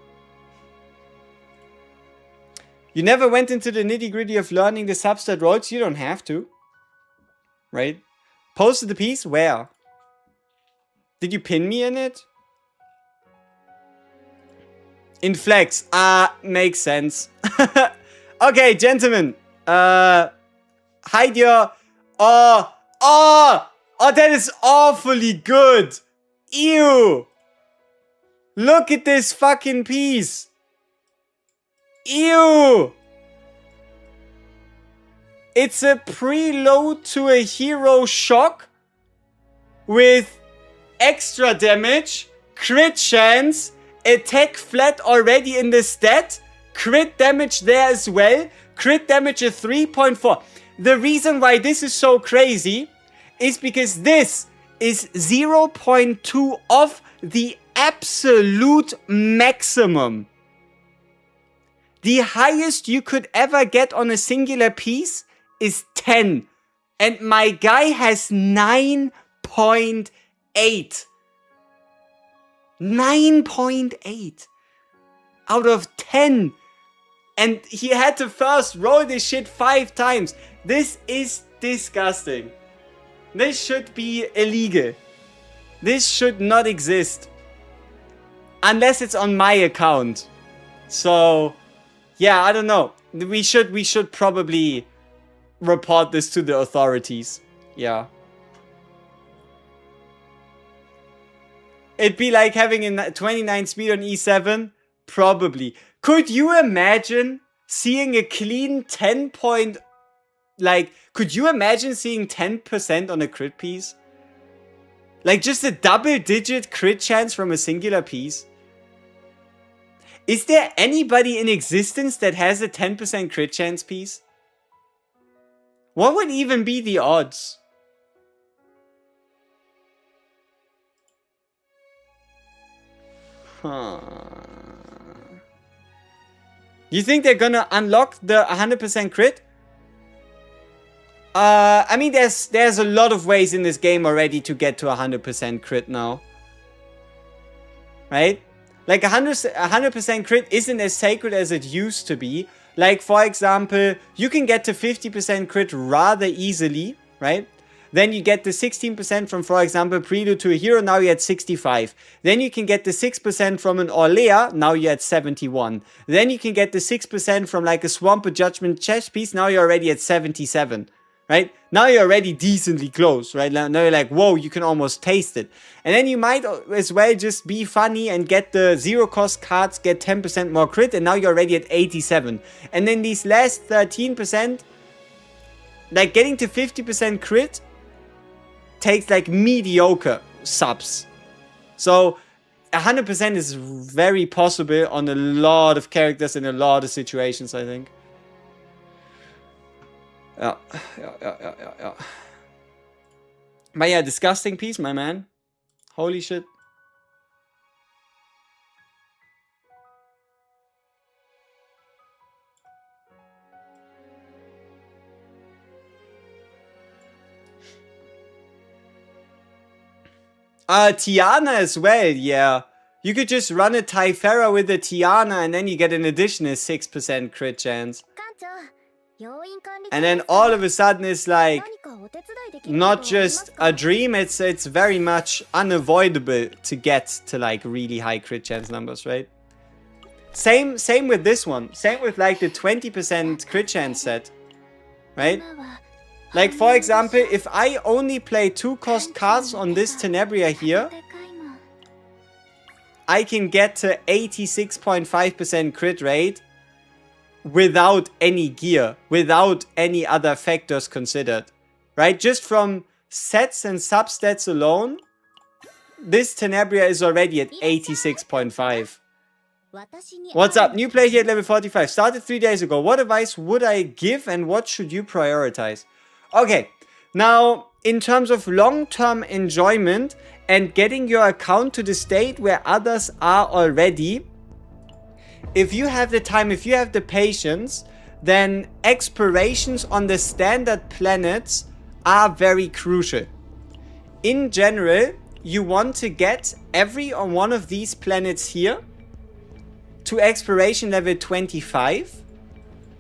You never went into the nitty-gritty of learning the substat roles? You don't have to. Right? Posted the piece? Where? Did you pin me in it? In flex. Makes sense. Okay, gentlemen. Hide your... Oh, that is awfully good. Ew. Look at this fucking piece. Ew. It's a preload to a hero shock with extra damage, crit chance, attack flat already in the stat, crit damage there as well, crit damage at 3.4. The reason why this is so crazy is because this is 0.2 of the absolute maximum. The highest you could ever get on a singular piece is 10. And my guy has 9.8. 9.8 out of 10. And he had to first roll this shit 5 times. This is disgusting. This should be illegal. This should not exist. Unless it's on my account. So, yeah, I don't know. We should probably report this to the authorities. Yeah. It'd be like having a 29 speed on E7? Probably. Could you imagine seeing a clean 10 point... Like, could you imagine seeing 10% on a crit piece? Like, just a double-digit crit chance from a singular piece? Is there anybody in existence that has a 10% crit chance piece? What would even be the odds? Huh. You think they're gonna unlock the 100% crit? I mean, there's a lot of ways in this game already to get to 100% crit now. Right? Like 100% crit isn't as sacred as it used to be. Like, for example, you can get to 50% crit rather easily, right? Then you get the 16% from, for example, Prelude to a Hero, now you're at 65. Then you can get the 6% from an Orlea, now you're at 71. Then you can get the 6% from like a Swamp or Judgment chess piece, now you're already at 77. Right? Now you're already decently close, right? Now you're like, whoa, you can almost taste it. And then you might as well just be funny and get the zero cost cards, get 10% more crit, and now you're already at 87. And then these last 13%, like getting to 50% crit, takes like mediocre subs. So 100% is very possible on a lot of characters in a lot of situations, I think. Yeah. But yeah, disgusting piece, my man. Holy shit. Tiana as well, yeah. You could just run a Typhera with a Tiana and then you get an additional 6% crit chance. And then all of a sudden it's like not just a dream, it's very much unavoidable to get to like really high crit chance numbers, right? Same with this one. Same with like the 20% crit chance set, right? Like, for example, if I only play 2 cost cards on this Tenebria here, I can get to 86.5% crit rate without any gear, without any other factors considered, right? Just from sets and substats alone, this Tenebria is already at 86.5. What's up? New player here at level 45. Started 3 days ago. What advice would I give and what should you prioritize? Okay, now in terms of long-term enjoyment and getting your account to the state where others are already, if you have the time, if you have the patience, then explorations on the standard planets are very crucial. In general, you want to get every on one of these planets here to exploration level 25,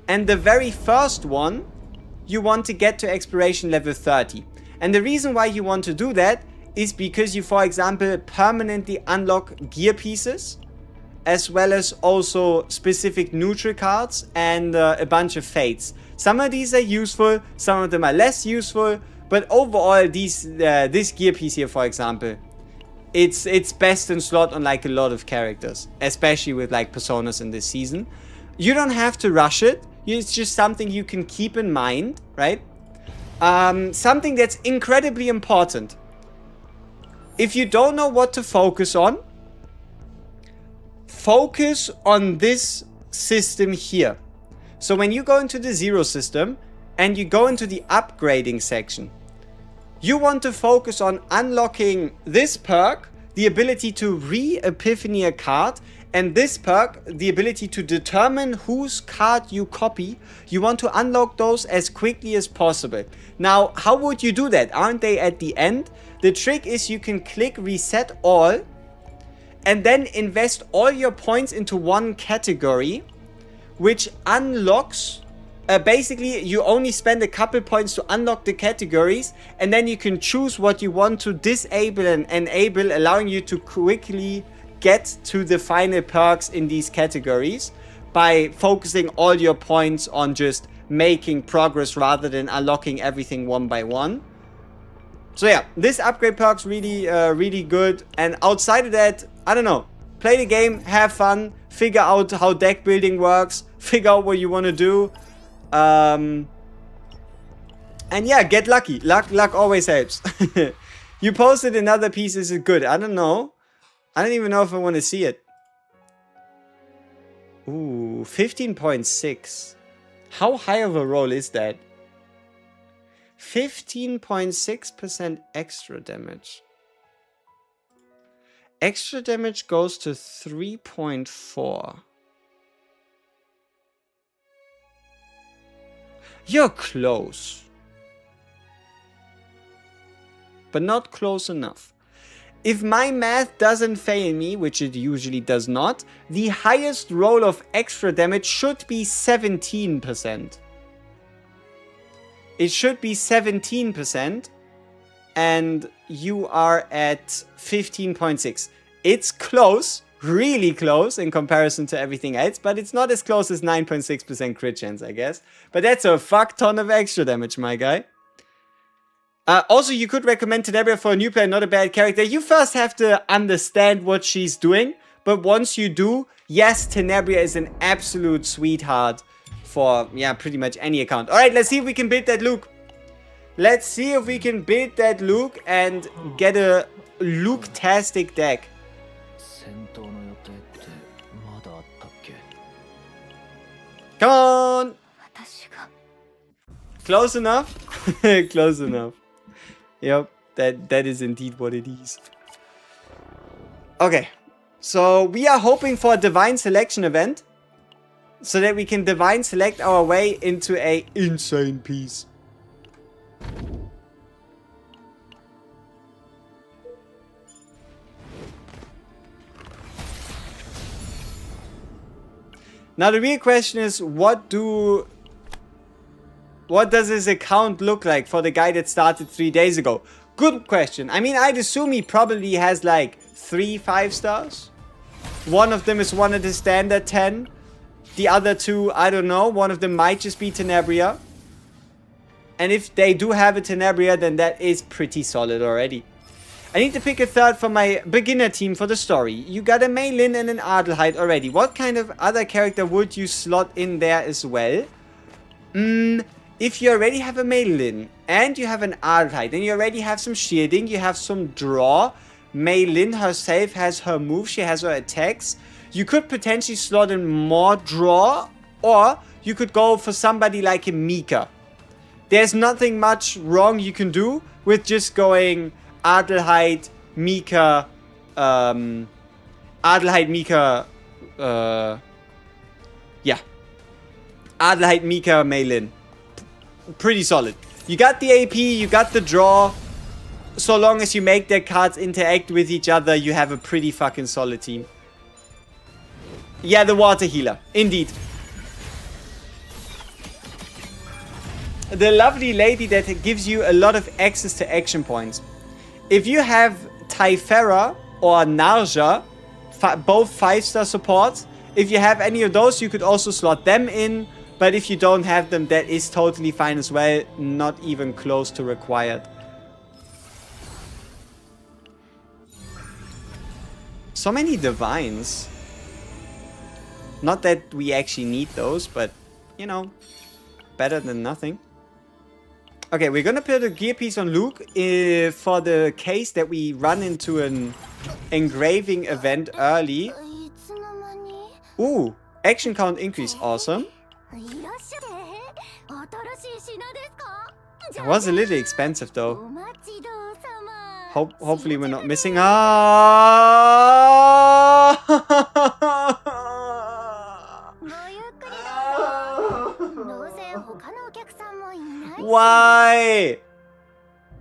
and the very first one you want to get to exploration level 30. And the reason why you want to do that is because you, for example, permanently unlock gear pieces, as well as also specific neutral cards and a bunch of fates. Some of these are useful, some of them are less useful, but overall this gear piece here, for example, it's best in slot on like a lot of characters, especially with like personas in this season. You don't have to rush it. It's just something you can keep in mind, right? Something that's incredibly important. If you don't know what to focus on this system here. So when you go into the zero system and you go into the upgrading section, you want to focus on unlocking this perk, the ability to re-epiphany a card, and this perk, the ability to determine whose card you copy. You want to unlock those as quickly as possible. Now, how would you do that? Aren't they at the end? The trick is you can click reset all and then invest all your points into one category, which unlocks basically, you only spend a couple points to unlock the categories, and then you can choose what you want to disable and enable, allowing you to quickly get to the final perks in these categories by focusing all your points on just making progress rather than unlocking everything one by one. So yeah, this upgrade perk's really good. And outside of that, I don't know, play the game, have fun, figure out how deck building works, figure out what you want to do. And yeah, get lucky. Luck always helps. You posted another piece. Is it good? I don't know. I don't even know if I want to see it. Ooh, 15.6. How high of a roll is that? 15.6% extra damage. Extra damage goes to 3.4. You're close. But not close enough. If my math doesn't fail me, which it usually does not, the highest roll of extra damage should be 17%. It should be 17%, and you are at 15.6. It's close, really close in comparison to everything else, but it's not as close as 9.6% crit chance, I guess. But that's a fuck ton of extra damage, my guy. Also, you could recommend Tenebria for a new player, not a bad character. You first have to understand what she's doing, but once you do, yes, Tenebria is an absolute sweetheart for, yeah, pretty much any account. Alright, let's see if we can build that Luke. Let's see if we can build that Luke and get a Luke-tastic deck. Come on! Close enough? Close enough. Yep, that is indeed what it is. Okay, so we are hoping for a divine selection event so that we can divine select our way into a insane piece. Now the real question is, what does his account look like for the guy that started 3 days ago? Good question. I mean, I'd assume he probably has like 3 5-stars. One of them is one of the standard 10. The other 2, I don't know. One of them might just be Tenebria. And if they do have a Tenebria, then that is pretty solid already. I need to pick a third for my beginner team for the story. You got a Maylin and an Adelheid already. What kind of other character would you slot in there as well? If you already have a Maylin and you have an Adelheid and you already have some shielding, you have some draw, Mei Lin herself has her move, she has her attacks. You could potentially slot in more draw, or you could go for somebody like a Mika. There's nothing much wrong you can do with just going Adelheid, Mika, Adelheid, Mika, yeah. Adelheid, Mika, Mei Lin. Pretty solid. You got the AP, you got the draw. So long as you make their cards interact with each other, you have a pretty fucking solid team. Yeah, the water healer. Indeed. The lovely lady that gives you a lot of access to action points. If you have Typhera or Narja, both 5-star supports, if you have any of those, you could also slot them in. But if you don't have them, that is totally fine as well. Not even close to required. So many divines. Not that we actually need those, but, you know, better than nothing. Okay, we're gonna put a gear piece on Luke for the case that we run into an engraving event early. Ooh, action count increase, awesome. It was a little expensive though. Hopefully we're not missing. Why?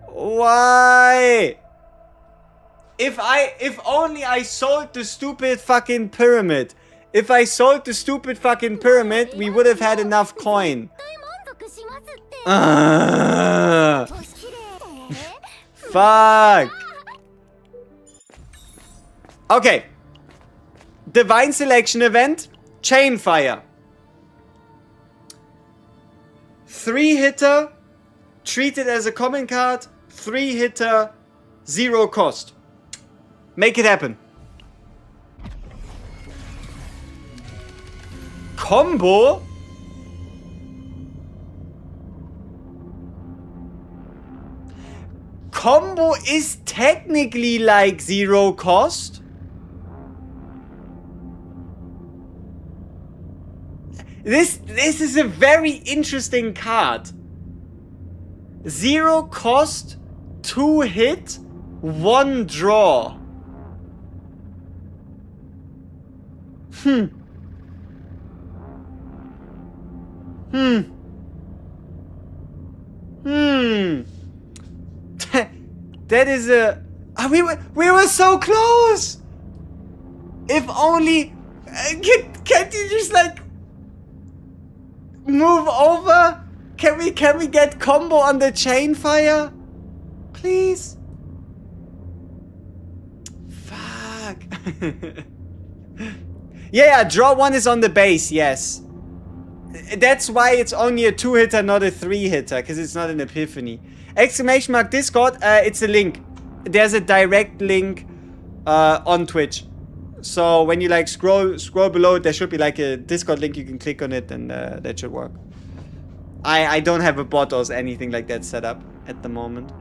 Why? If only I sold the stupid fucking pyramid. If I sold the stupid fucking pyramid, we would have had enough coin. Fuck. Okay. Divine selection event. Chainfire. 3-hitter. Treat it as a common card. 3-hitter. 0 cost. Make it happen. Combo? Combo is technically like 0 cost. This is a very interesting card. 0 cost, 2 hit, 1 draw. That is a... we were so close! If only... can't you just like... move over? Can we get combo on the Chainfire? Please? Fuck. Yeah, draw 1 is on the base, yes. That's why it's only a 2-hitter, not a 3-hitter, because it's not an epiphany. Exclamation mark Discord, it's a link. There's a direct link on Twitch. So when you like scroll below, there should be like a Discord link. You can click on it and that should work. I don't have a bot or anything like that set up at the moment.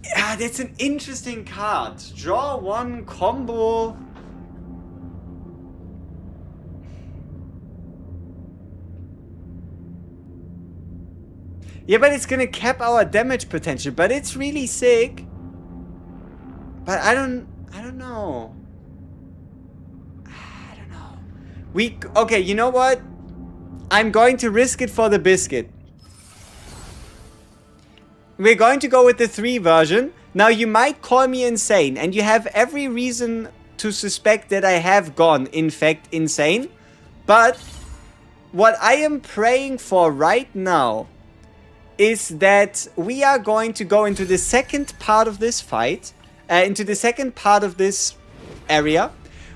Yeah, that's an interesting card. Draw 1 combo. Yeah, but it's gonna cap our damage potential. But it's really sick. But I don't know. I don't know. Okay, you know what? I'm going to risk it for the biscuit. We're going to go with the 3 version. Now, you might call me insane, and you have every reason to suspect that I have gone, in fact, insane. But what I am praying for right now is that we are going to go into the second part of this fight, into the second part of this area.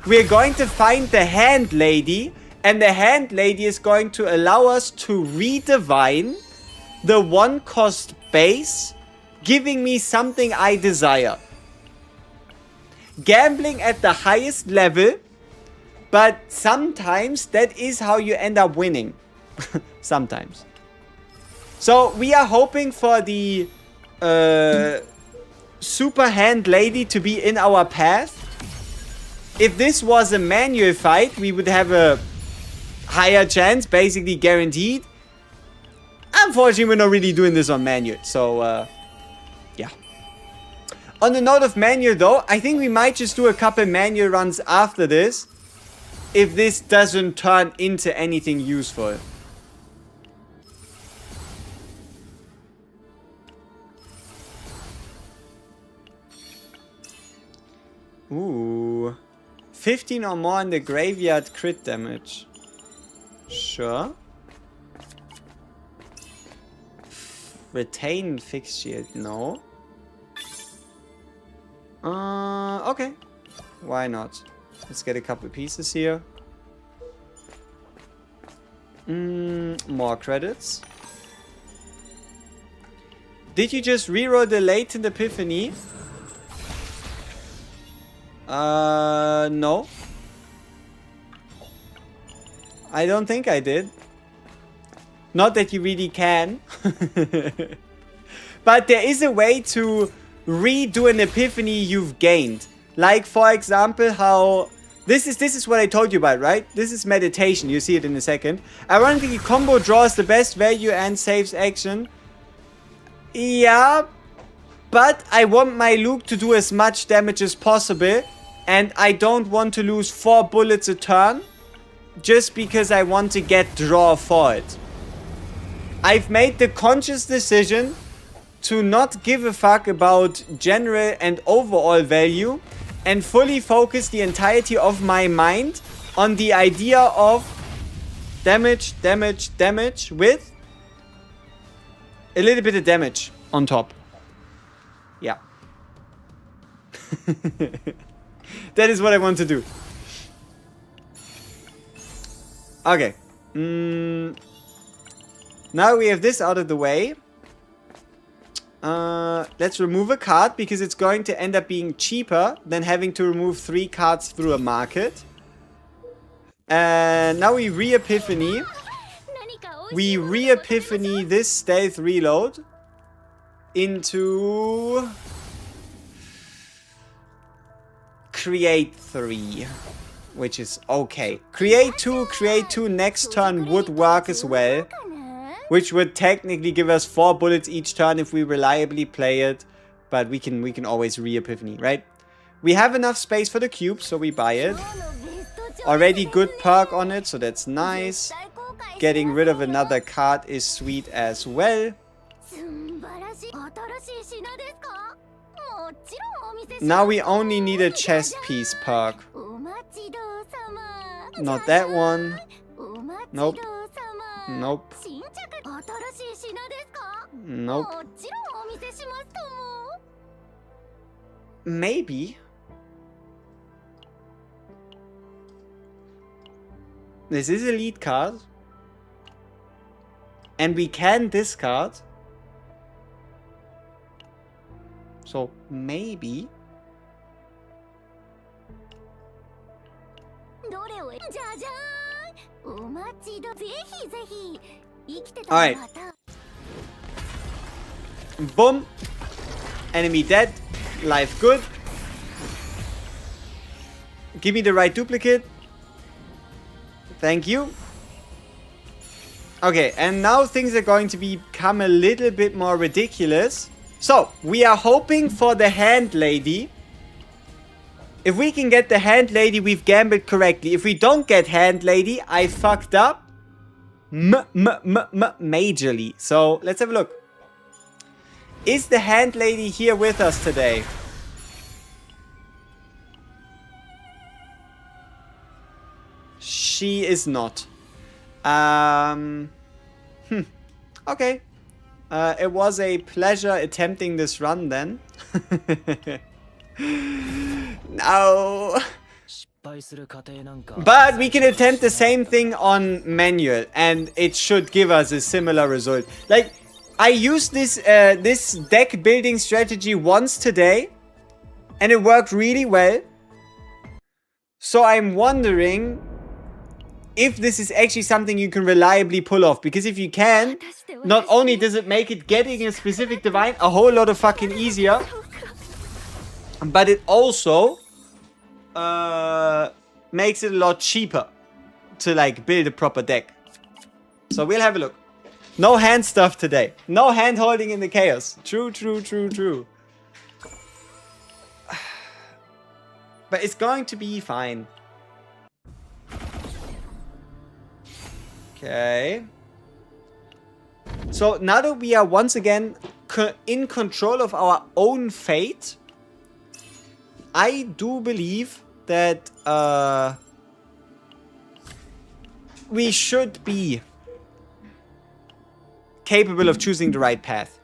We're going to find the Hand Lady, and the Hand Lady is going to allow us to redivine the 1 cost base, giving me something I desire. Gambling at the highest level, but sometimes that is how you end up winning. Sometimes. So we are hoping for the super hand lady to be in our path. If this was a manual fight, we would have a higher chance, basically guaranteed. Unfortunately, we're not really doing this on manual, so yeah. On the note of manual though, I think we might just do a couple manual runs after this, if this doesn't turn into anything useful. Ooh. 15 or more in the graveyard crit damage. Sure. Retain fixed shield, no. Okay. Why not? Let's get a couple pieces here. More credits. Did you just reroll the latent epiphany? No. I don't think I did. Not that you really can. But there is a way to redo an epiphany you've gained. Like, for example, how... This is what I told you about, right? This is meditation. You see it in a second. Ironically, combo draws the best value and saves action. Yeah, but I want my Luke to do as much damage as possible. And I don't want to lose 4 bullets a turn. Just because I want to get draw for it. I've made the conscious decision to not give a fuck about general and overall value. And fully focus the entirety of my mind on the idea of damage, damage, damage with a little bit of damage on top. Yeah. That is what I want to do. Okay. Now we have this out of the way. Let's remove a card because it's going to end up being cheaper than having to remove 3 cards through a market. And now we re-epiphany. We re-epiphany this stealth reload into create 3, which is okay. Create 2 next turn would work as well. Which would technically give us 4 bullets each turn if we reliably play it. But we can always re-epiphany, right? We have enough space for the cube, so we buy it. Already good perk on it, so that's nice. Getting rid of another card is sweet as well. Now we only need a chest piece perk. Not that one. Nope. Nope. Nope. Maybe. This is a lead card. And we can discard. So maybe. Alright. Boom. Enemy dead. Life good. Give me the right duplicate. Thank you. Okay, and now things are going to become a little bit more ridiculous. So, we are hoping for the hand lady. If we can get the hand lady, we've gambled correctly. If we don't get hand lady, I fucked up. Majorly. So, let's have a look. Is the hand lady here with us today? She is not. Okay. It was a pleasure attempting this run then. No. But we can attempt the same thing on manual and it should give us a similar result. Like, I used this this deck building strategy once today and it worked really well. So I'm wondering if this is actually something you can reliably pull off. Because if you can, not only does it make it getting a specific divine a whole lot of fucking easier, But it also makes it a lot cheaper to like build a proper deck. So we'll have a look. No hand stuff today. No hand holding in the chaos. True, true, true, true. But it's going to be fine. Okay. So now that we are once again in control of our own fate, I do believe that we should be capable of choosing the right path.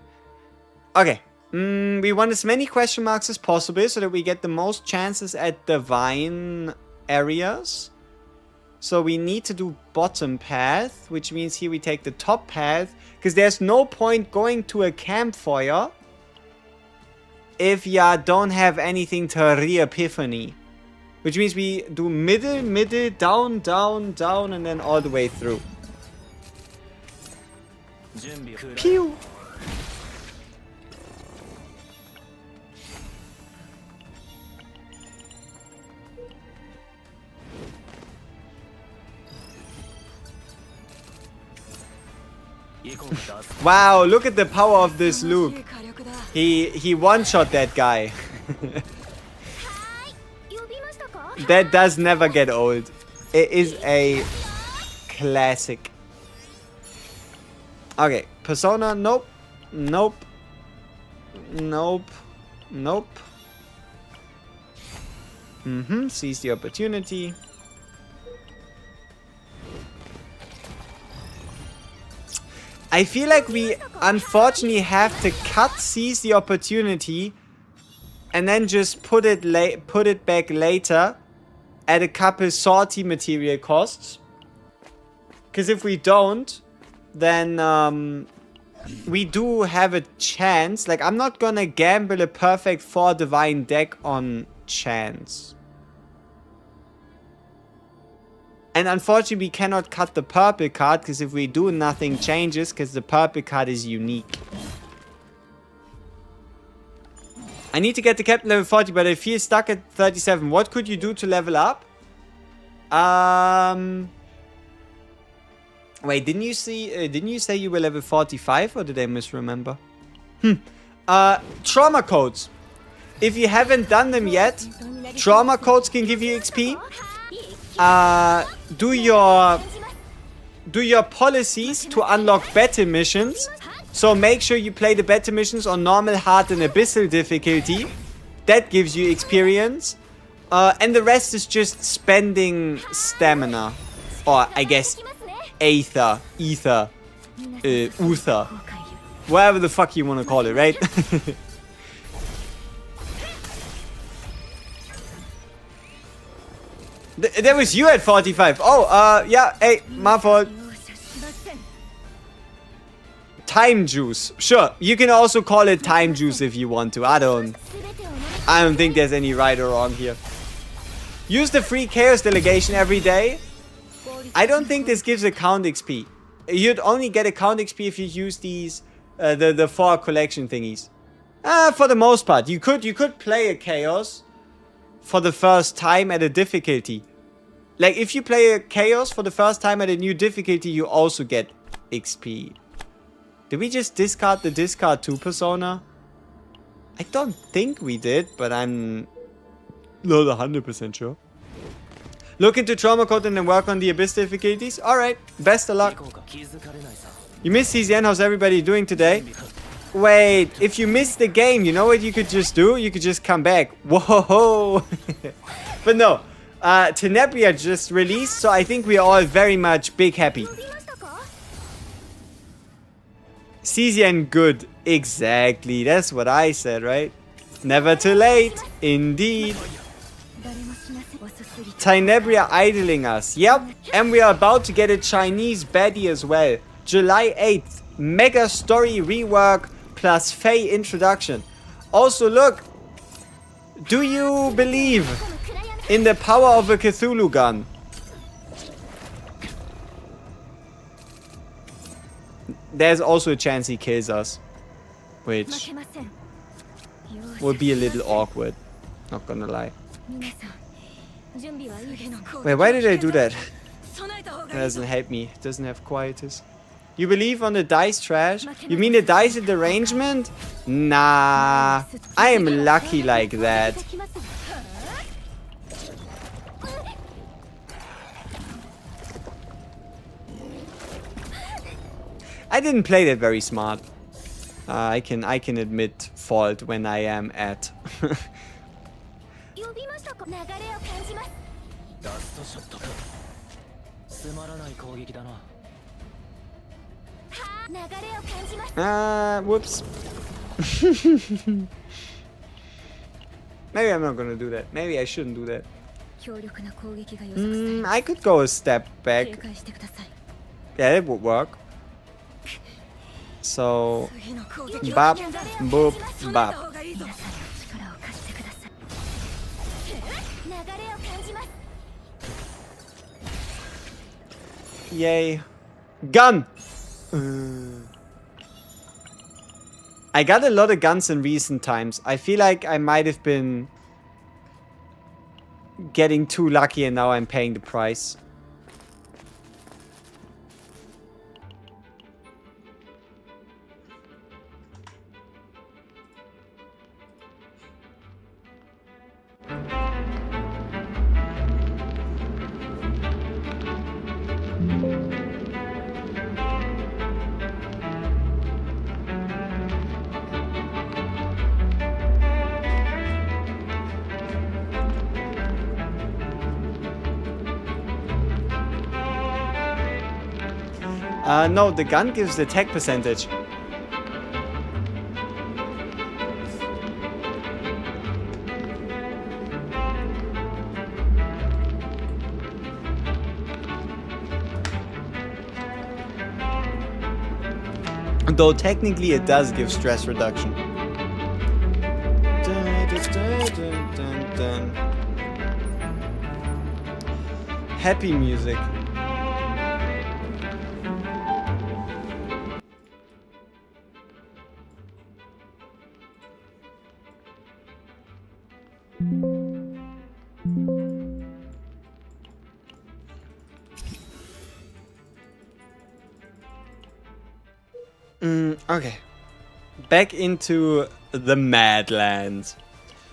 Okay. We want as many question marks as possible so that we get the most chances at divine areas. So we need to do bottom path, which means here we take the top path, because there's no point going to a campfire if ya don't have anything to re-epiphany. Which means we do middle, middle, down, down, down, and then all the way through. Pew! Wow, look at the power of this Luke. He one-shot that guy. That does never get old. It is a classic. Okay, Persona, nope. Nope. Nope. Nope. Seize the opportunity. I feel like we unfortunately have to cut seize the opportunity and then just put it back later at a couple sortie material costs. Because if we don't, then we do have a chance. Like, I'm not gonna gamble a perfect 4 divine deck on chance. And unfortunately, we cannot cut the purple card, because if we do, nothing changes, because the purple card is unique. I need to get to captain level 40, but I feel stuck at 37. What could you do to level up? Wait, didn't you say you were level 45, or did I misremember? Trauma codes. If you haven't done them yet, trauma codes can give you XP. Do your policies to unlock battle missions. So make sure you play the battle missions on normal, hard, and abyssal difficulty. That gives you experience. And the rest is just spending stamina. Or, I guess, ether, uther. Whatever the fuck you want to call it, right? That was you at 45. Oh, yeah, hey, my fault. Time juice. Sure, you can also call it time juice if you want to. I don't think there's any right or wrong here. Use the free chaos delegation every day. I don't think this gives account XP. You'd only get account XP if you use these, the 4 collection thingies. For the most part. You could play a chaos for the first time at a difficulty. Like, if you play a chaos for the first time at a new difficulty, you also get XP. Did we just discard the discard 2 persona? I don't think we did, but I'm not 100% sure. Look into trauma code and then work on the abyss difficulties. Alright, best of luck. You missed CZN, how's everybody doing today? Wait, if you missed the game, you know what you could just do? You could just come back. Whoa! But no, Tenebria just released, so I think we are all very much big happy. CZN good. Exactly, that's what I said, right? Never too late, indeed. Tenebria idling us. Yep, and we are about to get a Chinese baddie as well. July 8th, Mega Story Rework plus Fae Introduction. Also, look, do you believe in the power of a Cthulhu gun? There's also a chance he kills us, which would be a little awkward. Not gonna lie. Wait, why did I do that? That doesn't help me. It doesn't have quietus. You believe on the dice trash? You mean the dice in the arrangement? Nah. I am lucky like that. I didn't play that very smart. I can admit fault when I am at. Whoops. Maybe I'm not gonna do that. Maybe I shouldn't do that. I could go a step back. Yeah, it would work. So, bop, boop, bop. Yay. Gun! I got a lot of guns in recent times. I feel like I might have been getting too lucky and now I'm paying the price. No, the gun gives the attack percentage. Though technically it does give stress reduction. Happy music. Okay. Back into the Madlands.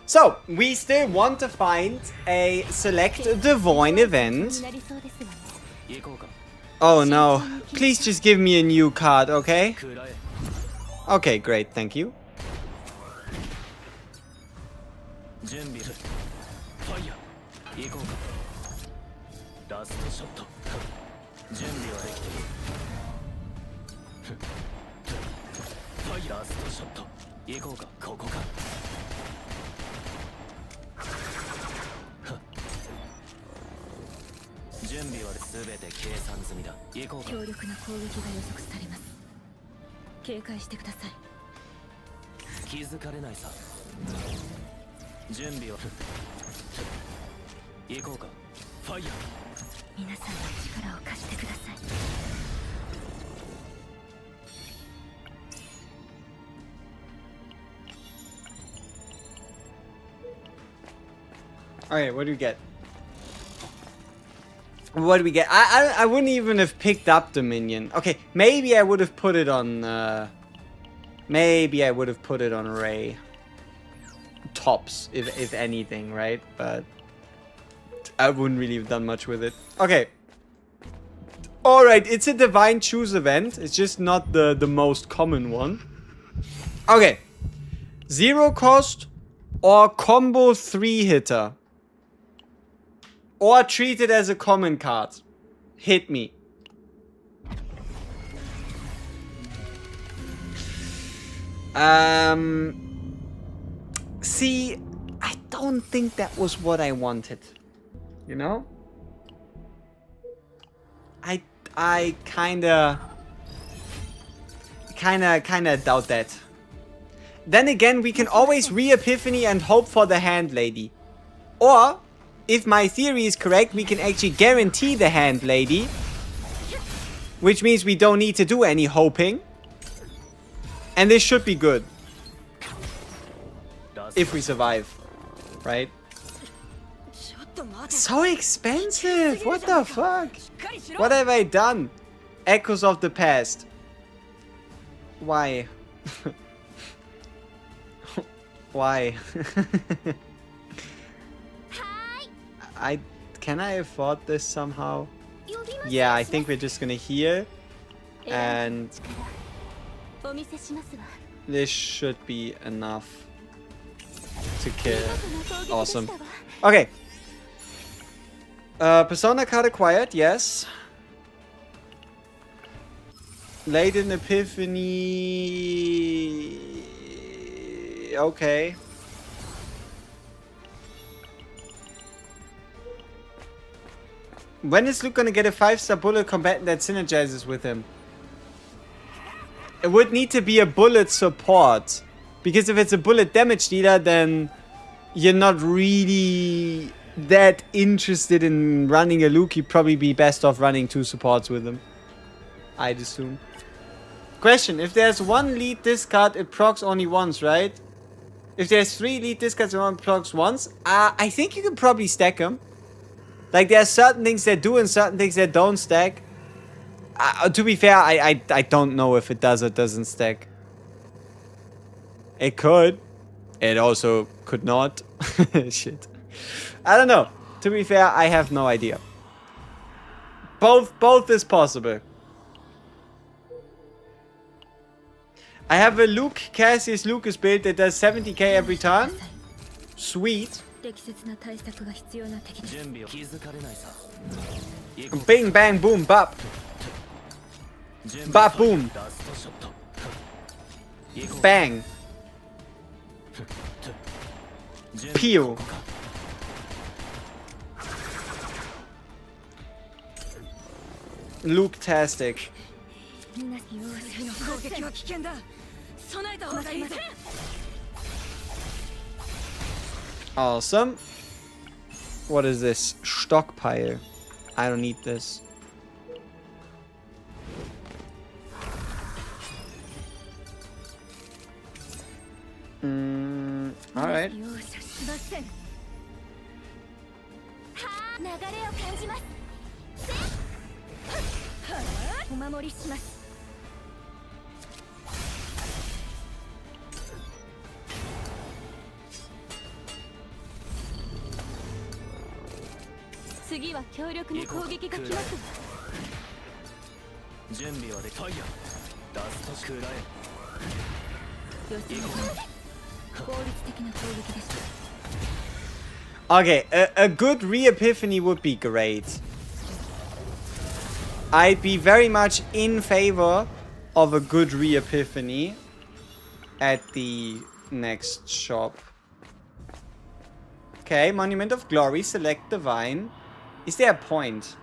So, we still want to find a select divine event. Oh no. Please just give me a new card, okay? Okay, great, thank you. Okay, what do we get? What do we get? I wouldn't even have picked up the minion. Okay, maybe I would have put it on maybe I would have put it on Ray. Tops, if anything, right? But I wouldn't really have done much with it. Okay. Alright, it's a Divine Choose event. It's just not the most common one. Okay. 0 cost or combo 3-hitter. Or treat it as a common card. Hit me. See, I don't think that was what I wanted. You know? I kinda doubt that. Then again, we can always re-epiphany and hope for the hand lady. Or, if my theory is correct, we can actually guarantee the hand lady. Which means we don't need to do any hoping. And this should be good. If we survive. right? So expensive! What the fuck? What have I done? Echoes of the past. Why? Why? Can I afford this somehow? Yeah, I think we're just gonna heal. And this should be enough to kill. Awesome. Okay. Persona card acquired, yes. Latent Epiphany. Okay. When is Luke gonna get a 5-star bullet combatant that synergizes with him? It would need to be a bullet support. Because if it's a bullet damage dealer, then you're not really that interested in running a Luke. You'd probably be best off running 2 supports with him, I'd assume. Question, if there's 1 lead discard, it procs only once, right? If there's 3 lead discards and 1 procs once, I think you can probably stack them. Like, there are certain things that do and certain things that don't stack. To be fair, I don't know if it does or doesn't stack. It could. It also could not. Shit. I don't know. To be fair, I have no idea. Both is possible. I have a Luke, Cassius Lucas build that does 70k every turn. Sweet. Bing, bang, boom, bop. Bop, boom. Bang. Pew. Luke-tastic. Awesome. What is this? Stockpile. I don't need this. Alright. Okay, a good re-epiphany would be great. I'd be very much in favor of a good re-epiphany at the next shop. Okay, Monument of Glory, select Divine. Is there a point?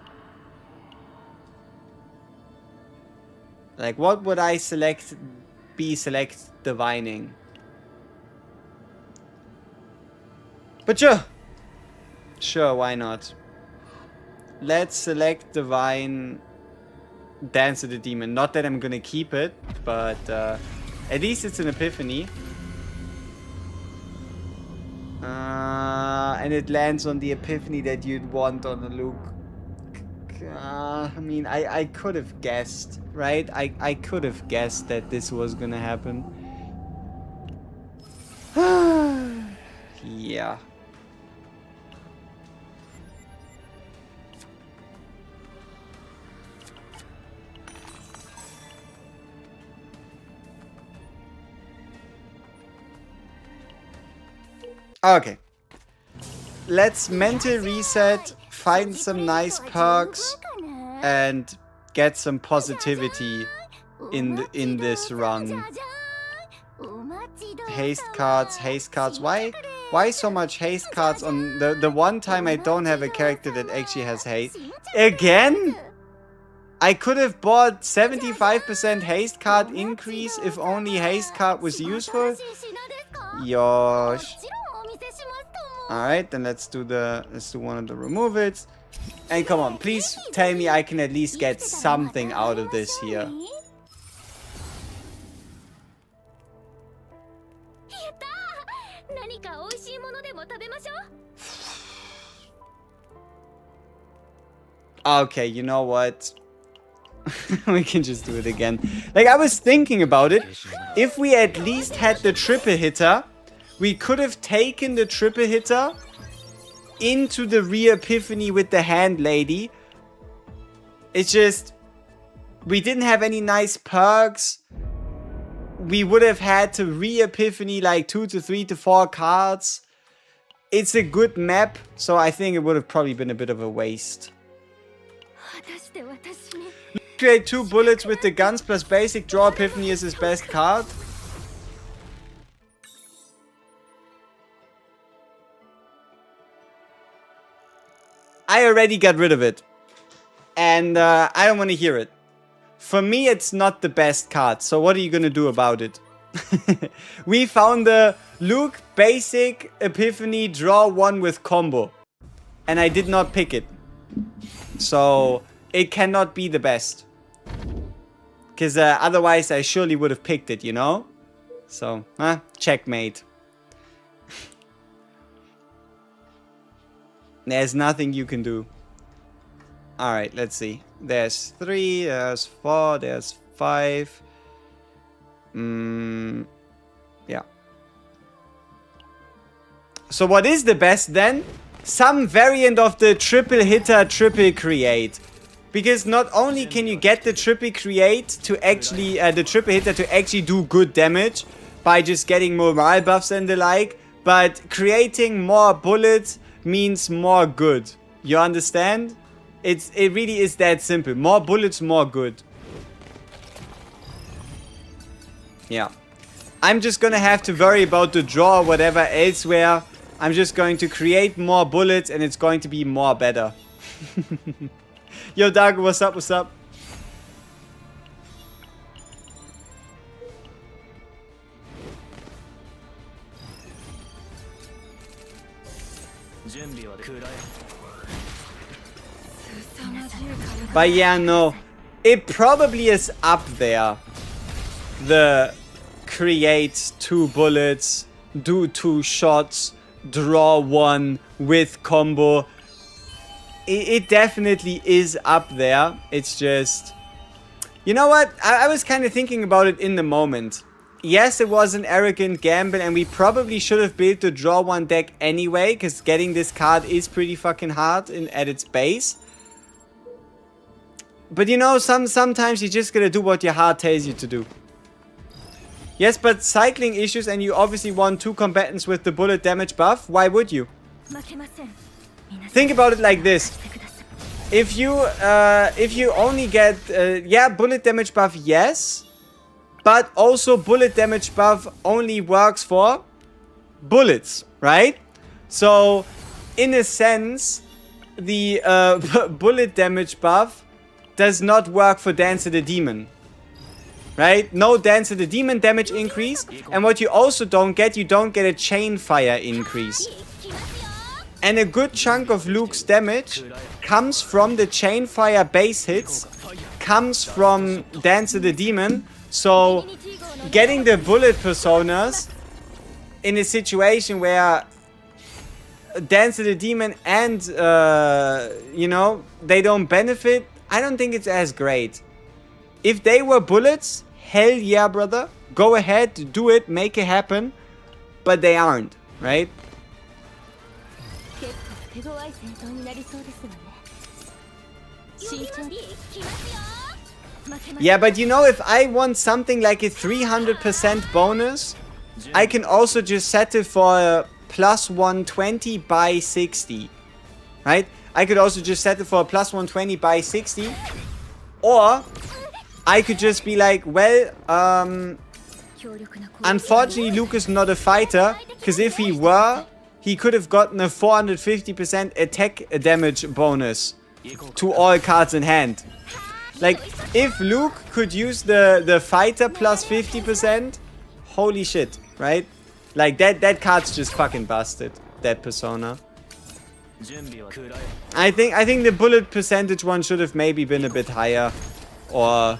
Like, what would I select? Select Divining. But sure. Sure, why not? Let's select Divine Dance of the Demon. Not that I'm gonna keep it, but at least it's an Epiphany. And it lands on the Epiphany that you'd want on a Luke. I mean, I could have guessed, right? I could have guessed that this was gonna happen. Yeah. Okay. Let's mental reset, find some nice perks, and get some positivity in this run. Haste cards, haste cards. Why so much haste cards on the one time I don't have a character that actually has haste? Again? I could have bought 75% haste card increase if only haste card was useful. Yosh. Alright, then let's do one of the removals. And come on, please tell me I can at least get something out of this here. Okay, you know what? We can just do it again. Like, I was thinking about it. If we at least had the triple hitter, we could have taken the triple hitter into the re-epiphany with the hand lady. It's just, we didn't have any nice perks. We would have had to re-epiphany like 2 to 3 to 4 cards. It's a good map, so I think it would have probably been a bit of a waste. Create 2 bullets with the guns plus basic, draw epiphany is his best card. I already got rid of it. And I don't want to hear it. For me, it's not the best card. So what are you going to do about it? We found the Luke basic epiphany draw 1 with combo. And I did not pick it. So it cannot be the best. Because otherwise I surely would have picked it, you know? So, checkmate. There's nothing you can do. Alright, let's see. There's 3, there's 4, there's 5. Yeah. So what is the best then? Some variant of the triple hitter, triple create. Because not only can you get the triple create to actually, the triple hitter to actually do good damage by just getting morale buffs and the like, but creating more bullets means more good. You understand? It really is that simple. More bullets, more good. Yeah. I'm just gonna have to worry about the draw or whatever elsewhere. I'm just going to create more bullets and it's going to be more better. Yo, Dago, what's up? What's up? But yeah, no. It probably is up there. The create 2 bullets, do 2 shots, draw 1 with combo. It definitely is up there. It's just... You know what? I was kind of thinking about it in the moment. Yes, it was an arrogant gamble and we probably should have built the draw 1 deck anyway, because getting this card is pretty fucking hard at its base. But you know, sometimes you just gotta do what your heart tells you to do. Yes, but cycling issues and you obviously want 2 combatants with the bullet damage buff. Why would you? Think about it like this. If you only get, yeah, bullet damage buff, yes. But also bullet damage buff only works for bullets, right? So, in a sense, the bullet damage buff does not work for Dance of the Demon. Right? No Dance of the Demon damage increase. And what you also don't get, you don't get a chain fire increase. And a good chunk of Luke's damage comes from the chain fire base hits, comes from Dance of the Demon. So getting the bullet personas in a situation where Dance of the Demon and, you know, they don't benefit, I don't think it's as great. If they were bullets, hell yeah, brother. Go ahead, do it, make it happen. But they aren't, right? Yeah, but you know, if I want something like a 300% bonus, I can also just set it for a plus 120 by 60. Right? I could also just set it for a plus 120 by 60. Or I could just be like, well, unfortunately Luke is not a fighter, because if he were, he could have gotten a 450% attack damage bonus to all cards in hand. Like, if Luke could use the fighter plus 50%, holy shit, right? Like, that card's just fucking busted, that persona. I think the bullet percentage one should have maybe been a bit higher, or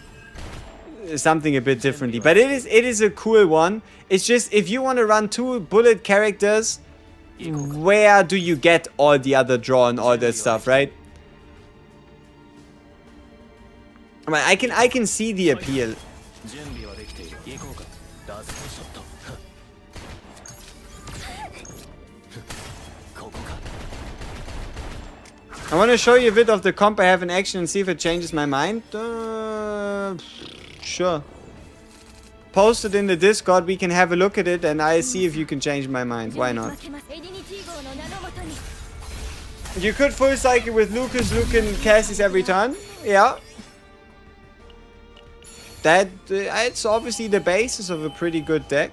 something a bit differently. But it is a cool one. It's just, if you want to run 2 bullet characters, where do you get all the other draw and all that stuff, right? I can see the appeal. I want to show you a bit of the comp I have in action and see if it changes my mind. Sure. Post it in the Discord, we can have a look at it and I'll see if you can change my mind. Why not? You could full cycle with Lucas, Luke and Cassie's every turn. Yeah. That it's obviously the basis of a pretty good deck.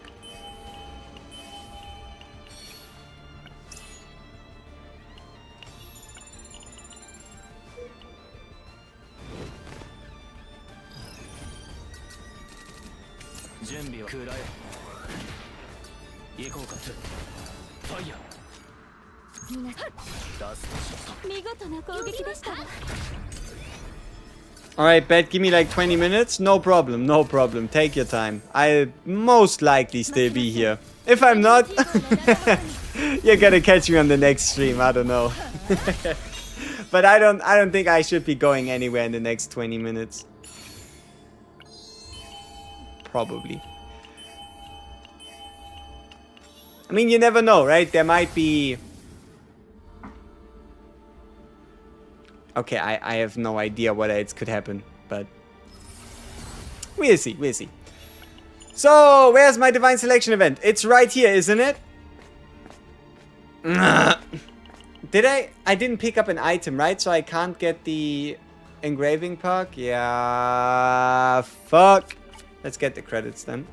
Alright, Bet, give me like 20 minutes. No problem, no problem. Take your time. I'll most likely still be here. If I'm not, you're gonna catch me on the next stream. I don't know. But I don't think I should be going anywhere in the next 20 minutes. Probably. I mean, you never know, right? There might be... Okay, I have no idea what else could happen, but... We'll see, we'll see. So, where's my Divine Selection event? It's right here, isn't it? Did I? I didn't pick up an item, right? So I can't get the engraving perk? Yeah, fuck. Let's get the credits then.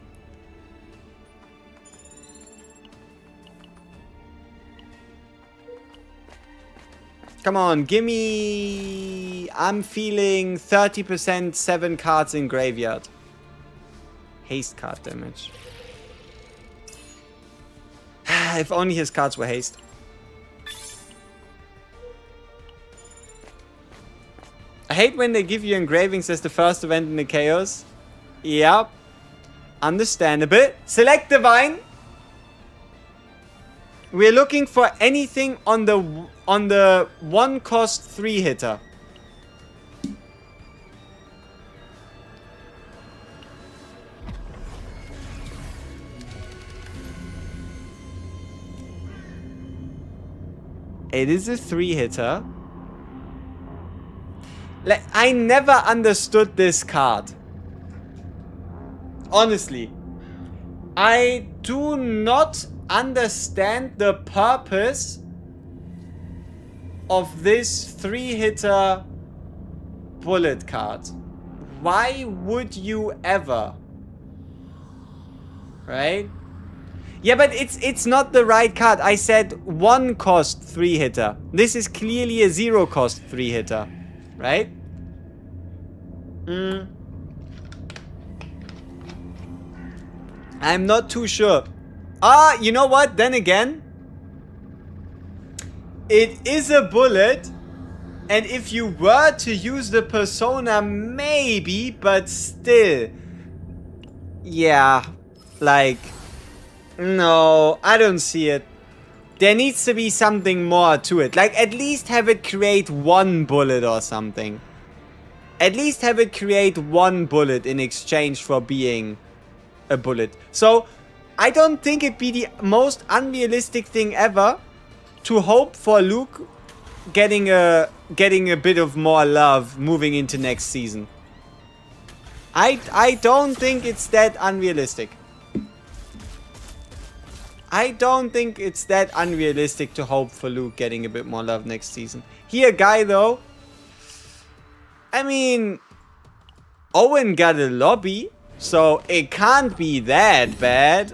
Come on, gimme... I'm feeling 30% 7 cards in graveyard. Haste card damage. If only his cards were haste. I hate when they give you engravings as the first event in the chaos. Yep. Understandable. Select Divine. We're looking for anything on the 1-cost 3-hitter. It is a 3-hitter. I never understood this card. Honestly. I do not understand the purpose of this 3-hitter bullet card. Why would you ever? Right? Yeah, but it's not the right card. I said 1-cost 3-hitter. This is clearly a 0-cost 3-hitter. Right? I'm not too sure. Ah, you know what? Then again, it is a bullet. And if you were to use the persona, maybe, but still. Yeah, like, no, I don't see it. There needs to be something more to it. Like, at least have it create 1 bullet or something. At least have it create 1 bullet in exchange for being a bullet. So, I don't think it'd be the most unrealistic thing ever to hope for Luke getting a bit of more love moving into next season. I don't think it's that unrealistic. I don't think it's that unrealistic to hope for Luke getting a bit more love next season. Here, Guy, though. I mean, Owen got a lobby, so it can't be that bad.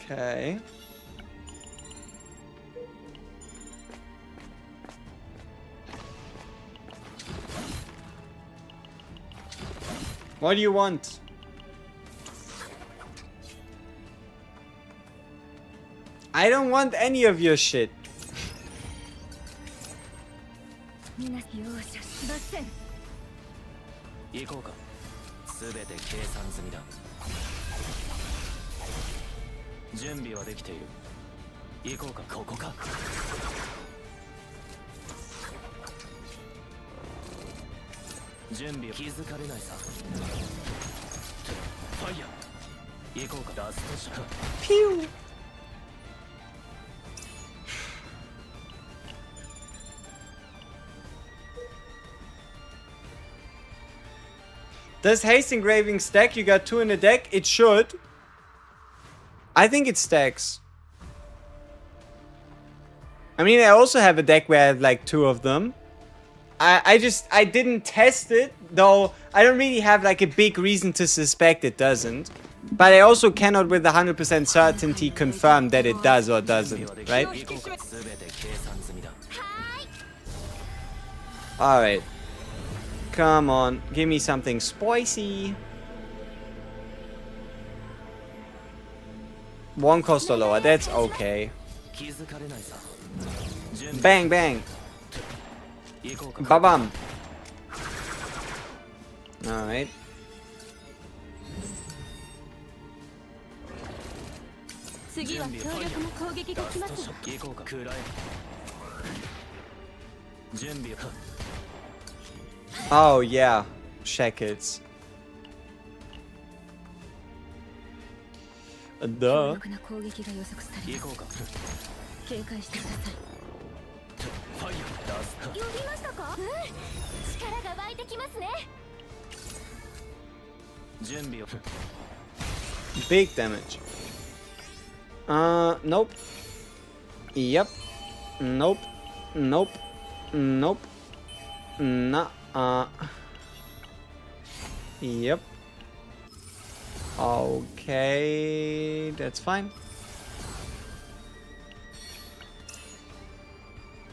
Okay. What do you want? I don't want any of your shit. 行こうか。すべて計算済みだ。準備はできている。行こうか。ここか。準備気づかれないさ。ファイヤー。行こうか。ラストショット。ピュー。Does haste engraving stack? You got 2 in the deck? It should. I think it stacks. I mean, I also have a deck where I have like 2 of them. I didn't test it, though I don't really have like a big reason to suspect it doesn't. But I also cannot with 100% certainty confirm that it does or doesn't, right? Alright. Come on, give me something spicy. 1 cost or lower, that's okay. Bang, bang. Ba-bam. Alright. Oh yeah, shackles. Duh. Big damage. Nope. Yep. Nope. Nope. Nope. Nah. Yep. Okay, that's fine.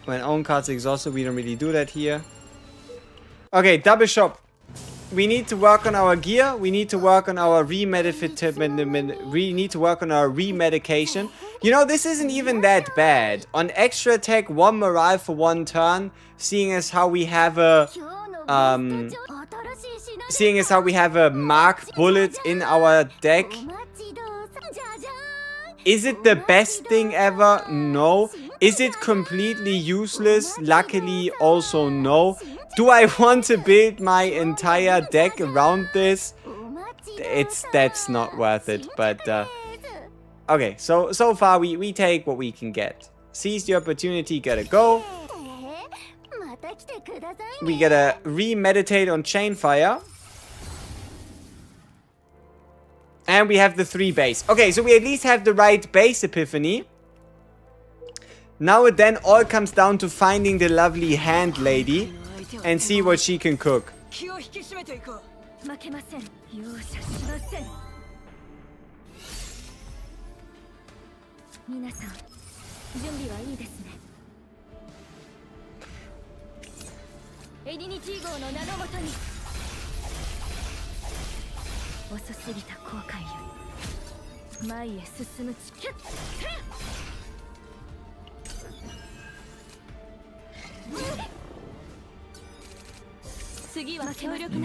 When own cards exhausted, we don't really do that here. Okay, double shop. We need to work on our gear. We need to work on our remedication. You know, this isn't even that bad. On extra attack, 1 morale for 1 turn. Seeing as how we have a marked bullet in our deck. Is it the best thing ever? No. Is it completely useless? Luckily, also no. Do I want to build my entire deck around this? That's not worth it, but okay, so far we take what we can get. Seize the opportunity, gotta go. We gotta remeditate on Chainfire. And we have the 3 base. Okay, so we at least have the right base epiphany. Now it then all comes down to finding the lovely hand lady and see what she can cook.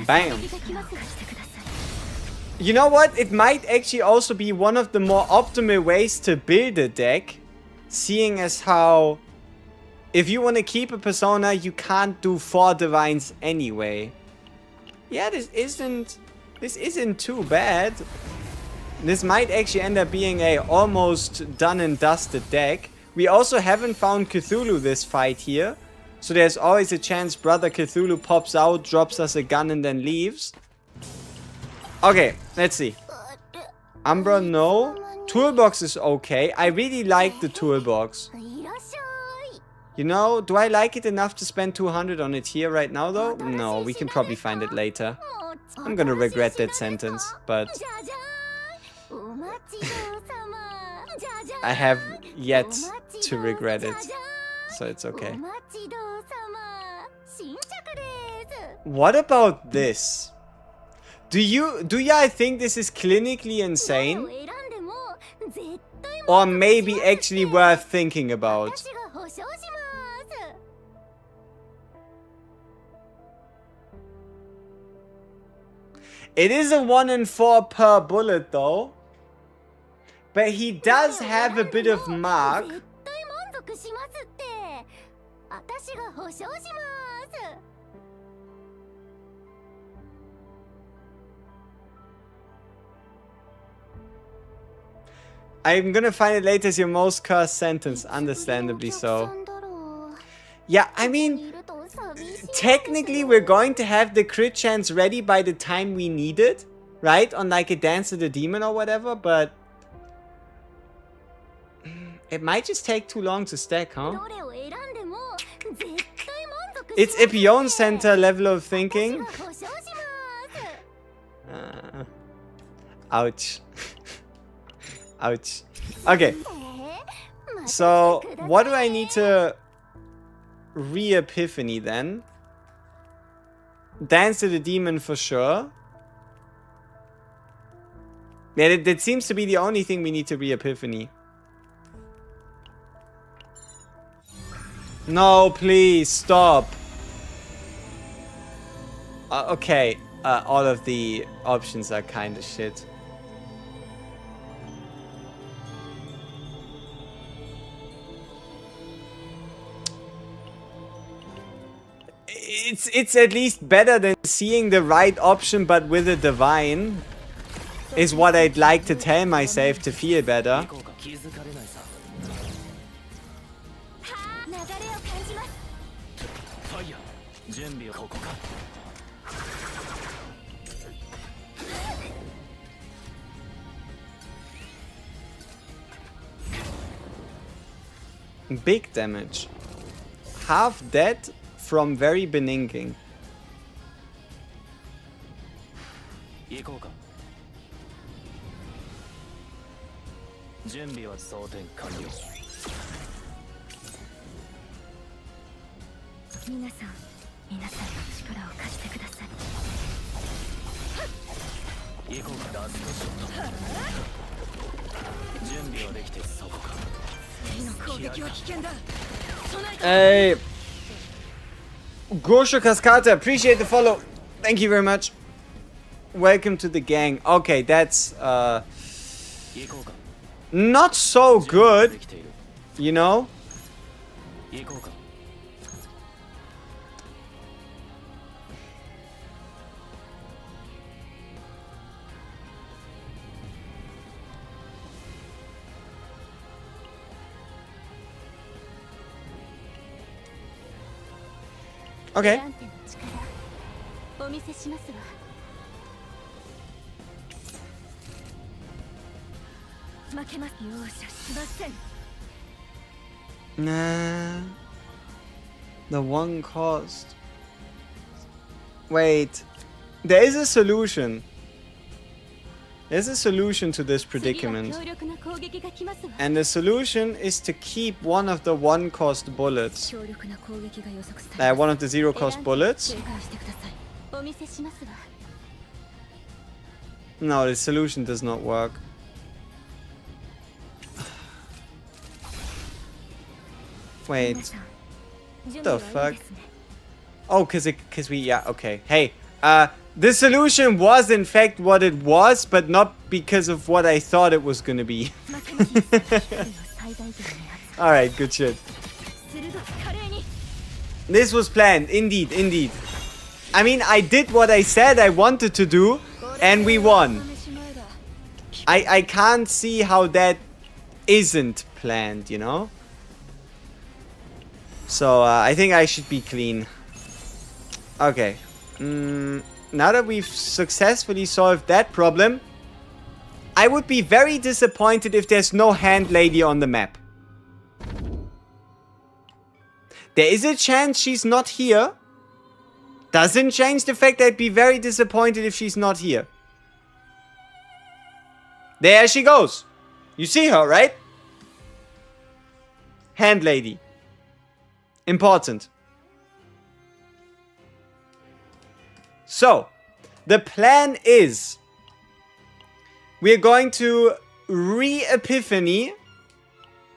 Bam. You know what? It might actually also be one of the more optimal ways to build a deck. Seeing as how if you want to keep a persona, you can't do 4 divines anyway. Yeah, this isn't too bad. This might actually end up being a almost done and dusted deck. We also haven't found Cthulhu this fight here. So there's always a chance Brother Cthulhu pops out, drops us a gun and then leaves. Okay, let's see. Umbra, no. Toolbox is okay. I really like the toolbox. You know, do I like it enough to spend 200 on it here right now though? No, we can probably find it later. I'm gonna regret that sentence, but I have yet to regret it. So it's okay. What about this? Do y'all think this is clinically insane? Or maybe actually worth thinking about? It is a 1 in 4 per bullet though. But he does have a bit of mark. I'm gonna find it later as your most cursed sentence, understandably so. Yeah, I mean, technically we're going to have the crit chance ready by the time we need it, right? On like a Dance of the Demon or whatever, but it might just take too long to stack, huh? It's Ipion Center level of thinking. Ouch. Ouch. Okay. So, what do I need to re-epiphany then? Dance to the Demon for sure. Yeah, that seems to be the only thing we need to re-epiphany. No, please, stop. Okay, all of the options are kind of shit. It's at least better than seeing the right option but with a divine. Is what I'd like to tell myself to feel better. Big damage. Half dead from very beninging. Hey, Gosho Cascata, appreciate the follow. Thank you very much. Welcome to the gang. Okay, that's not so good, you know? Okay. Nah. The one cost. Wait. There is a solution. There's a solution to this predicament. And the solution is to keep one of the one cost bullets. One of the 0 cost bullets. No, the solution does not work. Wait. What the fuck? Oh, cause we, yeah, okay. Hey, the solution was in fact what it was, but not because of what I thought it was gonna be. Alright, good shit. This was planned, indeed, indeed. I mean, I did what I said I wanted to do, and we won. I can't see how that isn't planned, you know? So, I think I should be clean. Okay. Now that we've successfully solved that problem, I would be very disappointed if there's no hand lady on the map. There is a chance she's not here. Doesn't change the fact I'd be very disappointed if she's not here. There she goes. You see her, right? Hand lady. Important. So, The plan is we're going to re-epiphany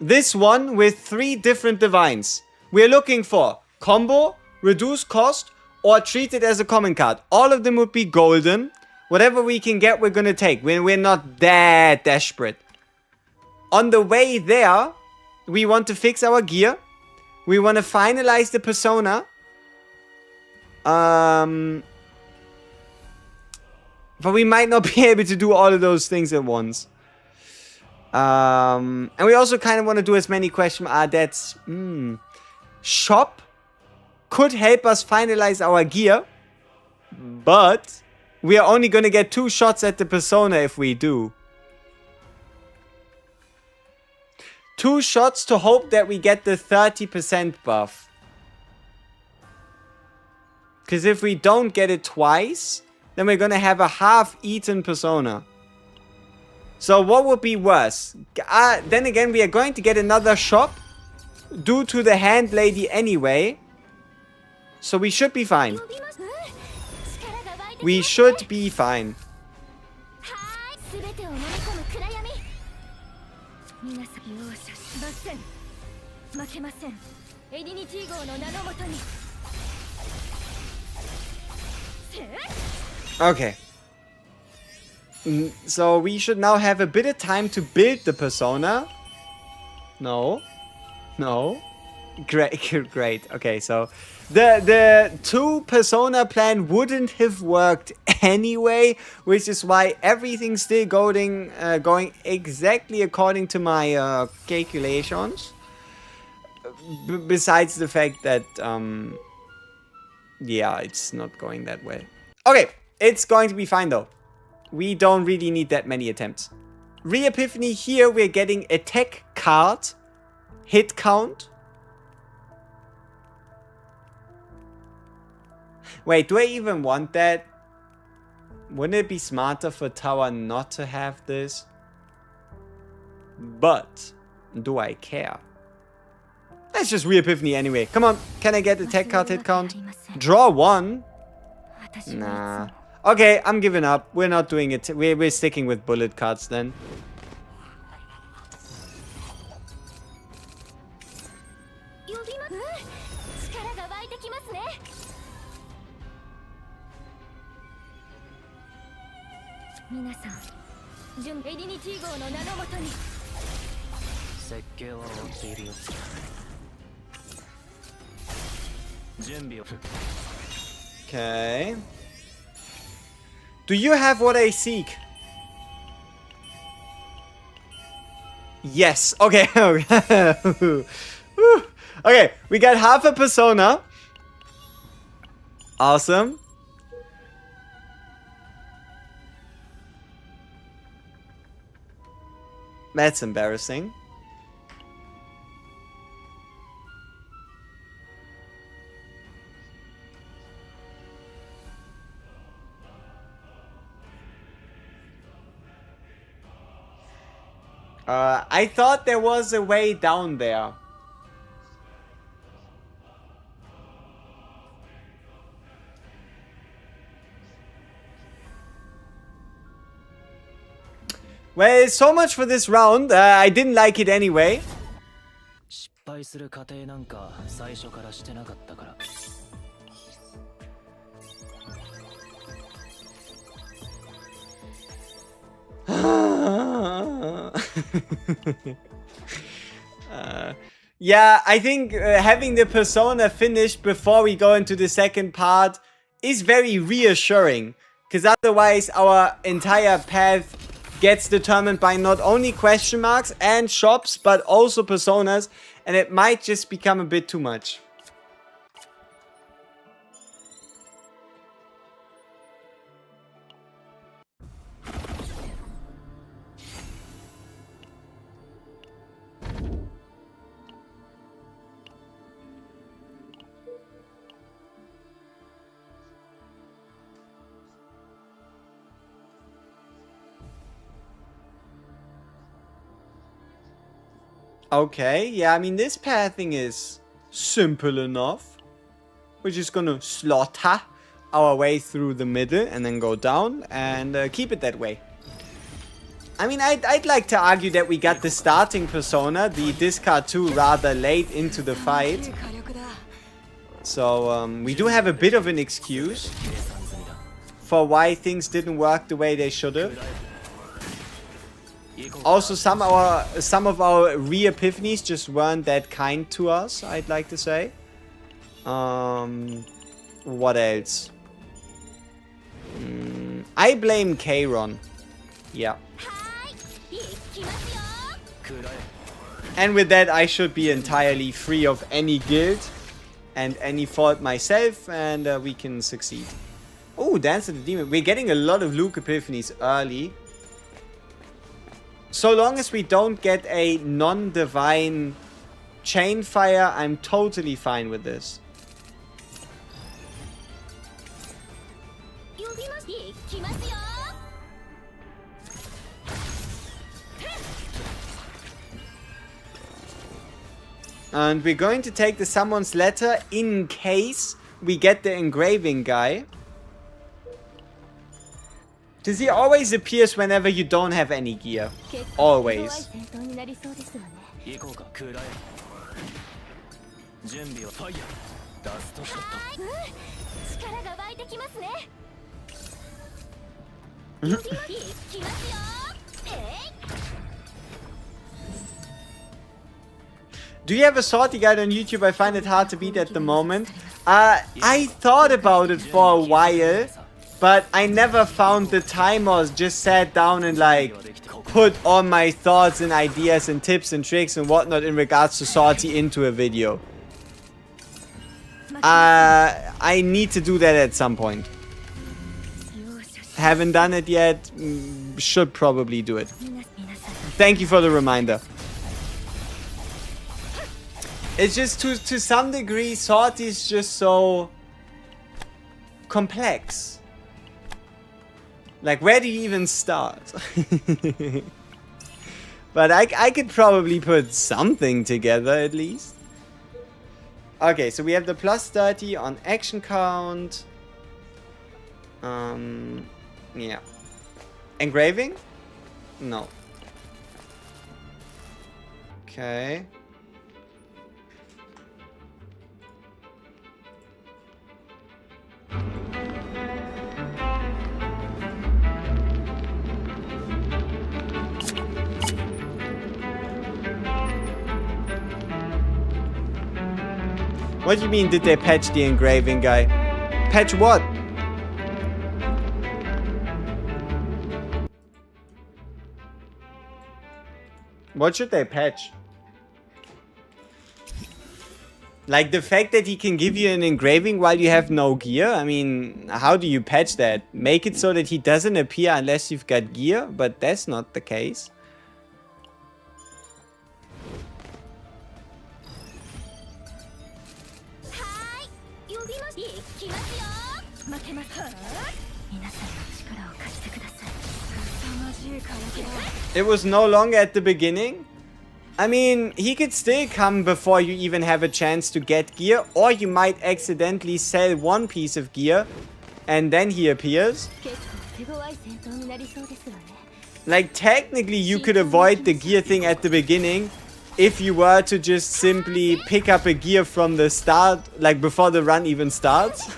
this one with 3 different divines. We're looking for combo, reduce cost, or treat it as a common card. All of them would be golden. Whatever we can get, we're gonna take. We're not that desperate. On the way there, we want to fix our gear. We want to finalize the persona. But we might not be able to do all of those things at once. And we also kind of want to do as many questions. That's... Shop could help us finalize our gear. But we are only going to get 2 shots at the persona if we do. 2 shots to hope that we get the 30% buff. Because if we don't get it twice, then we're going to have a half-eaten persona. So what would be worse? Then again, we are going to get another shop due to the hand lady anyway. So we should be fine. We should be fine. Okay. So we should now have a bit of time to build the persona. No. Great. Okay, so the 2 persona plan wouldn't have worked anyway, which is why everything's still going exactly according to my calculations. Besides the fact that yeah, it's not going that way. Okay, it's going to be fine though. We don't really need that many attempts. Re-epiphany here, we're getting a tech card. Hit count. Wait, do I even want that? Wouldn't it be smarter for Tower not to have this? But, do I care? Let's just re-epiphany anyway. Come on, can I get the tech card hit count? Draw 1? Nah. Okay, I'm giving up. We're not doing it. We're sticking with bullet cards then. Okay. Do you have what I seek? Yes. Okay. Okay, we got half a persona. Awesome. That's embarrassing. I thought there was a way down there. Well, so much for this round. I didn't like it anyway. Yeah, I think having the persona finished before we go into the second part is very reassuring. Because otherwise our entire path gets determined by not only question marks and shops, but also personas. And it might just become a bit too much. Okay, yeah, I mean, this pathing is simple enough. We're just gonna slaughter our way through the middle and then go down and keep it that way. I mean, I'd like to argue that we got the starting persona, the discard 2, rather late into the fight. So we do have a bit of an excuse for why things didn't work the way they should have. Also, some of our re-epiphanies just weren't that kind to us, I'd like to say. What else? I blame Kairon. Yeah. And with that, I should be entirely free of any guilt and any fault myself, and we can succeed. Oh, Dance of the Demon. We're getting a lot of Luke epiphanies early. So long as we don't get a non-divine chain fire, I'm totally fine with this. And we're going to take the Someone's Letter in case we get the engraving guy. Because he always appears whenever you don't have any gear. Always. Do you have a Sortie guide on YouTube? I find it hard to beat at the moment. I thought about it for a while, but I never found the time or just sat down and like put all my thoughts and ideas and tips and tricks and whatnot in regards to Sortie into a video. I need to do that at some point. Haven't done it yet. Should probably do it. Thank you for the reminder. It's just to some degree, Sortie is just so complex. Like, where do you even start? But I could probably put something together at least. Okay, so we have the plus 30 on action count. Yeah. Engraving? No. Okay. What do you mean, did they patch the engraving guy? Patch what? What should they patch? Like the fact that he can give you an engraving while you have no gear? I mean, how do you patch that? Make it so that he doesn't appear unless you've got gear? But that's not the case. It was no longer at the beginning? I mean, he could still come before you even have a chance to get gear, or you might accidentally sell one piece of gear and then he appears. Like, technically you could avoid the gear thing at the beginning if you were to just simply pick up a gear from the start, like before the run even starts.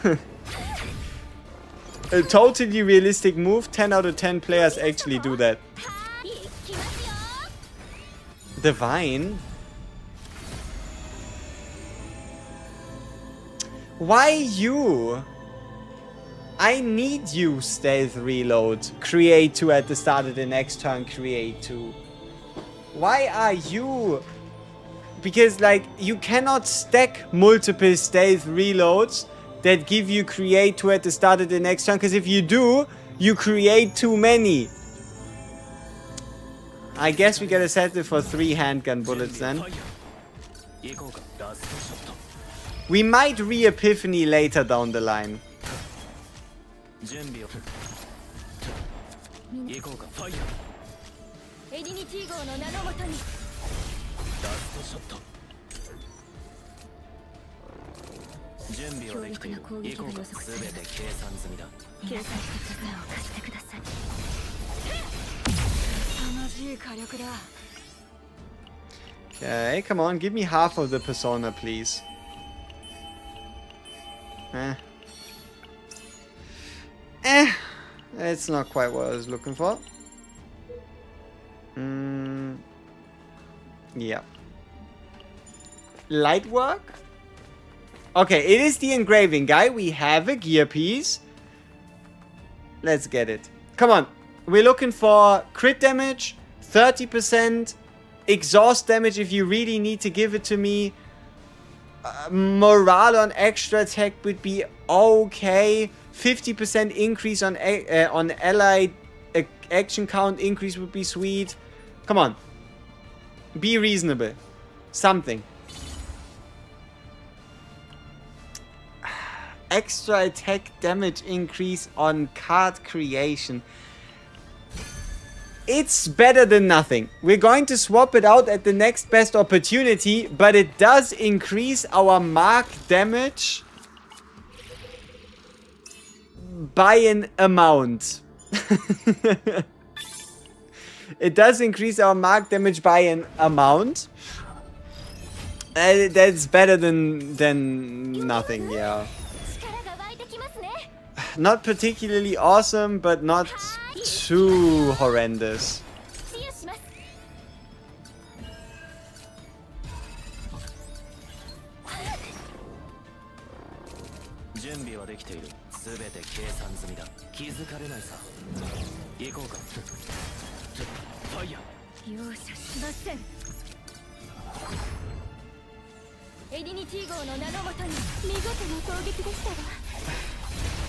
A totally realistic move. 10 out of 10 players actually do that. Divine? Why you? I need you, stealth reload. Create 2 at the start of the next turn, create 2. Why are you? Because, like, you cannot stack multiple stealth reloads that give you create 2 at the start of the next turn, because if you do, you create too many. I guess we gotta set it for 3 handgun bullets then. We might re-epiphany later down the line. 準備はできている。行こうか。全て計算済みだ。計算した力を貸してください。凄まじい火力だ。 Okay, come on, give me half of the persona, please. It's not quite what I was looking for. Yeah. Light work? Okay, it is the engraving guy. We have a gear piece. Let's get it. Come on. We're looking for crit damage, 30%, exhaust damage if you really need to give it to me. Morale on extra attack would be okay. 50% increase on allied action count increase would be sweet. Come on. Be reasonable. Something. Extra attack damage increase on card creation. It's better than nothing. We're going to swap it out at the next best opportunity, but it does increase our mark damage by an amount. It does increase our mark damage by an amount. That's better than nothing, yeah. Not particularly awesome, but not too horrendous.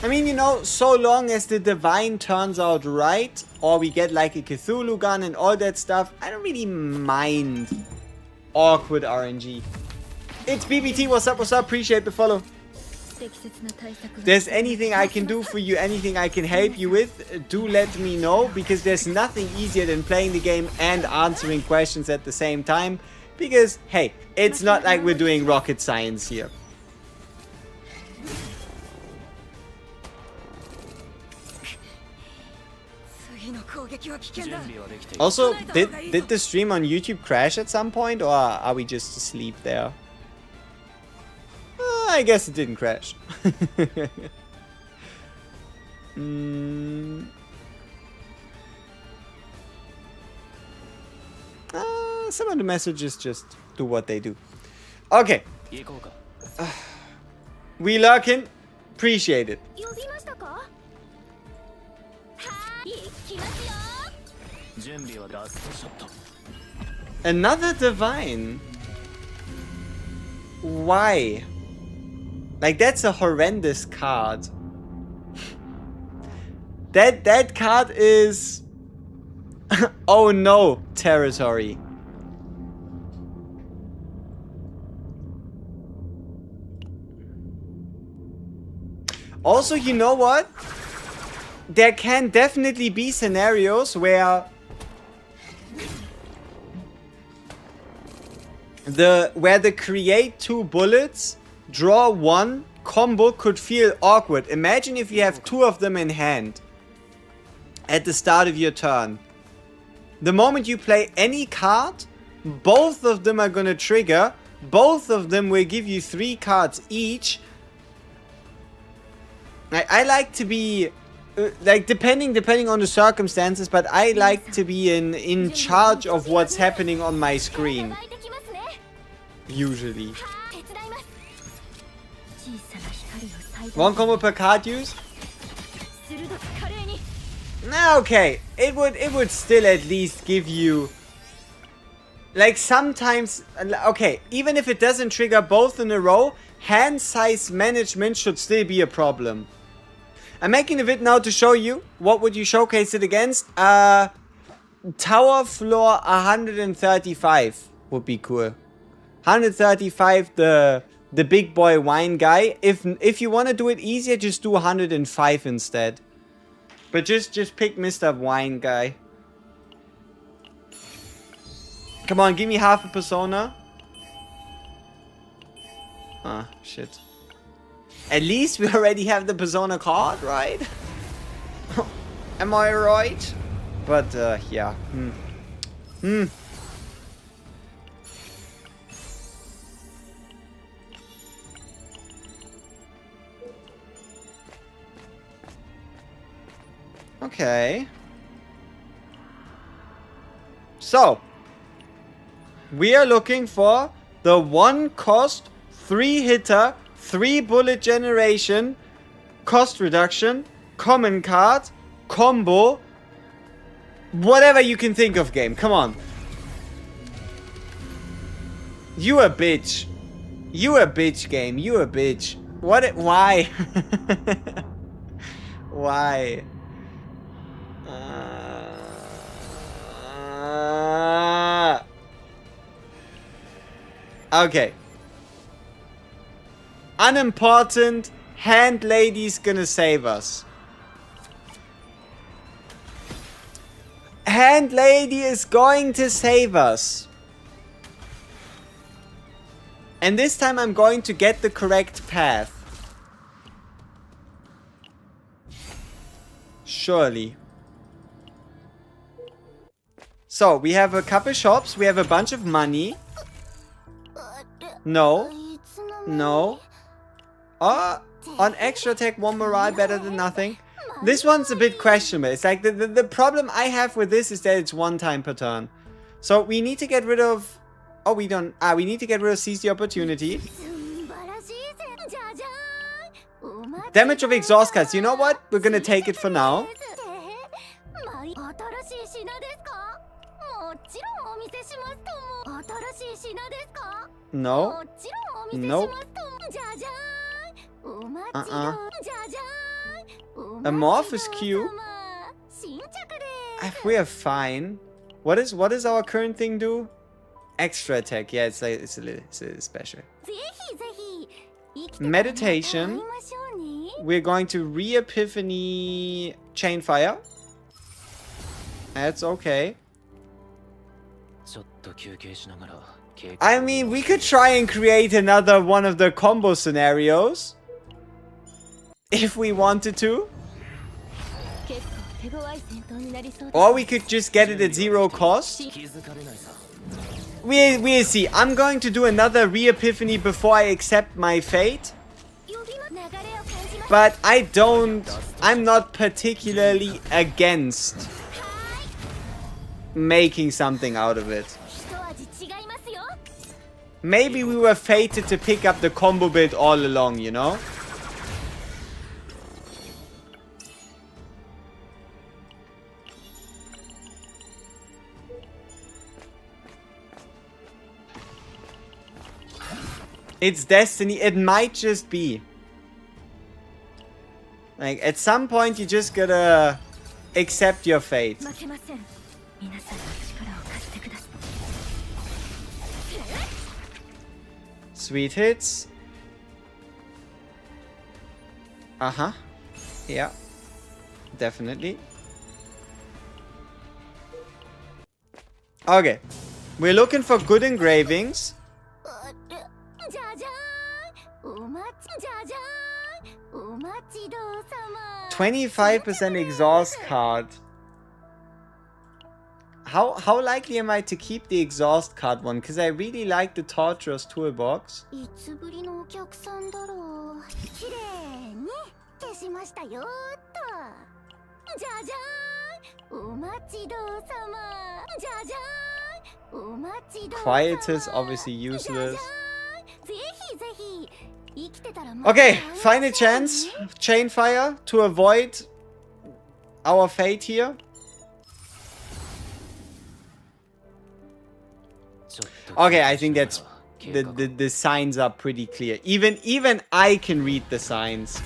I mean, you know, so long as the divine turns out right, or we get like a Cthulhu gun and all that stuff, I don't really mind awkward RNG. It's BBT, what's up, appreciate the follow. If there's anything I can do for you, anything I can help you with, do let me know, because there's nothing easier than playing the game and answering questions at the same time, because, hey, it's not like we're doing rocket science here. Also, did the stream on YouTube crash at some point, or are we just asleep there? I guess it didn't crash. Some of the messages just do what they do. Okay. We lurking. Appreciate it. Another divine. Why? Like, that's a horrendous card. That card is oh no territory. Also, you know what? There can definitely be scenarios where the create 2 bullets, draw 1 combo could feel awkward. Imagine if you have 2 of them in hand at the start of your turn. The moment you play any card, both of them are gonna trigger. Both of them will give you 3 cards each. I like to be like depending on the circumstances, but I like to be in charge of what's happening on my screen. Usually. 1 combo per card use? Okay, it would still at least give you, like, sometimes, okay, even if it doesn't trigger both in a row, hand size management should still be a problem. I'm making a vid now to show you what would you showcase it against. Tower floor 135 would be cool. 135, the big boy wine guy. If you want to do it easier, just do 105 instead. But just pick Mr. Wine guy. Come on, give me half a persona. Ah, shit. At least we already have the Persona card, right? Am I right? But, yeah. Okay. So, we are looking for the 1 cost, 3 hitter, 3 bullet generation, cost reduction, common card, combo, whatever you can think of game. Come on. You a bitch. You a bitch, game. You a bitch. Why? Why? Okay. Unimportant. Hand lady's gonna save us. Hand lady is going to save us. And this time I'm going to get the correct path. Surely. So, we have a couple shops. We have a bunch of money. No. No. Oh, on extra attack, 1 morale, better than nothing. This one's a bit questionable. It's like the problem I have with this is that it's 1 time per turn. So we need to get rid of... Oh, we don't... we need to get rid of Seize the Opportunity. Damage of exhaust cards. You know what? We're gonna take it for now. No. Nope. Amorphous cube. We are fine. What does our current thing do? Extra attack. Yeah, it's a little special. Meditation. We're going to re-epiphany chain fire. That's okay. I mean, we could try and create another one of the combo scenarios. If we wanted to. Or we could just get it at 0 cost. We'll see. I'm going to do another re-epiphany before I accept my fate. But I'm not particularly against making something out of it. Maybe we were fated to pick up the combo build all along, you know? It's destiny. It might just be. Like, at some point, you just gotta accept your fate. Sweet hits. Uh-huh. Yeah. Definitely. Okay. We're looking for good engravings. 25% exhaust card. How likely am I to keep the exhaust card one? Because I really like the Torturer's Toolbox. Quietus, obviously useless. Okay, final chance. Chain fire to avoid our fate here. Okay, I think that's the signs are pretty clear. Even I can read the signs.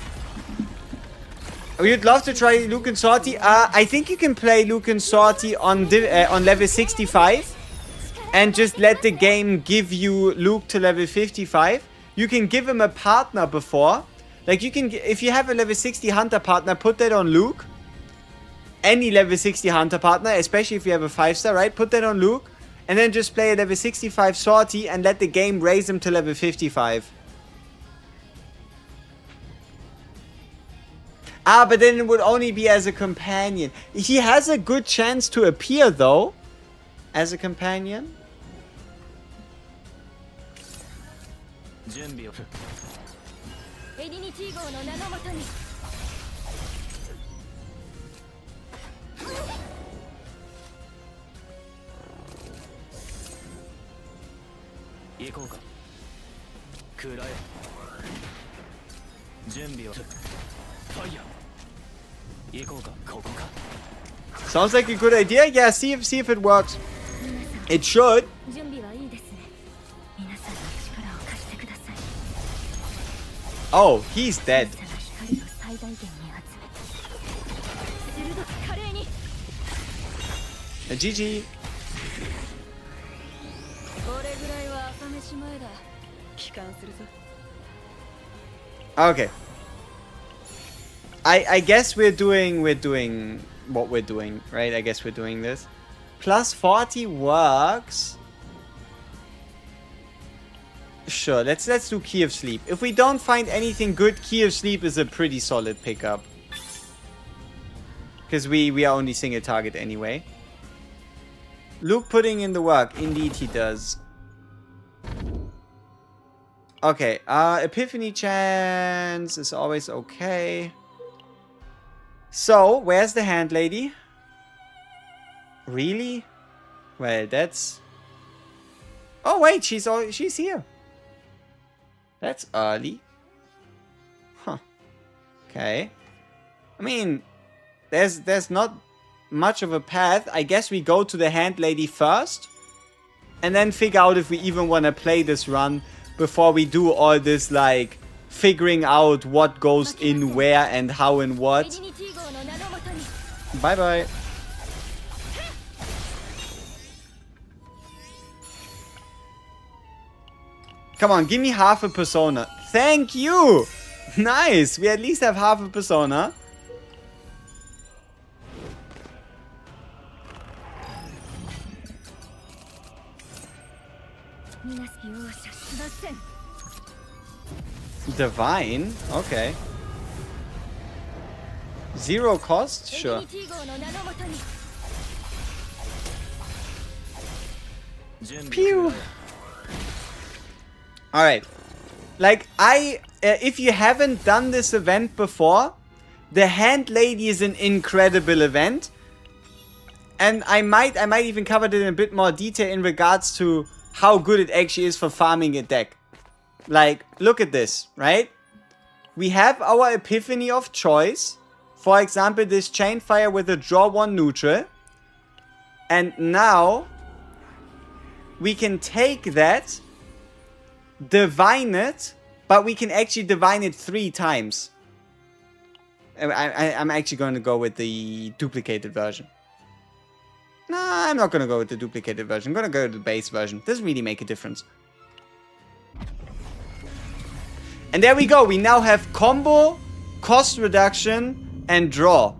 We would love to try Luke and Sortie. I think you can play Luke and Sortie on level 65 and just let the game give you Luke to level 55. You can give him a partner before. Like, you can, if you have a level 60 hunter partner, put that on Luke. Any level 60 hunter partner, especially if you have a 5-star, right? Put that on Luke. And then just play a level 65 Sortie and let the game raise him to level 55. Ah, but then it would only be as a companion. He has a good chance to appear, though, as a companion. 準備を。エディニティ号の名のもとに。行こうか。食らえ。準備を。ファイヤー。行こうか。ここか。 Sounds like a good idea. Yeah, see if it works. It should. 準備はいいですね。皆さんの力を貸してください。 Oh, he's dead. 皆さんの光を最大限に集め。鋭く華麗に。GG. これぐらいは朝飯前だ。帰還するぞ。 Okay. I guess we're doing what we're doing, right? I guess we're doing this. Plus 40 works. Sure, let's do Key of Sleep. If we don't find anything good, Key of Sleep is a pretty solid pickup. Because we are only single target anyway. Luke putting in the work. Indeed he does. Okay, Epiphany chance is always okay. So, where's the hand lady? Really? Well, that's... Oh wait, she's here. That's early. Huh. Okay. I mean, there's not much of a path. I guess we go to the hand lady first. And then figure out if we even want to play this run before we do all this, like, figuring out what goes in where and how and what. Bye-bye. Come on, give me half a persona. Thank you! Nice! We at least have half a persona. Divine? Okay. Zero cost? Sure. Pew! Alright. Like, if you haven't done this event before, the Hand Lady is an incredible event. And I might even cover it in a bit more detail in regards to how good it actually is for farming a deck. Like, look at this, right? We have our Epiphany of choice. For example, this Chainfire with a draw 1 neutral. And now we can take that, divine it, but we can actually divine it 3 times. I'm actually going to go with the duplicated version. Nah, I'm not going to go with the duplicated version. I'm going to go with the base version. Doesn't really make a difference. And there we go. We now have combo, cost reduction, and draw.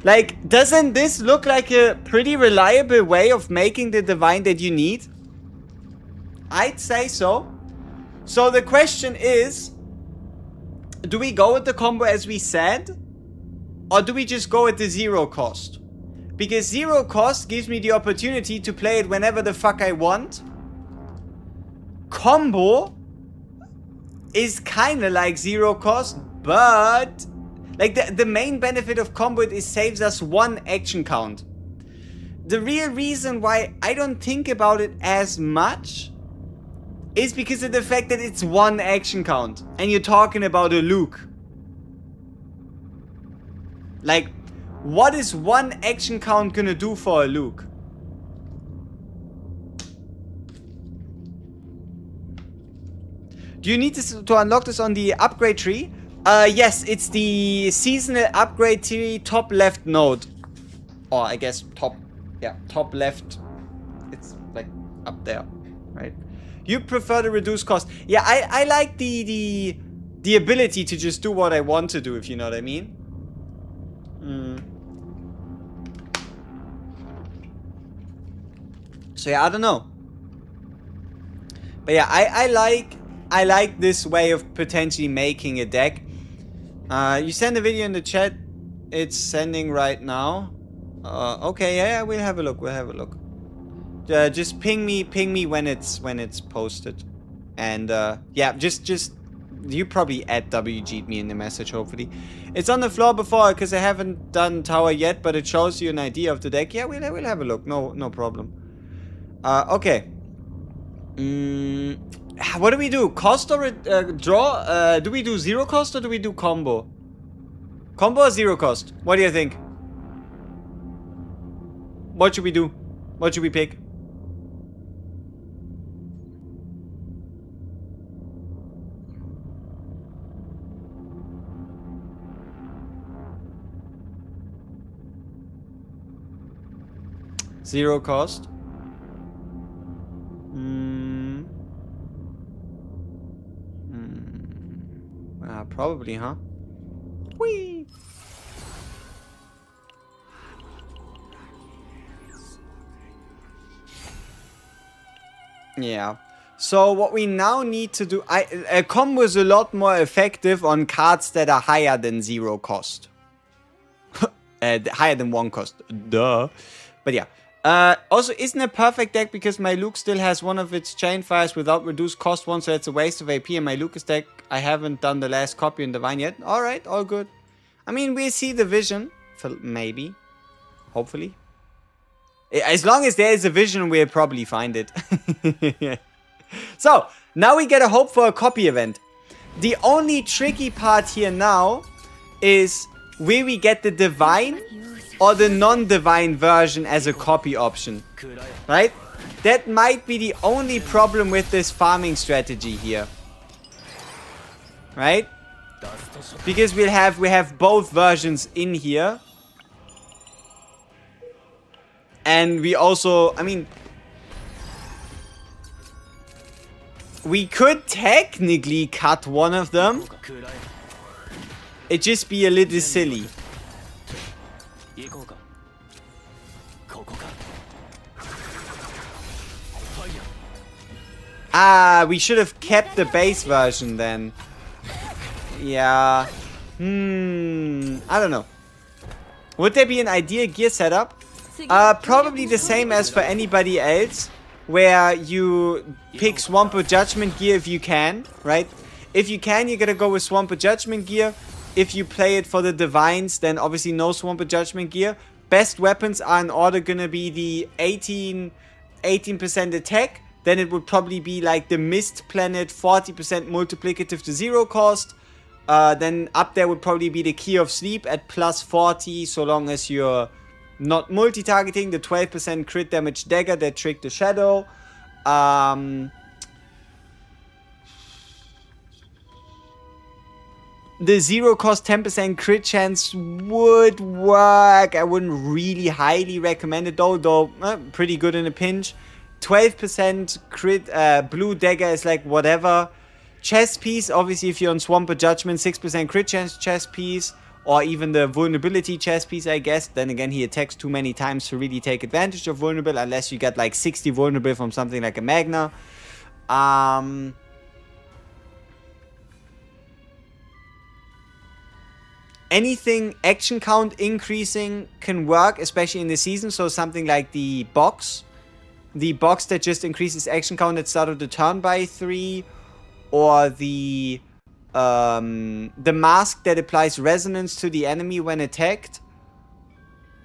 Like, doesn't this look like a pretty reliable way of making the divine that you need? I'd say so. So the question is, do we go with the combo as we said? Or do we just go with the 0 cost? Because 0 cost gives me the opportunity to play it whenever the fuck I want. Combo is kind of like 0 cost, but like the main benefit of combo is saves us 1 action count. The real reason why I don't think about it as much is because of the fact that it's 1 action count and you're talking about a Luke. Like, what is 1 action count gonna do for a Luke? Do you need this to unlock this on the upgrade tree? Yes, it's the seasonal upgrade tree top left node. Or I guess top left. It's like up there, right? You prefer the reduced cost. Yeah, I like the ability to just do what I want to do, if you know what I mean. So yeah, I don't know. But yeah, I like this way of potentially making a deck. You send a video in the chat. It's sending right now. Okay, yeah, we'll have a look. We'll have a look. Just ping me when it's posted. And yeah, just you probably add WG'd me in the message, hopefully. It's on the floor before, because I haven't done tower yet, but it shows you an idea of the deck. Yeah, we'll have a look. No problem. Okay. What do we do? Cost or draw? Do we do 0 cost or do we do combo? Combo or 0 cost? What do you think? What should we do? What should we pick? Zero cost. Probably, huh? Whee! Yeah. So what we now need to do, a combo is a lot more effective on cards that are higher than 0 cost. Higher than 1 cost. Duh. But yeah. Also, isn't a perfect deck because my Luke still has one of its chain fires without reduced cost 1, so it's a waste of AP. And my Lucas deck, I haven't done the last copy in Divine yet. Alright, all good. I mean, we see the vision. Maybe. Hopefully. As long as there is a vision, we'll probably find it. So, now we get a hope for a copy event. The only tricky part here now is, will we get the Divine or the non-Divine version as a copy option? Right? That might be the only problem with this farming strategy here. Right? Because we have both versions in here. And we also, I mean, we could technically cut one of them. It'd just be a little silly. We should have kept the base version then. Yeah. I don't know. Would there be an ideal gear setup? Probably the same as for anybody else, where you pick Swamper Judgment gear if you can, right? If you can, you gotta go with Swamper Judgment gear. If you play it for the Divines, then obviously no Swamper Judgment gear. Best weapons are in order gonna be the 18% attack. Then it would probably be like the Mist Planet, 40% multiplicative to 0 cost. Then up there would probably be the Key of Sleep at plus 40, so long as you're not multi-targeting. The 12% crit damage dagger that tricked the Shadow. The 0 cost 10% crit chance would work. I wouldn't really highly recommend it though pretty good in a pinch. 12% crit blue dagger is like whatever. Chess piece, obviously if you're on Swamper Judgment, 6% crit chance chess piece. Or even the vulnerability chess piece, I guess. Then again, he attacks too many times to really take advantage of vulnerable, unless you get like 60 vulnerable from something like a Magna. Anything action count increasing can work, especially in the season. So something like the box. The box that just increases action count at the start of the turn by 3. Or the mask that applies resonance to the enemy when attacked.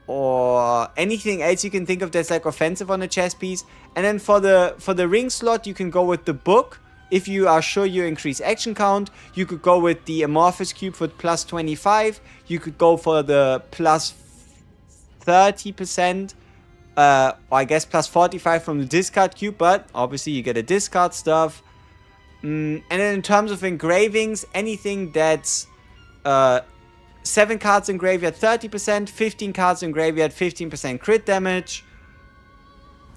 Or anything else you can think of that's like offensive on a chess piece. And then for the ring slot, you can go with the book. If you are sure you increase action count, you could go with the Amorphous Cube for plus 25. You could go for the plus 30%. Or I guess plus 45 from the discard cube. But obviously you get a discard stuff. And then in terms of engravings, anything that's 7 cards in graveyard 30%, 15 cards in graveyard 15% crit damage.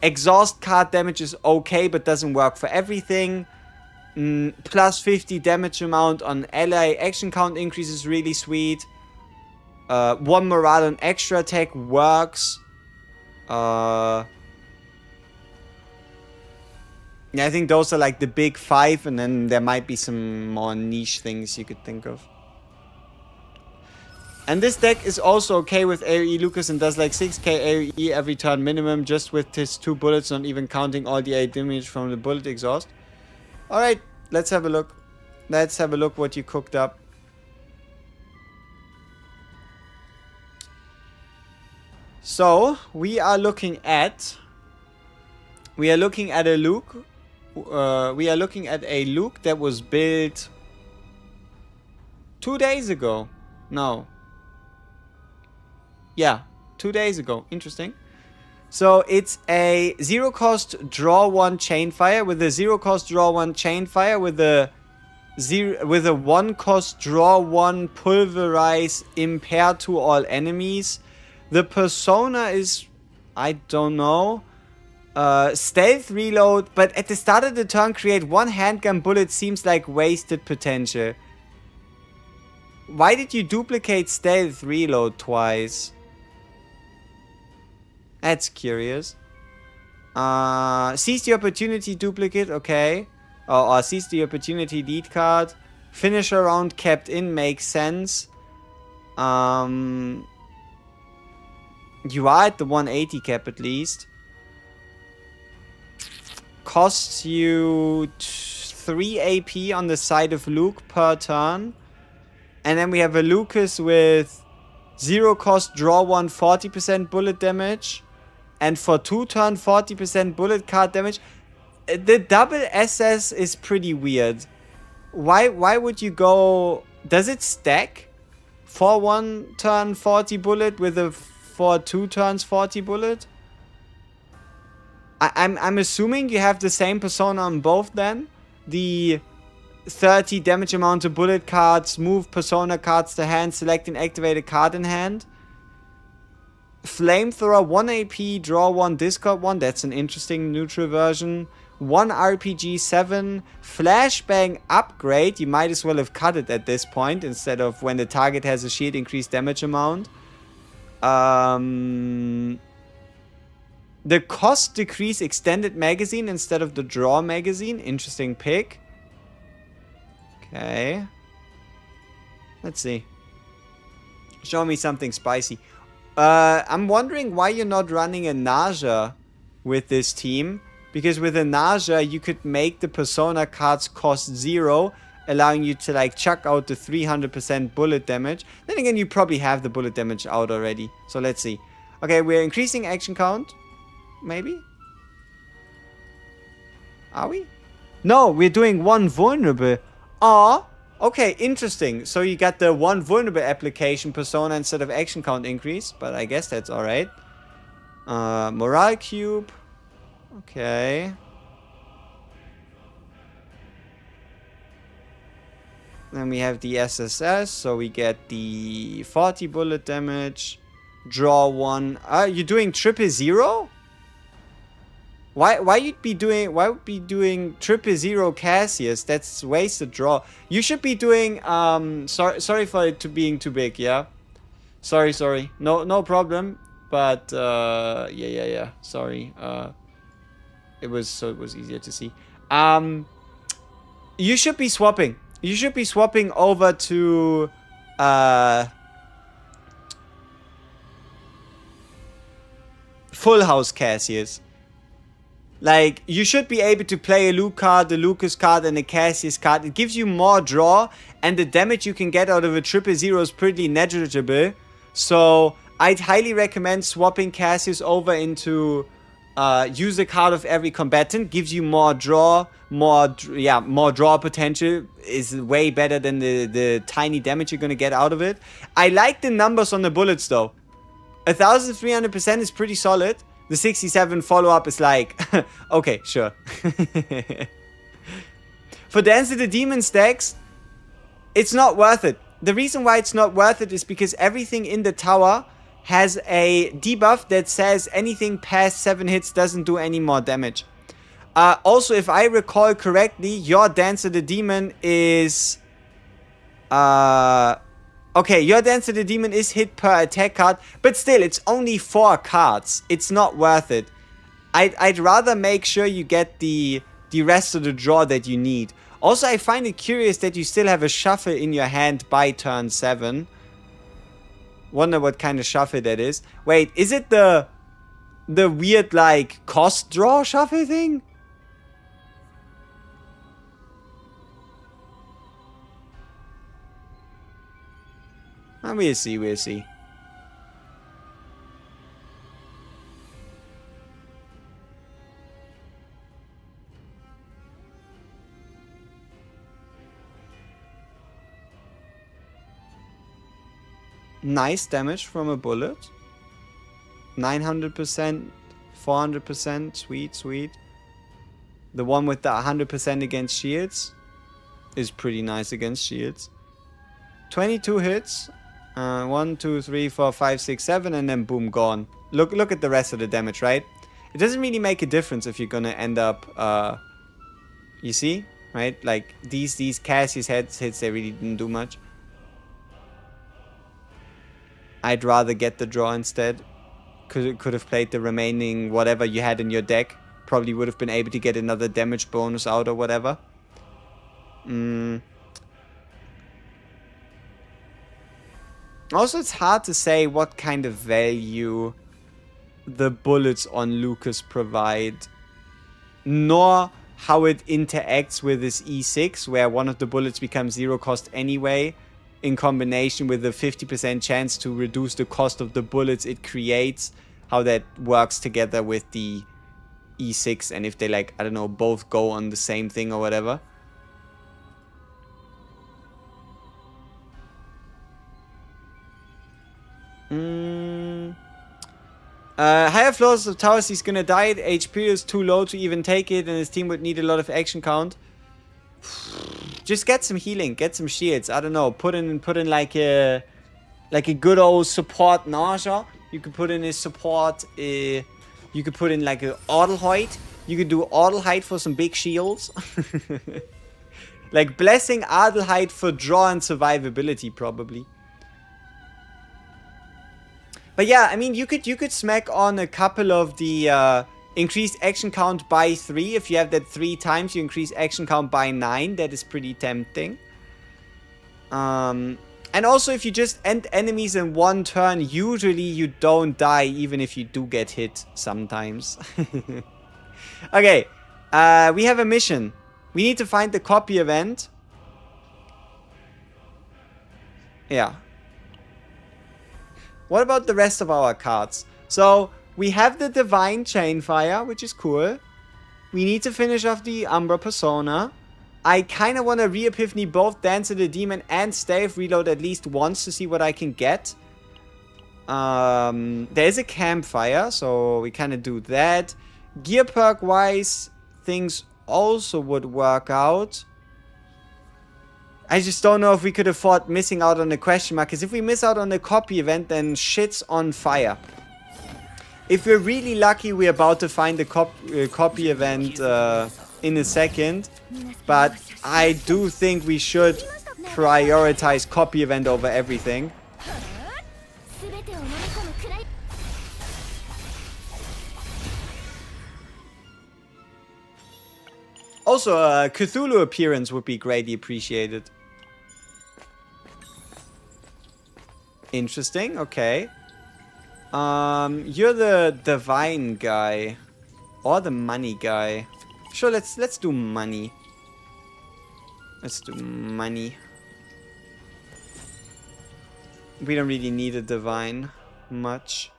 Exhaust card damage is okay, but doesn't work for everything. Plus 50 damage amount on ally action count increase is really sweet. 1 morale on extra attack works. Yeah, I think those are like the big 5, and then there might be some more niche things you could think of. And this deck is also okay with AoE Lucas and does like 6k AoE every turn minimum just with his 2 bullets, not even counting all the 8 damage from the bullet exhaust. Alright, let's have a look. Let's have a look what you cooked up. So, we are looking at a Luke. We are looking at a Luke that was built 2 days ago. No. Yeah, 2 days ago. Interesting. So it's a 0 cost draw 1 chainfire with a 0 cost draw 1 chainfire with a 1 cost draw 1 pulverize impair to all enemies. The persona is, I don't know, stealth reload, but at the start of the turn create 1 handgun bullet seems like wasted potential. Why did you duplicate stealth reload twice? That's curious. Seize the opportunity duplicate, okay. Or seize the opportunity lead card. Finisher round kept in makes sense. You are at the 180 cap at least. Costs you 3 AP on the side of Luke per turn. And then we have a Lucas with 0 cost draw 1 40% bullet damage. And for 2 turn 40% bullet card damage. The double SS is pretty weird. Why would you go... Does it stack? For 1 turn 40 bullet with a for 2 turns 40 bullet? I'm assuming you have the same persona on both then. The 30 damage amount to bullet cards, move persona cards to hand, select and activate a card in hand. Flamethrower 1 AP, draw 1, discard 1. That's an interesting neutral version. 1 RPG 7. Flashbang upgrade. You might as well have cut it at this point instead of when the target has a shield increased damage amount. The cost decrease extended magazine instead of the draw magazine. Interesting pick. Okay. Let's see. Show me something spicy. I'm wondering why you're not running a nausea with this team. Because with a nausea, you could make the persona cards cost 0, allowing you to like chuck out the 300% bullet damage. Then again, you probably have the bullet damage out already. So let's see. Okay, we're increasing action count. Maybe? Are we? No, we're doing 1 vulnerable. Ah, okay, interesting. So you got the 1 vulnerable application persona instead of action count increase. But I guess that's alright. Morale cube. Okay. Then we have the SSS, so we get the 40 bullet damage. Draw 1. You're doing 000? Why would be doing 000 Cassius? That's wasted draw. You should be doing sorry for it to being too big, yeah? Sorry. No problem. But yeah. Sorry. It was easier to see. You should be swapping. You should be swapping over to Full House Cassius. Like, you should be able to play a Luke card, a Lucas card, and a Cassius card. It gives you more draw, and the damage you can get out of a 000 is pretty negligible. So, I'd highly recommend swapping Cassius over into use a card of every combatant. Gives you more draw, more draw potential. Is way better than the tiny damage you're gonna get out of it. I like the numbers on the bullets though. 1300% is pretty solid. The 67 follow-up is like, okay, sure. For Dance of the Demon stacks, it's not worth it. The reason why it's not worth it is because everything in the tower has a debuff that says anything past 7 hits doesn't do any more damage. Also, if I recall correctly, your Dance of the Demon is... okay, your Dance of the Demon is hit per attack card, but still, it's only 4 cards. It's not worth it. I'd rather make sure you get the rest of the draw that you need. Also, I find it curious that you still have a shuffle in your hand by turn 7. Wonder what kind of shuffle that is. Wait, is it the weird, like, cost draw shuffle thing? We'll see, we'll see. Nice damage from a bullet. 900%, 400%, sweet, sweet. The one with the 100% against shields is pretty nice against shields. 22 hits. 1, 2, 3, 4, 5, 6, 7, and then boom, gone. Look at the rest of the damage, right? It doesn't really make a difference if you're gonna end up, you see, right? Like these Cassie's hits, they really didn't do much. I'd rather get the draw instead. Could have played the remaining whatever you had in your deck. Probably would have been able to get another damage bonus out or whatever. Also, it's hard to say what kind of value the bullets on Lucas provide, nor how it interacts with this E6, where one of the bullets becomes 0 cost anyway, in combination with a 50% chance to reduce the cost of the bullets it creates, how that works together with the E6, and if they, like, I don't know, both go on the same thing or whatever. Higher floors of towers, he's gonna die. The HP is too low to even take it, and his team would need a lot of action count. Just get some healing, get some shields. I don't know. Put in like a good old support nausea. You could put in a support. You could put in like a Adelheid. You could do Adelheid for some big shields. Like blessing Adelheid for draw and survivability probably. But yeah, I mean, you could smack on a couple of the increased action count by 3. If you have that 3 times, you increase action count by 9. That is pretty tempting. And also, if you just end enemies in one turn, usually you don't die, even if you do get hit sometimes. Okay, we have a mission. We need to find the copy event. Yeah. What about the rest of our cards? So, we have the Divine Chainfire, which is cool. We need to finish off the Umbra Persona. I kind of want to re-epiphany both Dance of the Demon and Stave Reload at least once to see what I can get. There's a Campfire, so we kind of do that. Gear perk wise, things also would work out. I just don't know if we could afford missing out on the question mark, because if we miss out on the copy event, then shit's on fire. If we're really lucky, we're about to find the copy event in a second, but I do think we should prioritize copy event over everything. Also, a Cthulhu appearance would be greatly appreciated. Interesting, okay. You're the divine guy. Or the money guy. Sure, let's do money. Let's do money. We don't really need a divine much.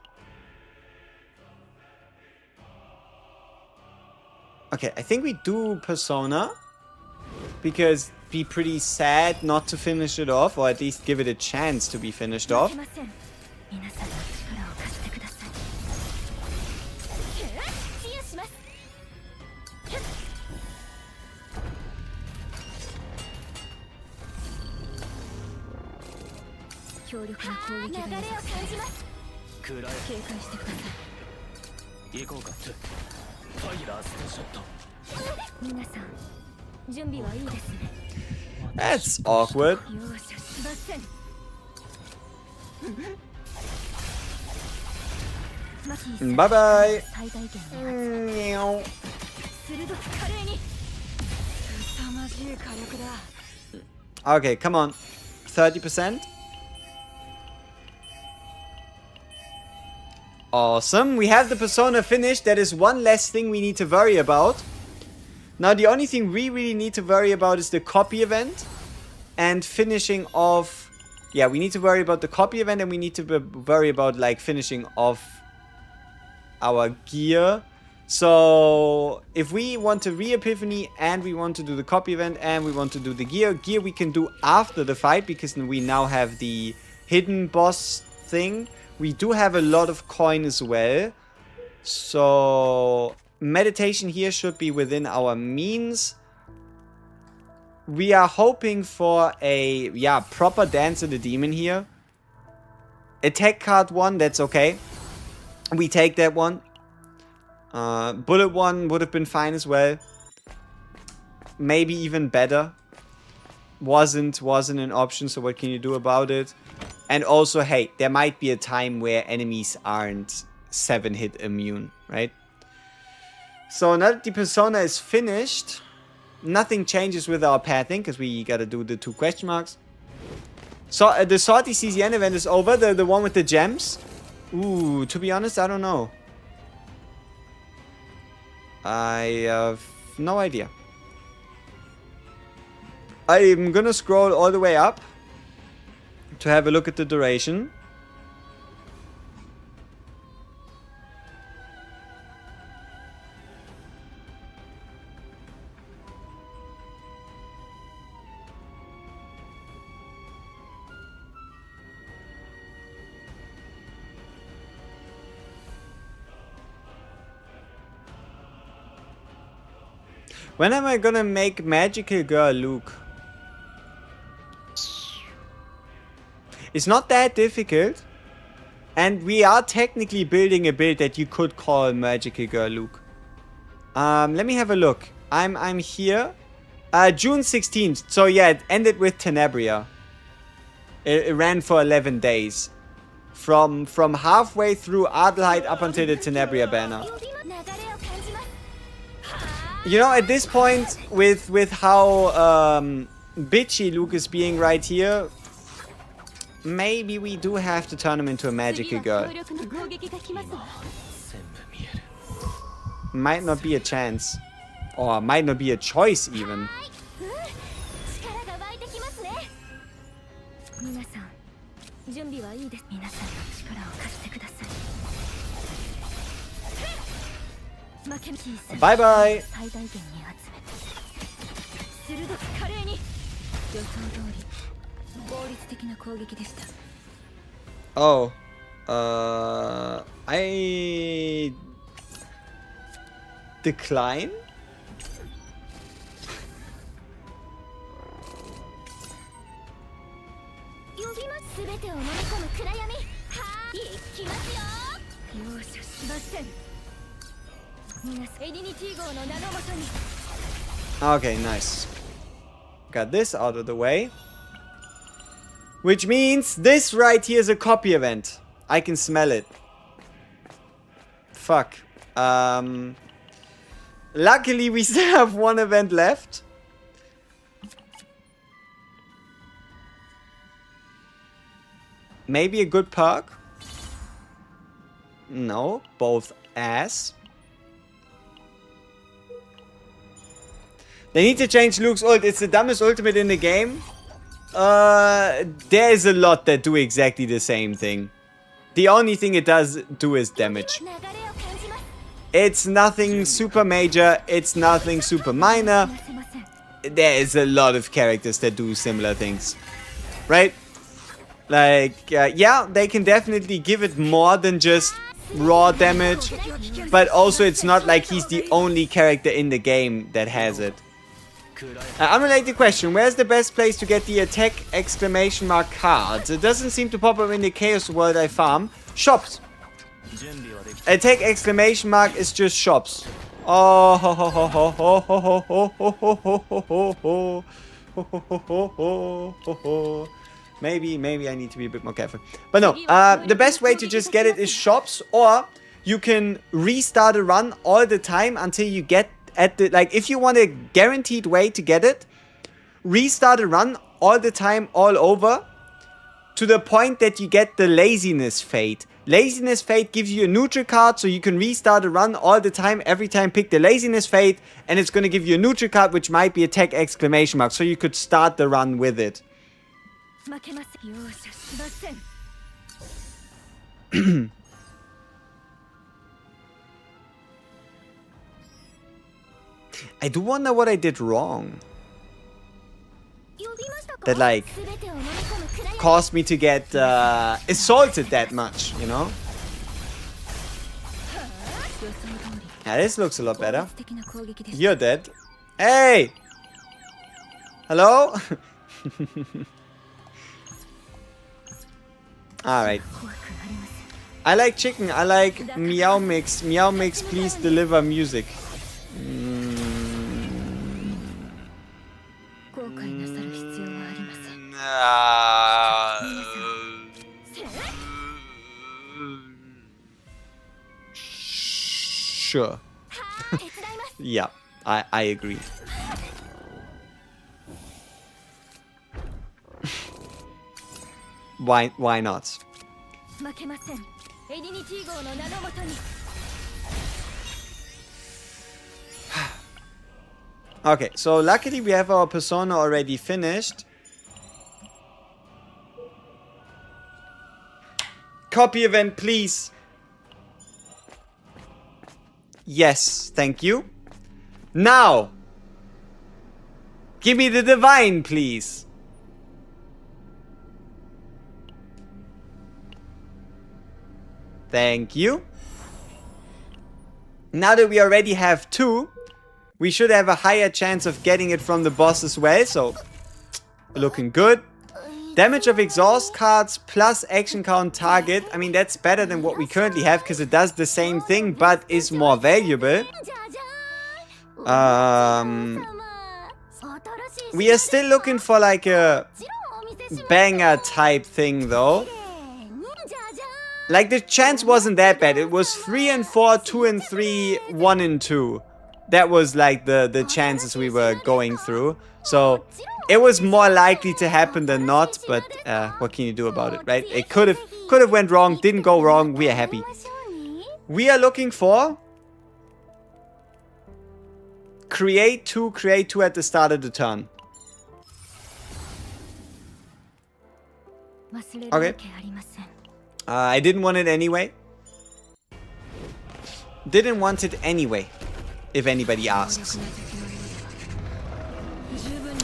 Okay, I think we do Persona, because be pretty sad not to finish it off, or at least give it a chance to be finished off. That's awkward. Bye bye. Okay, come on. 30%. Awesome. We have the persona finished. That is one less thing we need to worry about. Now, the only thing we really need to worry about is the copy event. And finishing off... Yeah, we need to worry about the copy event. And we need to worry about, like, finishing off our gear. So, if we want to re-epiphany and we want to do the copy event and we want to do the gear we can do after the fight because we now have the hidden boss thing. We do have a lot of coin as well. So, meditation here should be within our means. We are hoping for a, proper Dance of the Demon here. Attack card 1, that's okay. We take that one. Bullet 1 would have been fine as well. Maybe even better. Wasn't an option, so what can you do about it? And also, hey, there might be a time where enemies aren't 7-hit immune, right? So now that the persona is finished, nothing changes with our pathing, because we gotta do the 2 question marks. So the Sortie CCN event is over, the one with the gems. Ooh, to be honest, I don't know. I have no idea. I'm gonna scroll all the way up to have a look at the duration. When am I gonna make Magical Girl Luke? It's not that difficult. And we are technically building a build that you could call Magical Girl Luke. Let me have a look. I'm here. June 16th. So yeah, it ended with Tenebria. It ran for 11 days. From halfway through Adelheid up until the Tenebria banner. You know, at this point, with how bitchy Luke is being right here, maybe we do have to turn him into a magical girl. Might not be a chance. Or might not be a choice even. Bye bye. Oh, I decline. Okay, nice. Got this out of the way. Which means this right here is a copy event. I can smell it. Fuck. Luckily, we still have one event left. Maybe a good perk? No, both ass. They need to change Luke's ult. It's the dumbest ultimate in the game. There is a lot that do exactly the same thing. The only thing it does do is damage. It's nothing super major. It's nothing super minor. There is a lot of characters that do similar things. Right? Like, yeah, they can definitely give it more than just raw damage. But also it's not like he's the only character in the game that has it. Unrelated question, where's the best place to get the attack exclamation mark cards? It doesn't seem to pop up in the Chaos World I farm. Shops. Attack exclamation mark is just shops. Oh ho ho ho ho ho ho ho ho ho ho ho ho. Maybe I need to be a bit more careful. But no, the best way to just get it is shops, or you can restart a run all the time until you get at the, like, if you want a guaranteed way to get it, restart a run all the time, all over, to the point that you get the laziness fade. Laziness Fate gives you a neutral card, so you can restart a run all the time. Every time pick the Laziness Fate, and it's going to give you a neutral card, which might be a tech exclamation mark, so you could start the run with it. 負けます。容赦しません。I do wonder what I did wrong. That, like, caused me to get assaulted that much, you know? Yeah, this looks a lot better. You're dead. Hey! Hello? Alright. I like chicken. I like Meow Mix. Meow Mix, please deliver music. Sure. Yeah, I agree. Why not? Okay, so luckily we have our persona already finished. Copy event, please. Yes, thank you. Now, give me the divine, please. Thank you. Now that we already have 2, we should have a higher chance of getting it from the boss as well, so looking good. Damage of exhaust cards plus action count target. I mean, that's better than what we currently have because it does the same thing but is more valuable. We are still looking for like a banger type thing though. Like the chance wasn't that bad. It was 3 and 4, 2 and 3, 1 and 2. That was like the chances we were going through. So it was more likely to happen than not, but what can you do about it, right? It could have went wrong, didn't go wrong. We are happy. We are looking for create 2 at the start of the turn. Okay. I didn't want it anyway. Didn't want it anyway, if anybody asks.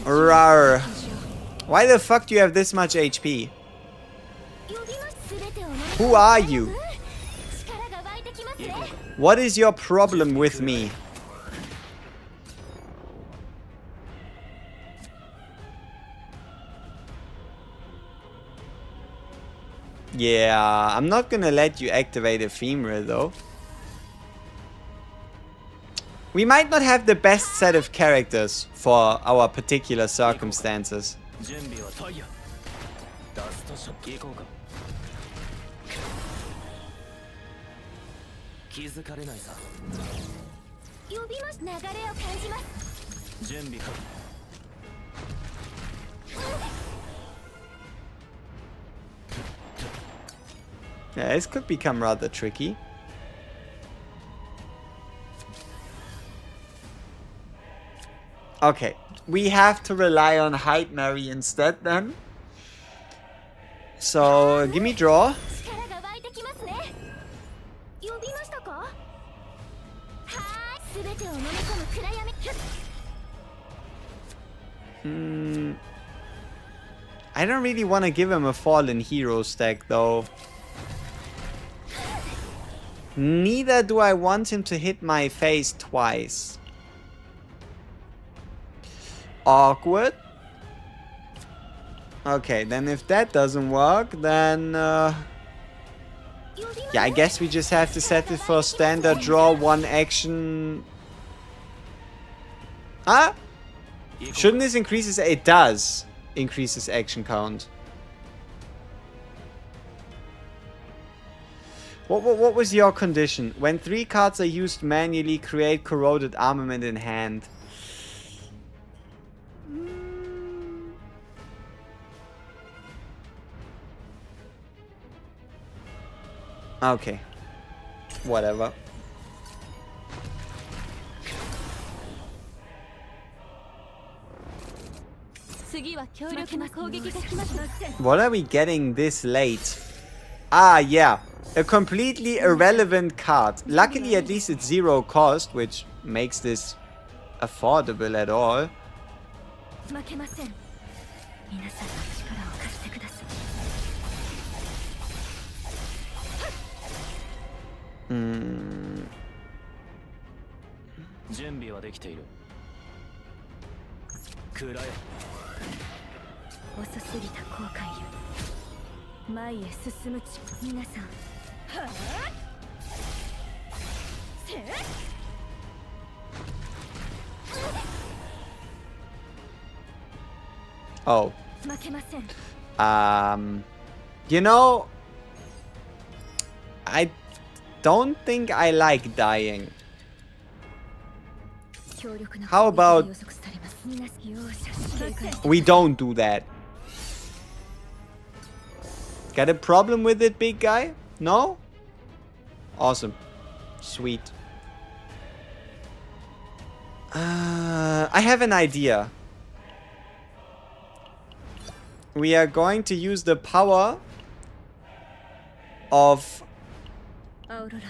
Rawr. Why the fuck do you have this much HP? Who are you? What is your problem with me? Yeah, I'm not gonna let you activate Ephemera though. We might not have the best set of characters for our particular circumstances. Yeah, this could become rather tricky. Okay, we have to rely on Hide Mary instead then. So, give me draw. I don't really want to give him a fallen hero stack though. Neither do I want him to hit my face twice. Awkward. Okay, then if that doesn't work, then yeah, I guess we just have to set it for standard draw, 1 action. Huh? Shouldn't this increase his... It does increase his action count. What was your condition? When 3 cards are used manually, create corroded armament in hand. Okay. Whatever. What are we getting this late? Ah, yeah. A completely irrelevant card. Luckily, at least it's 0 cost, which makes this affordable at all. Hmm. 準備はできている。くらえ。遅すぎた後悔よ。前へ進むち皆さん。はあ。せ。Oh. 負けません。You know, I don't think I like dying. How about we don't do that? Got a problem with it, big guy? No? Awesome. Sweet. I have an idea. We are going to use the power of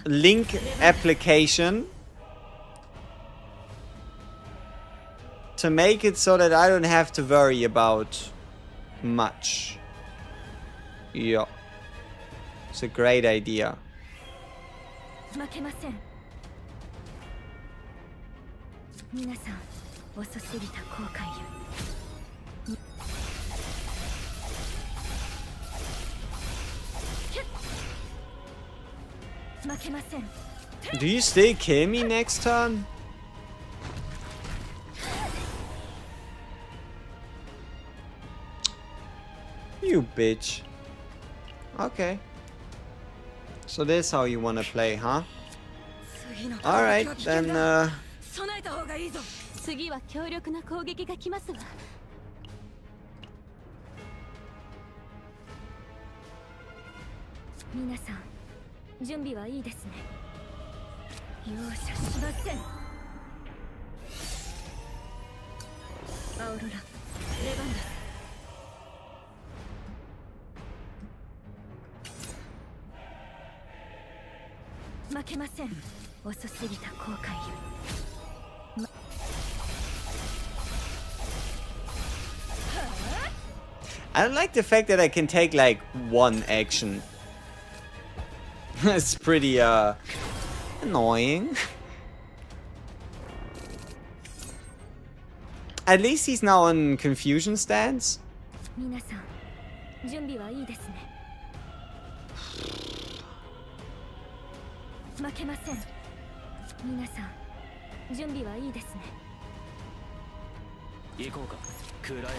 link application to make it so that I don't have to worry about much. Yeah. It's a great idea. Do you still kill me next turn? You bitch. Okay. So this is how you wanna play, huh? Alright, then 次は強力な攻撃が来ますわ。皆さん、準備はいいですね。容赦しません。アウロラ、レバンダス。負けません。遅すぎた後悔よ。I don't like the fact that I can take like one action. It's pretty annoying. At least he's now on confusion stance. 皆さん、準備はいいですね。負けません。皆さん、準備はいいですね。行こうか。くらえ。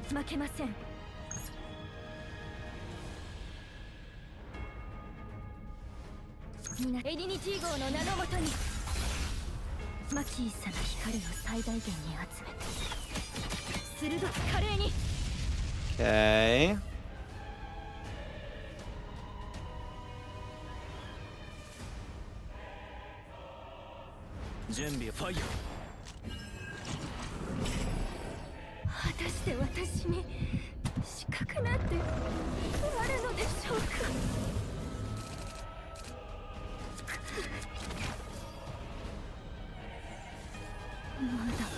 負けません。みなエディニティ号の名のもとに小さな光を最大限に集めて鋭く華麗に。 Okay.準備ファイヤー。果たして私に資格なんてあるのでしょうか。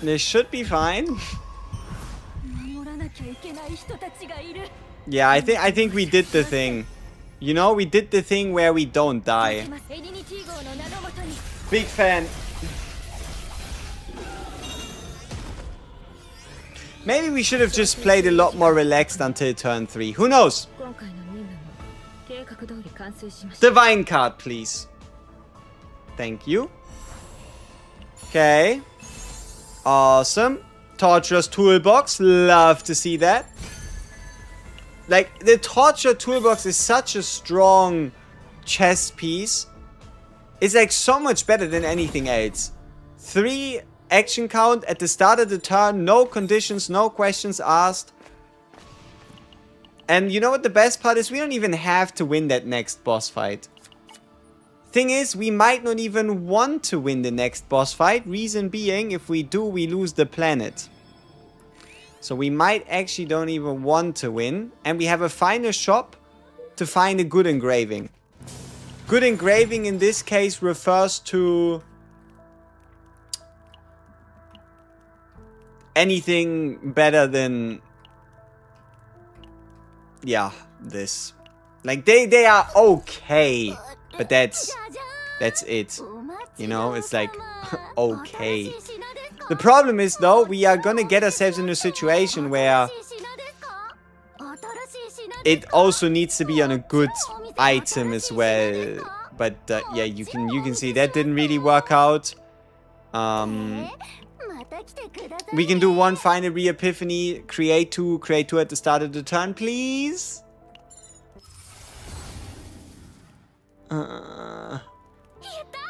This should be fine. Yeah, I think we did the thing. You know, we did the thing where we don't die. Big fan. Maybe we should have just played a lot more relaxed until turn 3. Who knows? Divine card, please. Thank you. Okay. Awesome. Torturer's toolbox. Love to see that. Like, the Torture toolbox is such a strong chess piece. It's like so much better than anything else. 3 action count at the start of the turn, no conditions, no questions asked. And you know what the best part is? We don't even have to win that next boss fight. Thing is, we might not even want to win the next boss fight. Reason being, if we do, we lose the planet. So we might actually don't even want to win. And we have a final shop to find a good engraving. Good engraving in this case refers to anything better than, yeah, this. Like they are okay, but that's it. You know, it's like okay. The problem is though, we are gonna get ourselves in a situation where it also needs to be on a good item as well. But yeah, you can see that didn't really work out. We can do one final re-epiphany. Create two at the start of the turn, please.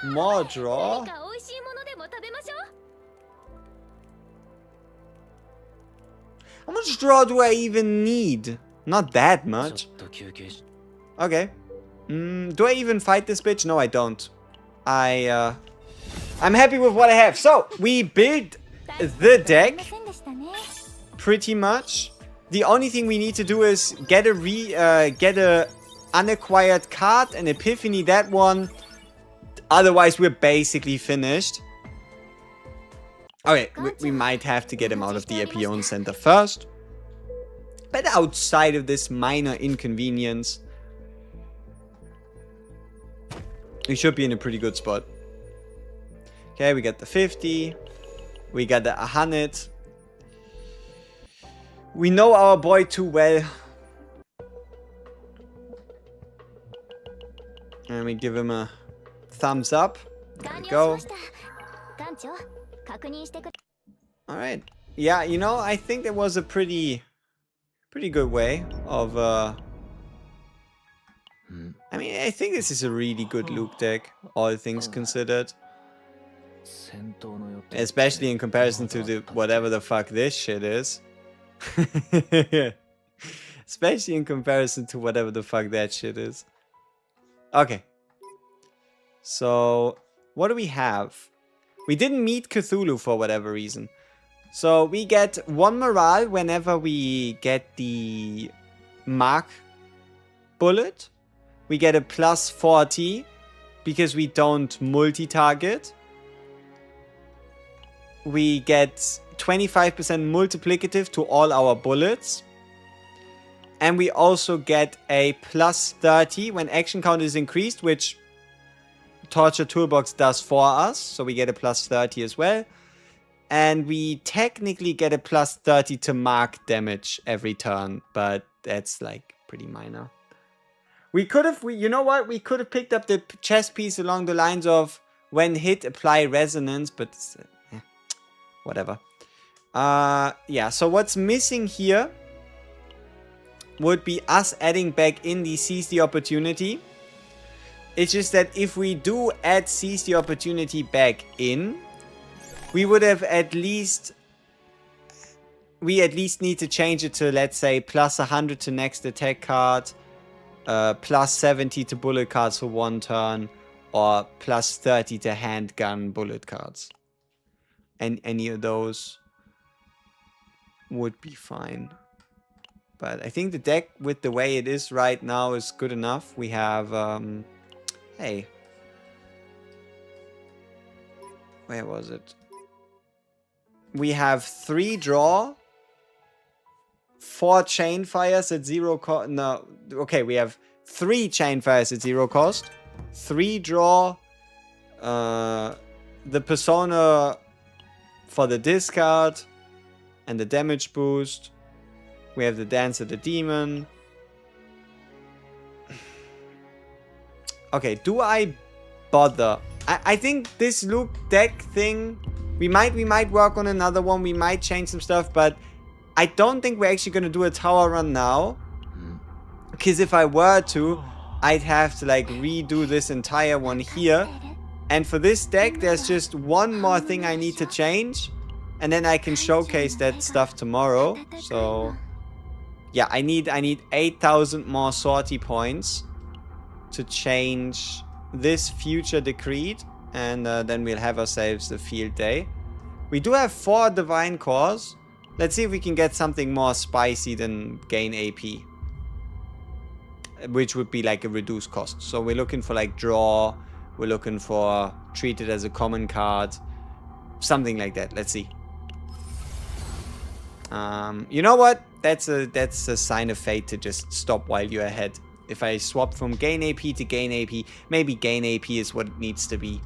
More draw. How much draw do I even need? Not that much. Okay. Do I even fight this bitch? No, I don't. I'm happy with what I have. So, we built the deck. Pretty much. The only thing we need to do is get a unacquired card and epiphany that one. Otherwise, we're basically finished. Okay, we might have to get him out of the Epion Center first. But outside of this minor inconvenience, we should be in a pretty good spot. Okay, we got the 50. We got the 100. We know our boy too well. And we give him a thumbs up. There we go. Alright. Yeah, you know, I think that was a pretty good way of I mean, I think this is a really good loop deck, all things considered. Especially in comparison to the whatever the fuck this shit is. Especially in comparison to whatever the fuck that shit is. Okay. So, what do we have? We didn't meet Cthulhu for whatever reason. So, we get 1 morale whenever we get the mark bullet. We get a plus 40 because we don't multi-target. We get 25% multiplicative to all our bullets. And we also get a plus 30 when action count is increased, which Torture Toolbox does for us. So we get a plus 30 as well. And we technically get a plus 30 to mark damage every turn. But that's like pretty minor. We could have, you know what? We could have picked up the chess piece along the lines of when hit, apply resonance. But whatever. Yeah, so what's missing here would be us adding back in the Seize the Opportunity. It's just that if we do add Seize the Opportunity back in, we would have at least... We at least need to change it to, let's say, plus 100 to next attack card, plus 70 to bullet cards for 1 turn, or plus 30 to handgun bullet cards. And any of those would be fine. But I think the deck, with the way it is right now, is good enough. We have, hey. Where was it? We have 3 draw. 4 chain fires at 0 cost. No, okay, we have 3 chain fires at 0 cost. 3 draw. The persona for the discard. And the damage boost. We have the Dance of the Demon. Okay, do I bother? I think this loop deck thing, we might work on another one. We might change some stuff, but I don't think we're actually going to do a tower run now. Because if I were to, I'd have to like redo this entire one here. And for this deck, there's just one more thing I need to change. And then I can showcase that stuff tomorrow. So, yeah, I need 8,000 more sortie points to change this future decreed. And then we'll have ourselves a field day. We do have 4 divine cores. Let's see if we can get something more spicy than gain AP. Which would be like a reduced cost. So we're looking for like draw. We're looking for treat it as a common card. Something like that. Let's see. You know what? That's a sign of fate to just stop while you're ahead. If I swap from gain AP to gain AP, maybe gain AP is what it needs to be.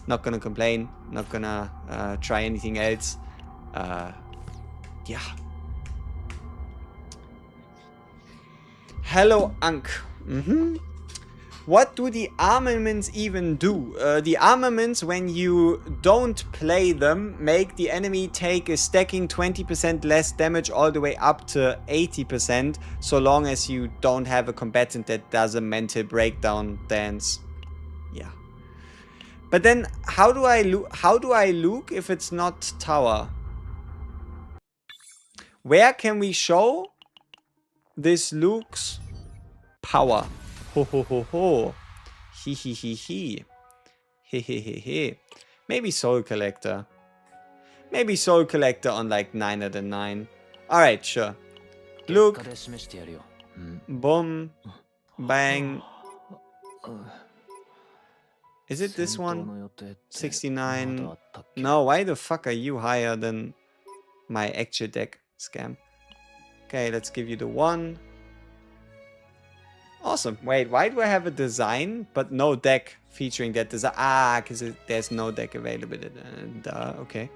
Not gonna complain. Not gonna try anything else. Yeah. Hello, Ankh. What do the armaments even do? The armaments, when you don't play them, make the enemy take a stacking 20% less damage all the way up to 80%, so long as you don't have a combatant that does a mental breakdown dance. Yeah. But then, how do I look if it's not tower? Where can we show this Luke's power? Ho ho ho ho. He he he he. He he he he. Maybe Soul Collector. Maybe Soul Collector on like 9 out of 9. Alright, sure. Luke. Boom. Bang. Is it this one? 69. No, why the fuck are you higher than my actual deck? Scam. Okay, let's give you the 1. Awesome. Wait, why do I have a design but no deck featuring that design? Ah, because there's no deck available. Okay.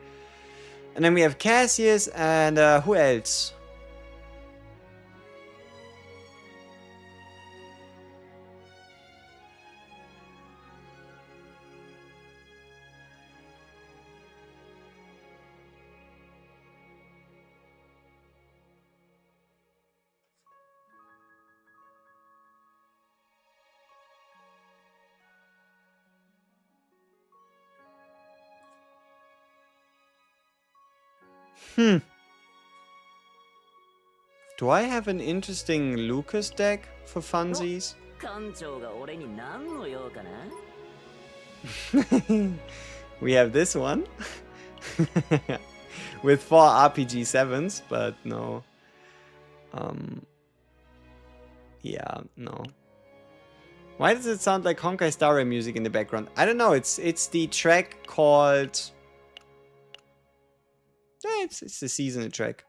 And then we have Cassius and who else? Do I have an interesting Lucas deck for funsies? We have this one. With 4 RPG 7s, but no. Yeah, no. Why does it sound like Honkai Star Rail music in the background? I don't know, it's the track called... It's the seasonal track.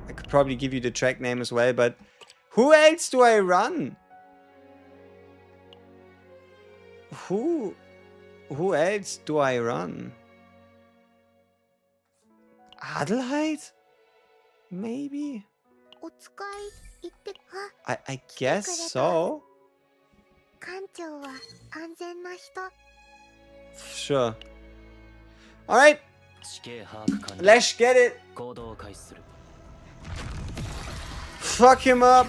I could probably give you the track name as well, but who else do I run? Who else do I run? Adelheid? Maybe? I guess so. Sure. Alright. Let's get it. Fuck him up.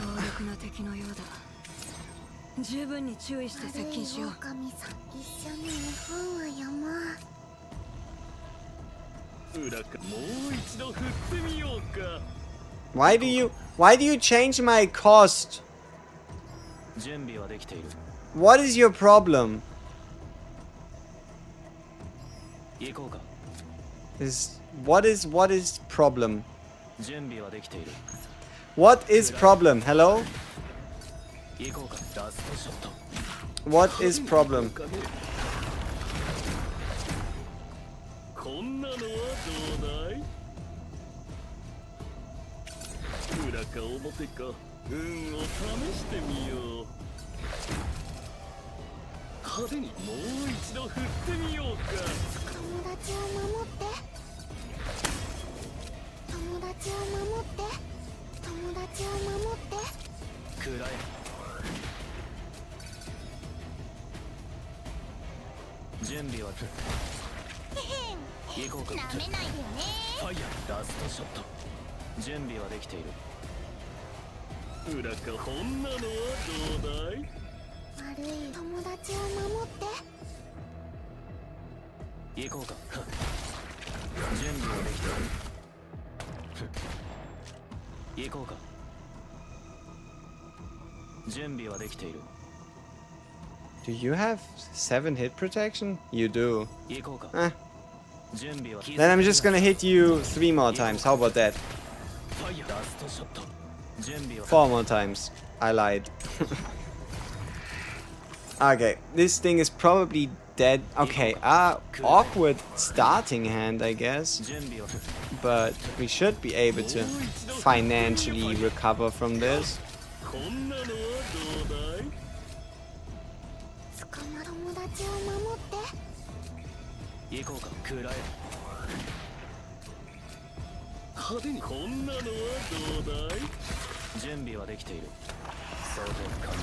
Why do you change my cost? What is your problem? What is problem? What is problem? Hello? What is problem? 行こうか。準備はできている。行こうか。準備はできている。 Do you have 7 hit protection? You do. 行こうか。 Eh. 準備は Then I'm just gonna hit you 3 more times. How about that? ラストショット。準備は 4 more times. I lied. Okay, this thing is probably dead. Okay, awkward starting hand, I guess. 準備は But we should be able to financially recover from this. こんなのはどうだい。捕ま友達を守って行こうか。くらえ。派手にこんなのはどうだい。準備はできている。想定完了。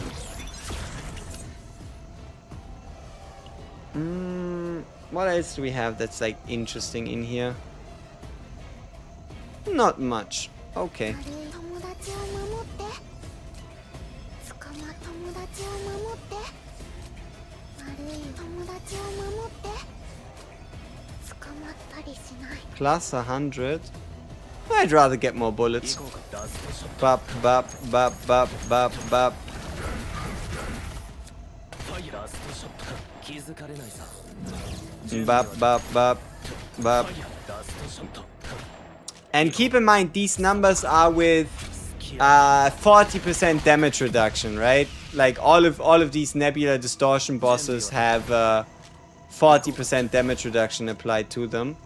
What else do we have that's like interesting in here? Not much. Okay. 悪い友達を守って捕ま友達を守って悪い友達を守って捕まったりしない Plus 100. I'd rather get more bullets. 行こうか。ラストショッ Bop, bop, bop, bop, bop, bop. ト。ラストショット。気づかれないさ。 Bop, bop, bop, bop. ラストショット。 And keep in mind, these numbers are with 40% damage reduction, right? Like all of these Nebula Distortion bosses have 40% damage reduction applied to them.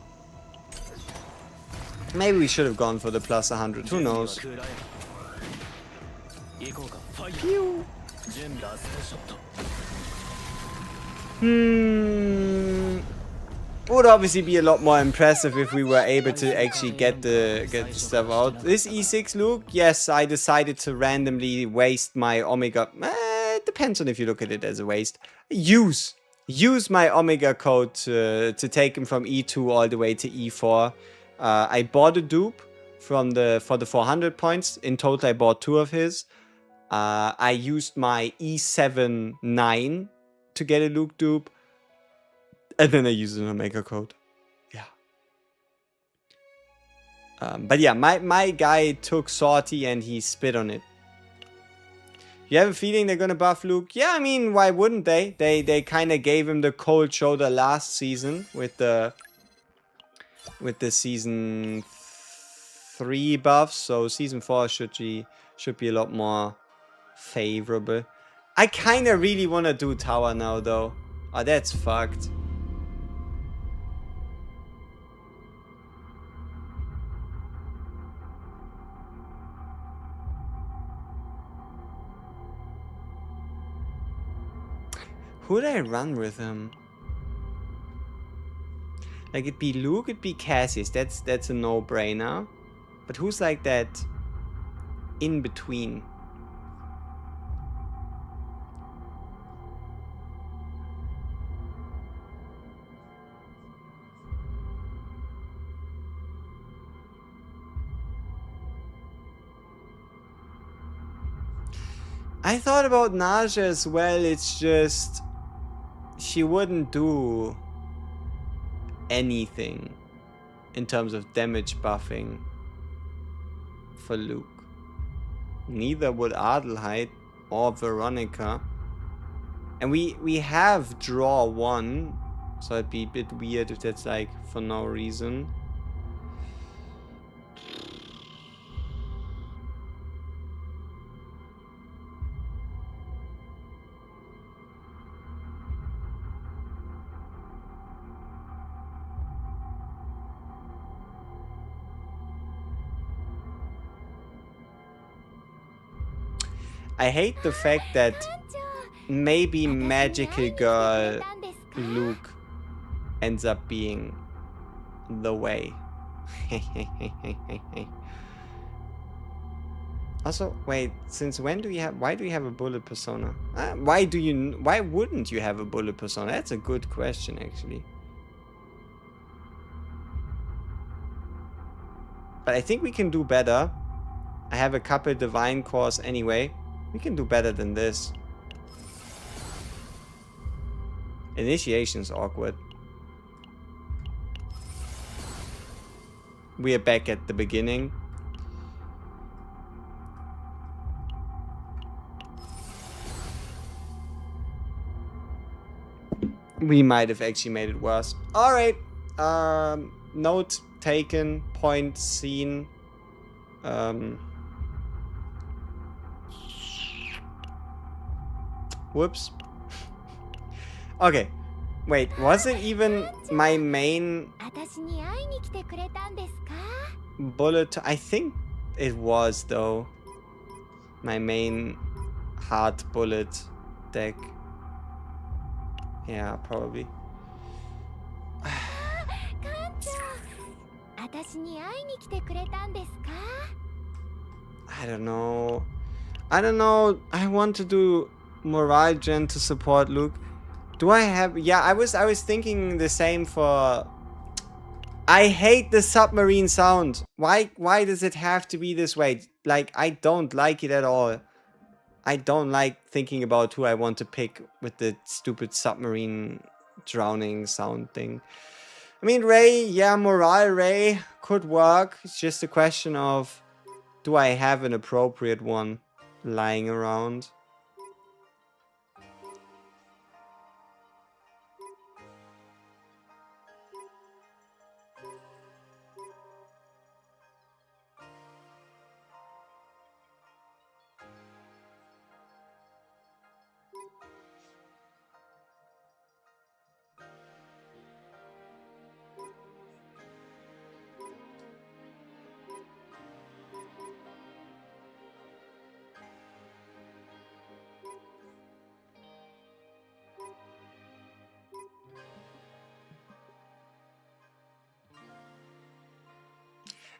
Maybe we should have gone for the plus 100. Who knows? くらえ。行こうか。ファイヤー。 Pew. 準備ラストショット。 Would obviously be a lot more impressive if we were able to actually get the stuff out. This E6 Luke, yes, I decided to randomly waste my Omega. It depends on if you look at it as a waste. Use my Omega code to take him from E2 all the way to E4. I bought a dupe for the 400 points. In total, I bought 2 of his. I used my E7 9 to get a Luke dupe. And then I used an Omega code. Yeah. But yeah, my guy took Sortie and he spit on it. You have a feeling they're gonna buff Luke? Yeah, I mean, why wouldn't they? They kind of gave him the cold shoulder last season with the season 3 buffs. So season 4 should be a lot more favorable. I kind of really want to do tower now though. Oh, that's fucked. Who'd I run with him? Like, it'd be Luke, it'd be Cassius. That's a no-brainer. But who's like that in between? I thought about Naja as well. It's just she wouldn't do anything in terms of damage buffing for Luke. Neither would Adelheid or Veronica. And we have draw 1, so it'd be a bit weird if that's like for no reason. I hate the fact that maybe Magical Girl Luke ends up being the way. Also, wait, since when do you have, why do you have a bullet persona? Why wouldn't you have a bullet persona? That's a good question, actually. But I think we can do better. I have a couple divine cores anyway. We can do better than this. Initiation's awkward. we are back at the beginning. We might have actually made it worse. Alright. Note taken. Point seen. Whoops. Okay. Wait, was it even my main 私に会いに来てくれたんですか？ bullet? I think it was, though. My main hard bullet deck. Yeah, probably. 館長、私に会いに来てくれたんですか？ I don't know. I don't know. I want to do morale gen to support Luke. Do I have... Yeah, I was thinking the same for... I hate the submarine sound. Why does it have to be this way? Like, I don't like it at all. I don't like thinking about who I want to pick with the stupid submarine drowning sound thing. I mean, Ray, yeah, morale Ray could work. It's just a question of, do I have an appropriate one lying around?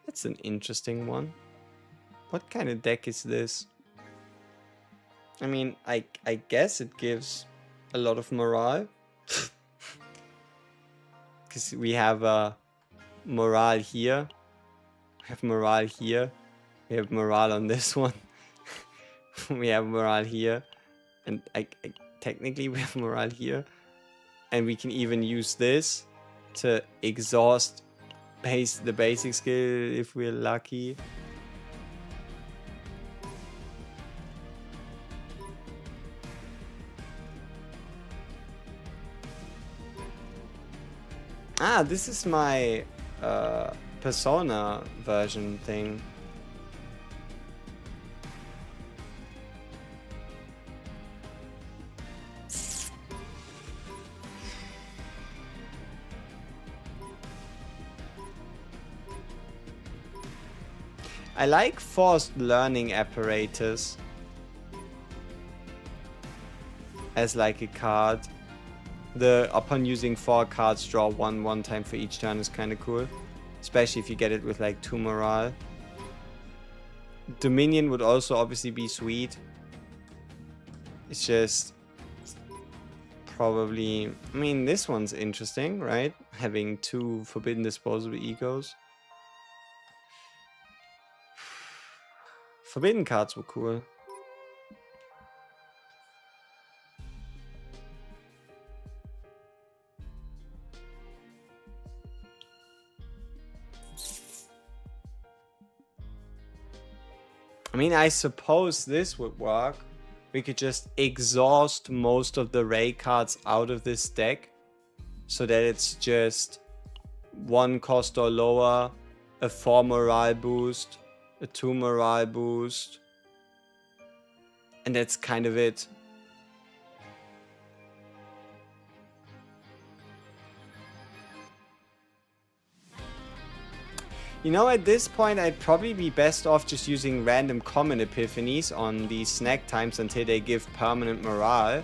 That's an interesting one. What kind of deck is this? I mean, I guess it gives a lot of morale. Because we have morale here. We have morale here. We have morale on this one. We have morale here. And technically we have morale here. And we can even use this to exhaust the basic skill if we're lucky. Ah, this is my Persona version thing. I like forced learning apparatus as like a card. Upon using 4 cards, draw one time for each turn is kind of cool. Especially if you get it with like 2 morale. Dominion would also obviously be sweet. It's just probably... I mean, this one's interesting, right? Having 2 forbidden disposable egos. Forbidden cards were cool. I mean, I suppose this would work. We could just exhaust most of the Ray cards out of this deck so that it's just 1 cost or lower, a 4 morale boost, a 2 morale boost, and that's kind of it. You know, at this point, I'd probably be best off just using random common epiphanies on these snack times until they give permanent morale.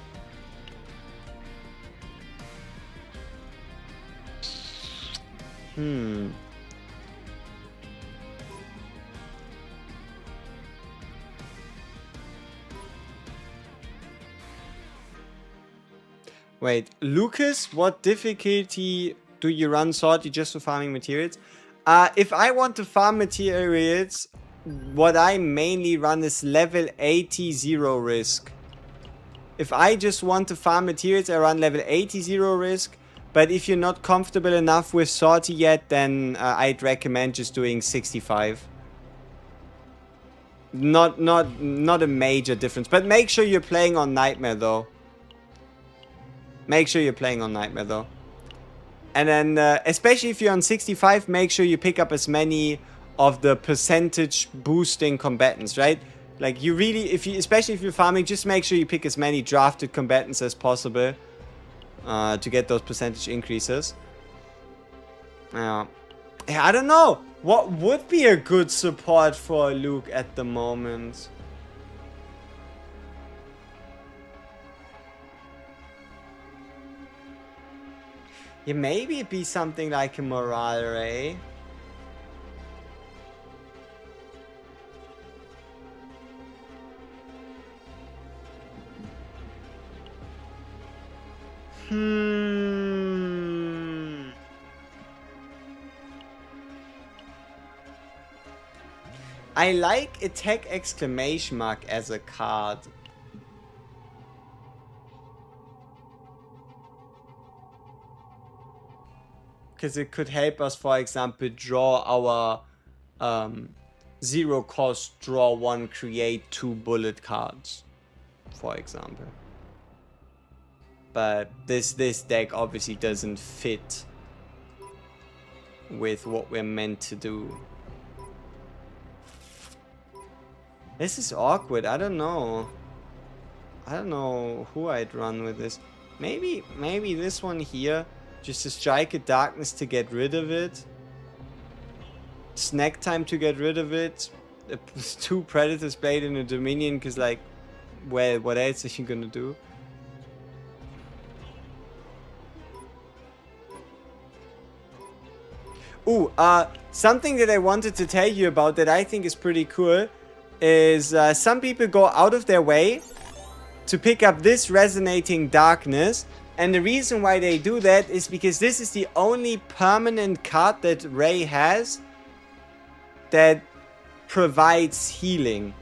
Wait, Lucas, what difficulty do you run Sortie just for farming materials? If I want to farm materials, what I mainly run is level 80 0 risk. If I just want to farm materials, I run level 80 0 risk. But if you're not comfortable enough with Sortie yet, then I'd recommend just doing 65. Not a major difference. But make sure you're playing on Nightmare though. Make sure you're playing on Nightmare though. And then, especially if you're on 65, make sure you pick up as many of the percentage boosting combatants, right? Like you really, especially if you're farming, just make sure you pick as many drafted combatants as possible to get those percentage increases. Yeah, I don't know. What would be a good support for Luke at the moment? Yeah, maybe it'd be something like a morale ray. I like attack exclamation mark as a card. Because it could help us, for example, draw our 0 cost, draw 1, create 2 bullet cards, for example. But this deck obviously doesn't fit with what we're meant to do. This is awkward. I don't know. I don't know who I'd run with this. Maybe this one here. Just to strike a darkness to get rid of it. Snack time to get rid of it. 2 Predator's Blade in a Dominion, because like, well, what else are you gonna do? Ooh, something that I wanted to tell you about that I think is pretty cool is some people go out of their way to pick up this Resonating Darkness. And the reason why they do that is because this is the only permanent card that Ray has that provides healing.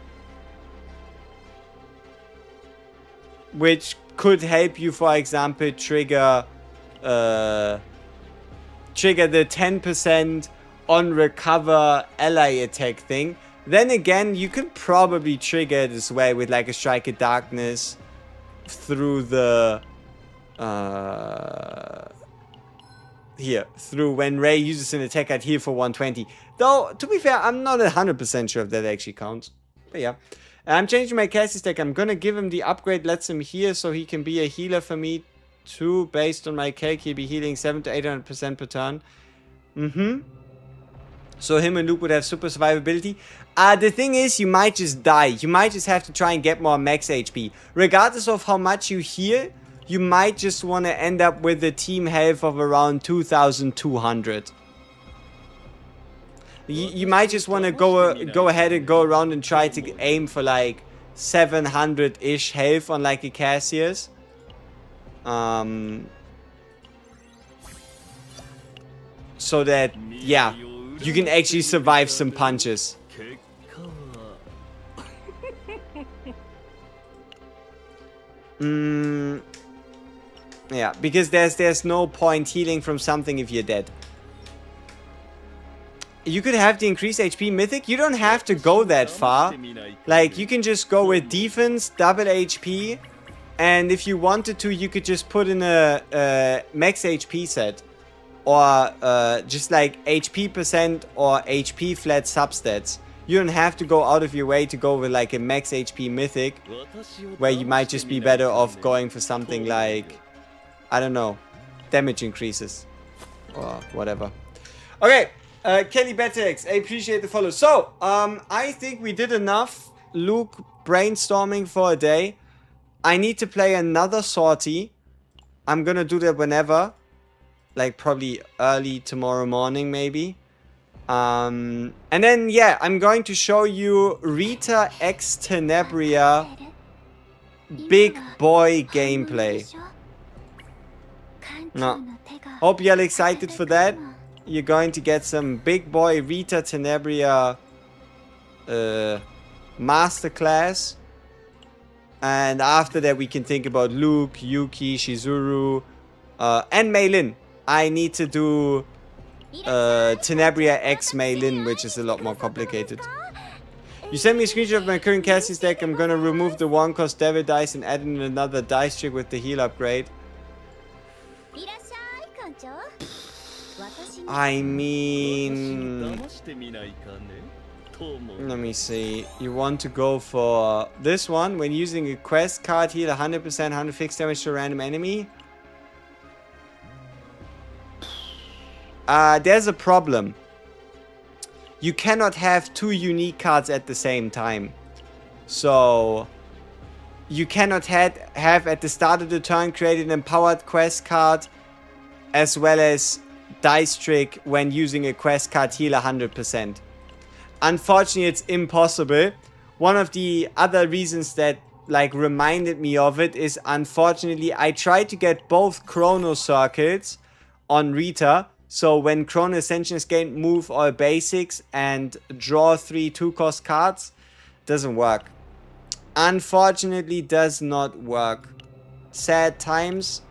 Which could help you, for example, trigger the 10% on recover ally attack thing. Then again, you could probably trigger it as well with like a Strike of Darkness through the through when Ray uses an attack at heal for 120. Though, to be fair, I'm not 100% sure if that actually counts. But yeah. I'm changing my Cassie's deck. I'm gonna give him the upgrade, lets him heal, so he can be a healer for me too. Based on my calc, he'll be healing 7 to 800% per turn. So him and Luke would have super survivability. The thing is, you might just die. You might just have to try and get more max HP. Regardless of how much you heal, you might just want to end up with a team health of around 2,200. You might just want to go ahead and go around and try to aim for like 700-ish health on like a Cassius. So that, yeah, you can actually survive some punches. Yeah, because there's no point healing from something if you're dead. You could have the increased HP mythic. You don't have to go that far. Like, you can just go with defense, double HP. And if you wanted to, you could just put in a max HP set. Or just like HP percent or HP flat substats. You don't have to go out of your way to go with like a max HP mythic. Where you might just be better off going for something like, I don't know, damage increases. Or whatever. Okay. Kelly Betex, I appreciate the follow. So, I think we did enough Luke brainstorming for a day. I need to play another Sortie. I'm gonna do that whenever. Like, probably early tomorrow morning, maybe. And then, yeah, I'm going to show you Rita X Tenebria Big Boy gameplay. No. Hope you're excited for that. You're going to get some big boy Rita Tenebria Masterclass. And after that we can think about Luke, Yuki, Shizuru, And Meilin. I need to do Tenebria X Meilin, which is a lot more complicated. You sent me a screenshot of my current Cassie's deck. I'm gonna remove the 1-cost Devil Dice and add in another dice trick with the heal upgrade. I mean... Let me see. You want to go for this one. When using a quest card, heal 100%, 100 fixed damage to a random enemy. There's a problem. You cannot have 2 unique cards at the same time. So... You cannot have at the start of the turn create an empowered quest card as well as dice trick when using a quest card heal 100%. Unfortunately, it's impossible. One of the other reasons that like reminded me of it is, unfortunately, I tried to get both Chrono Circles on Rita. So when Chrono Ascension is gained, move all basics and draw 3 2-cost cards. Doesn't work. Unfortunately, does not work. Sad times.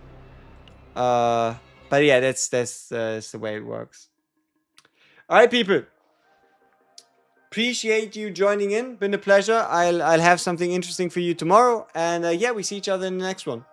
But yeah, that's the way it works. Alright, people. Appreciate you joining in. Been a pleasure. I'll have something interesting for you tomorrow. And yeah, we see each other in the next one.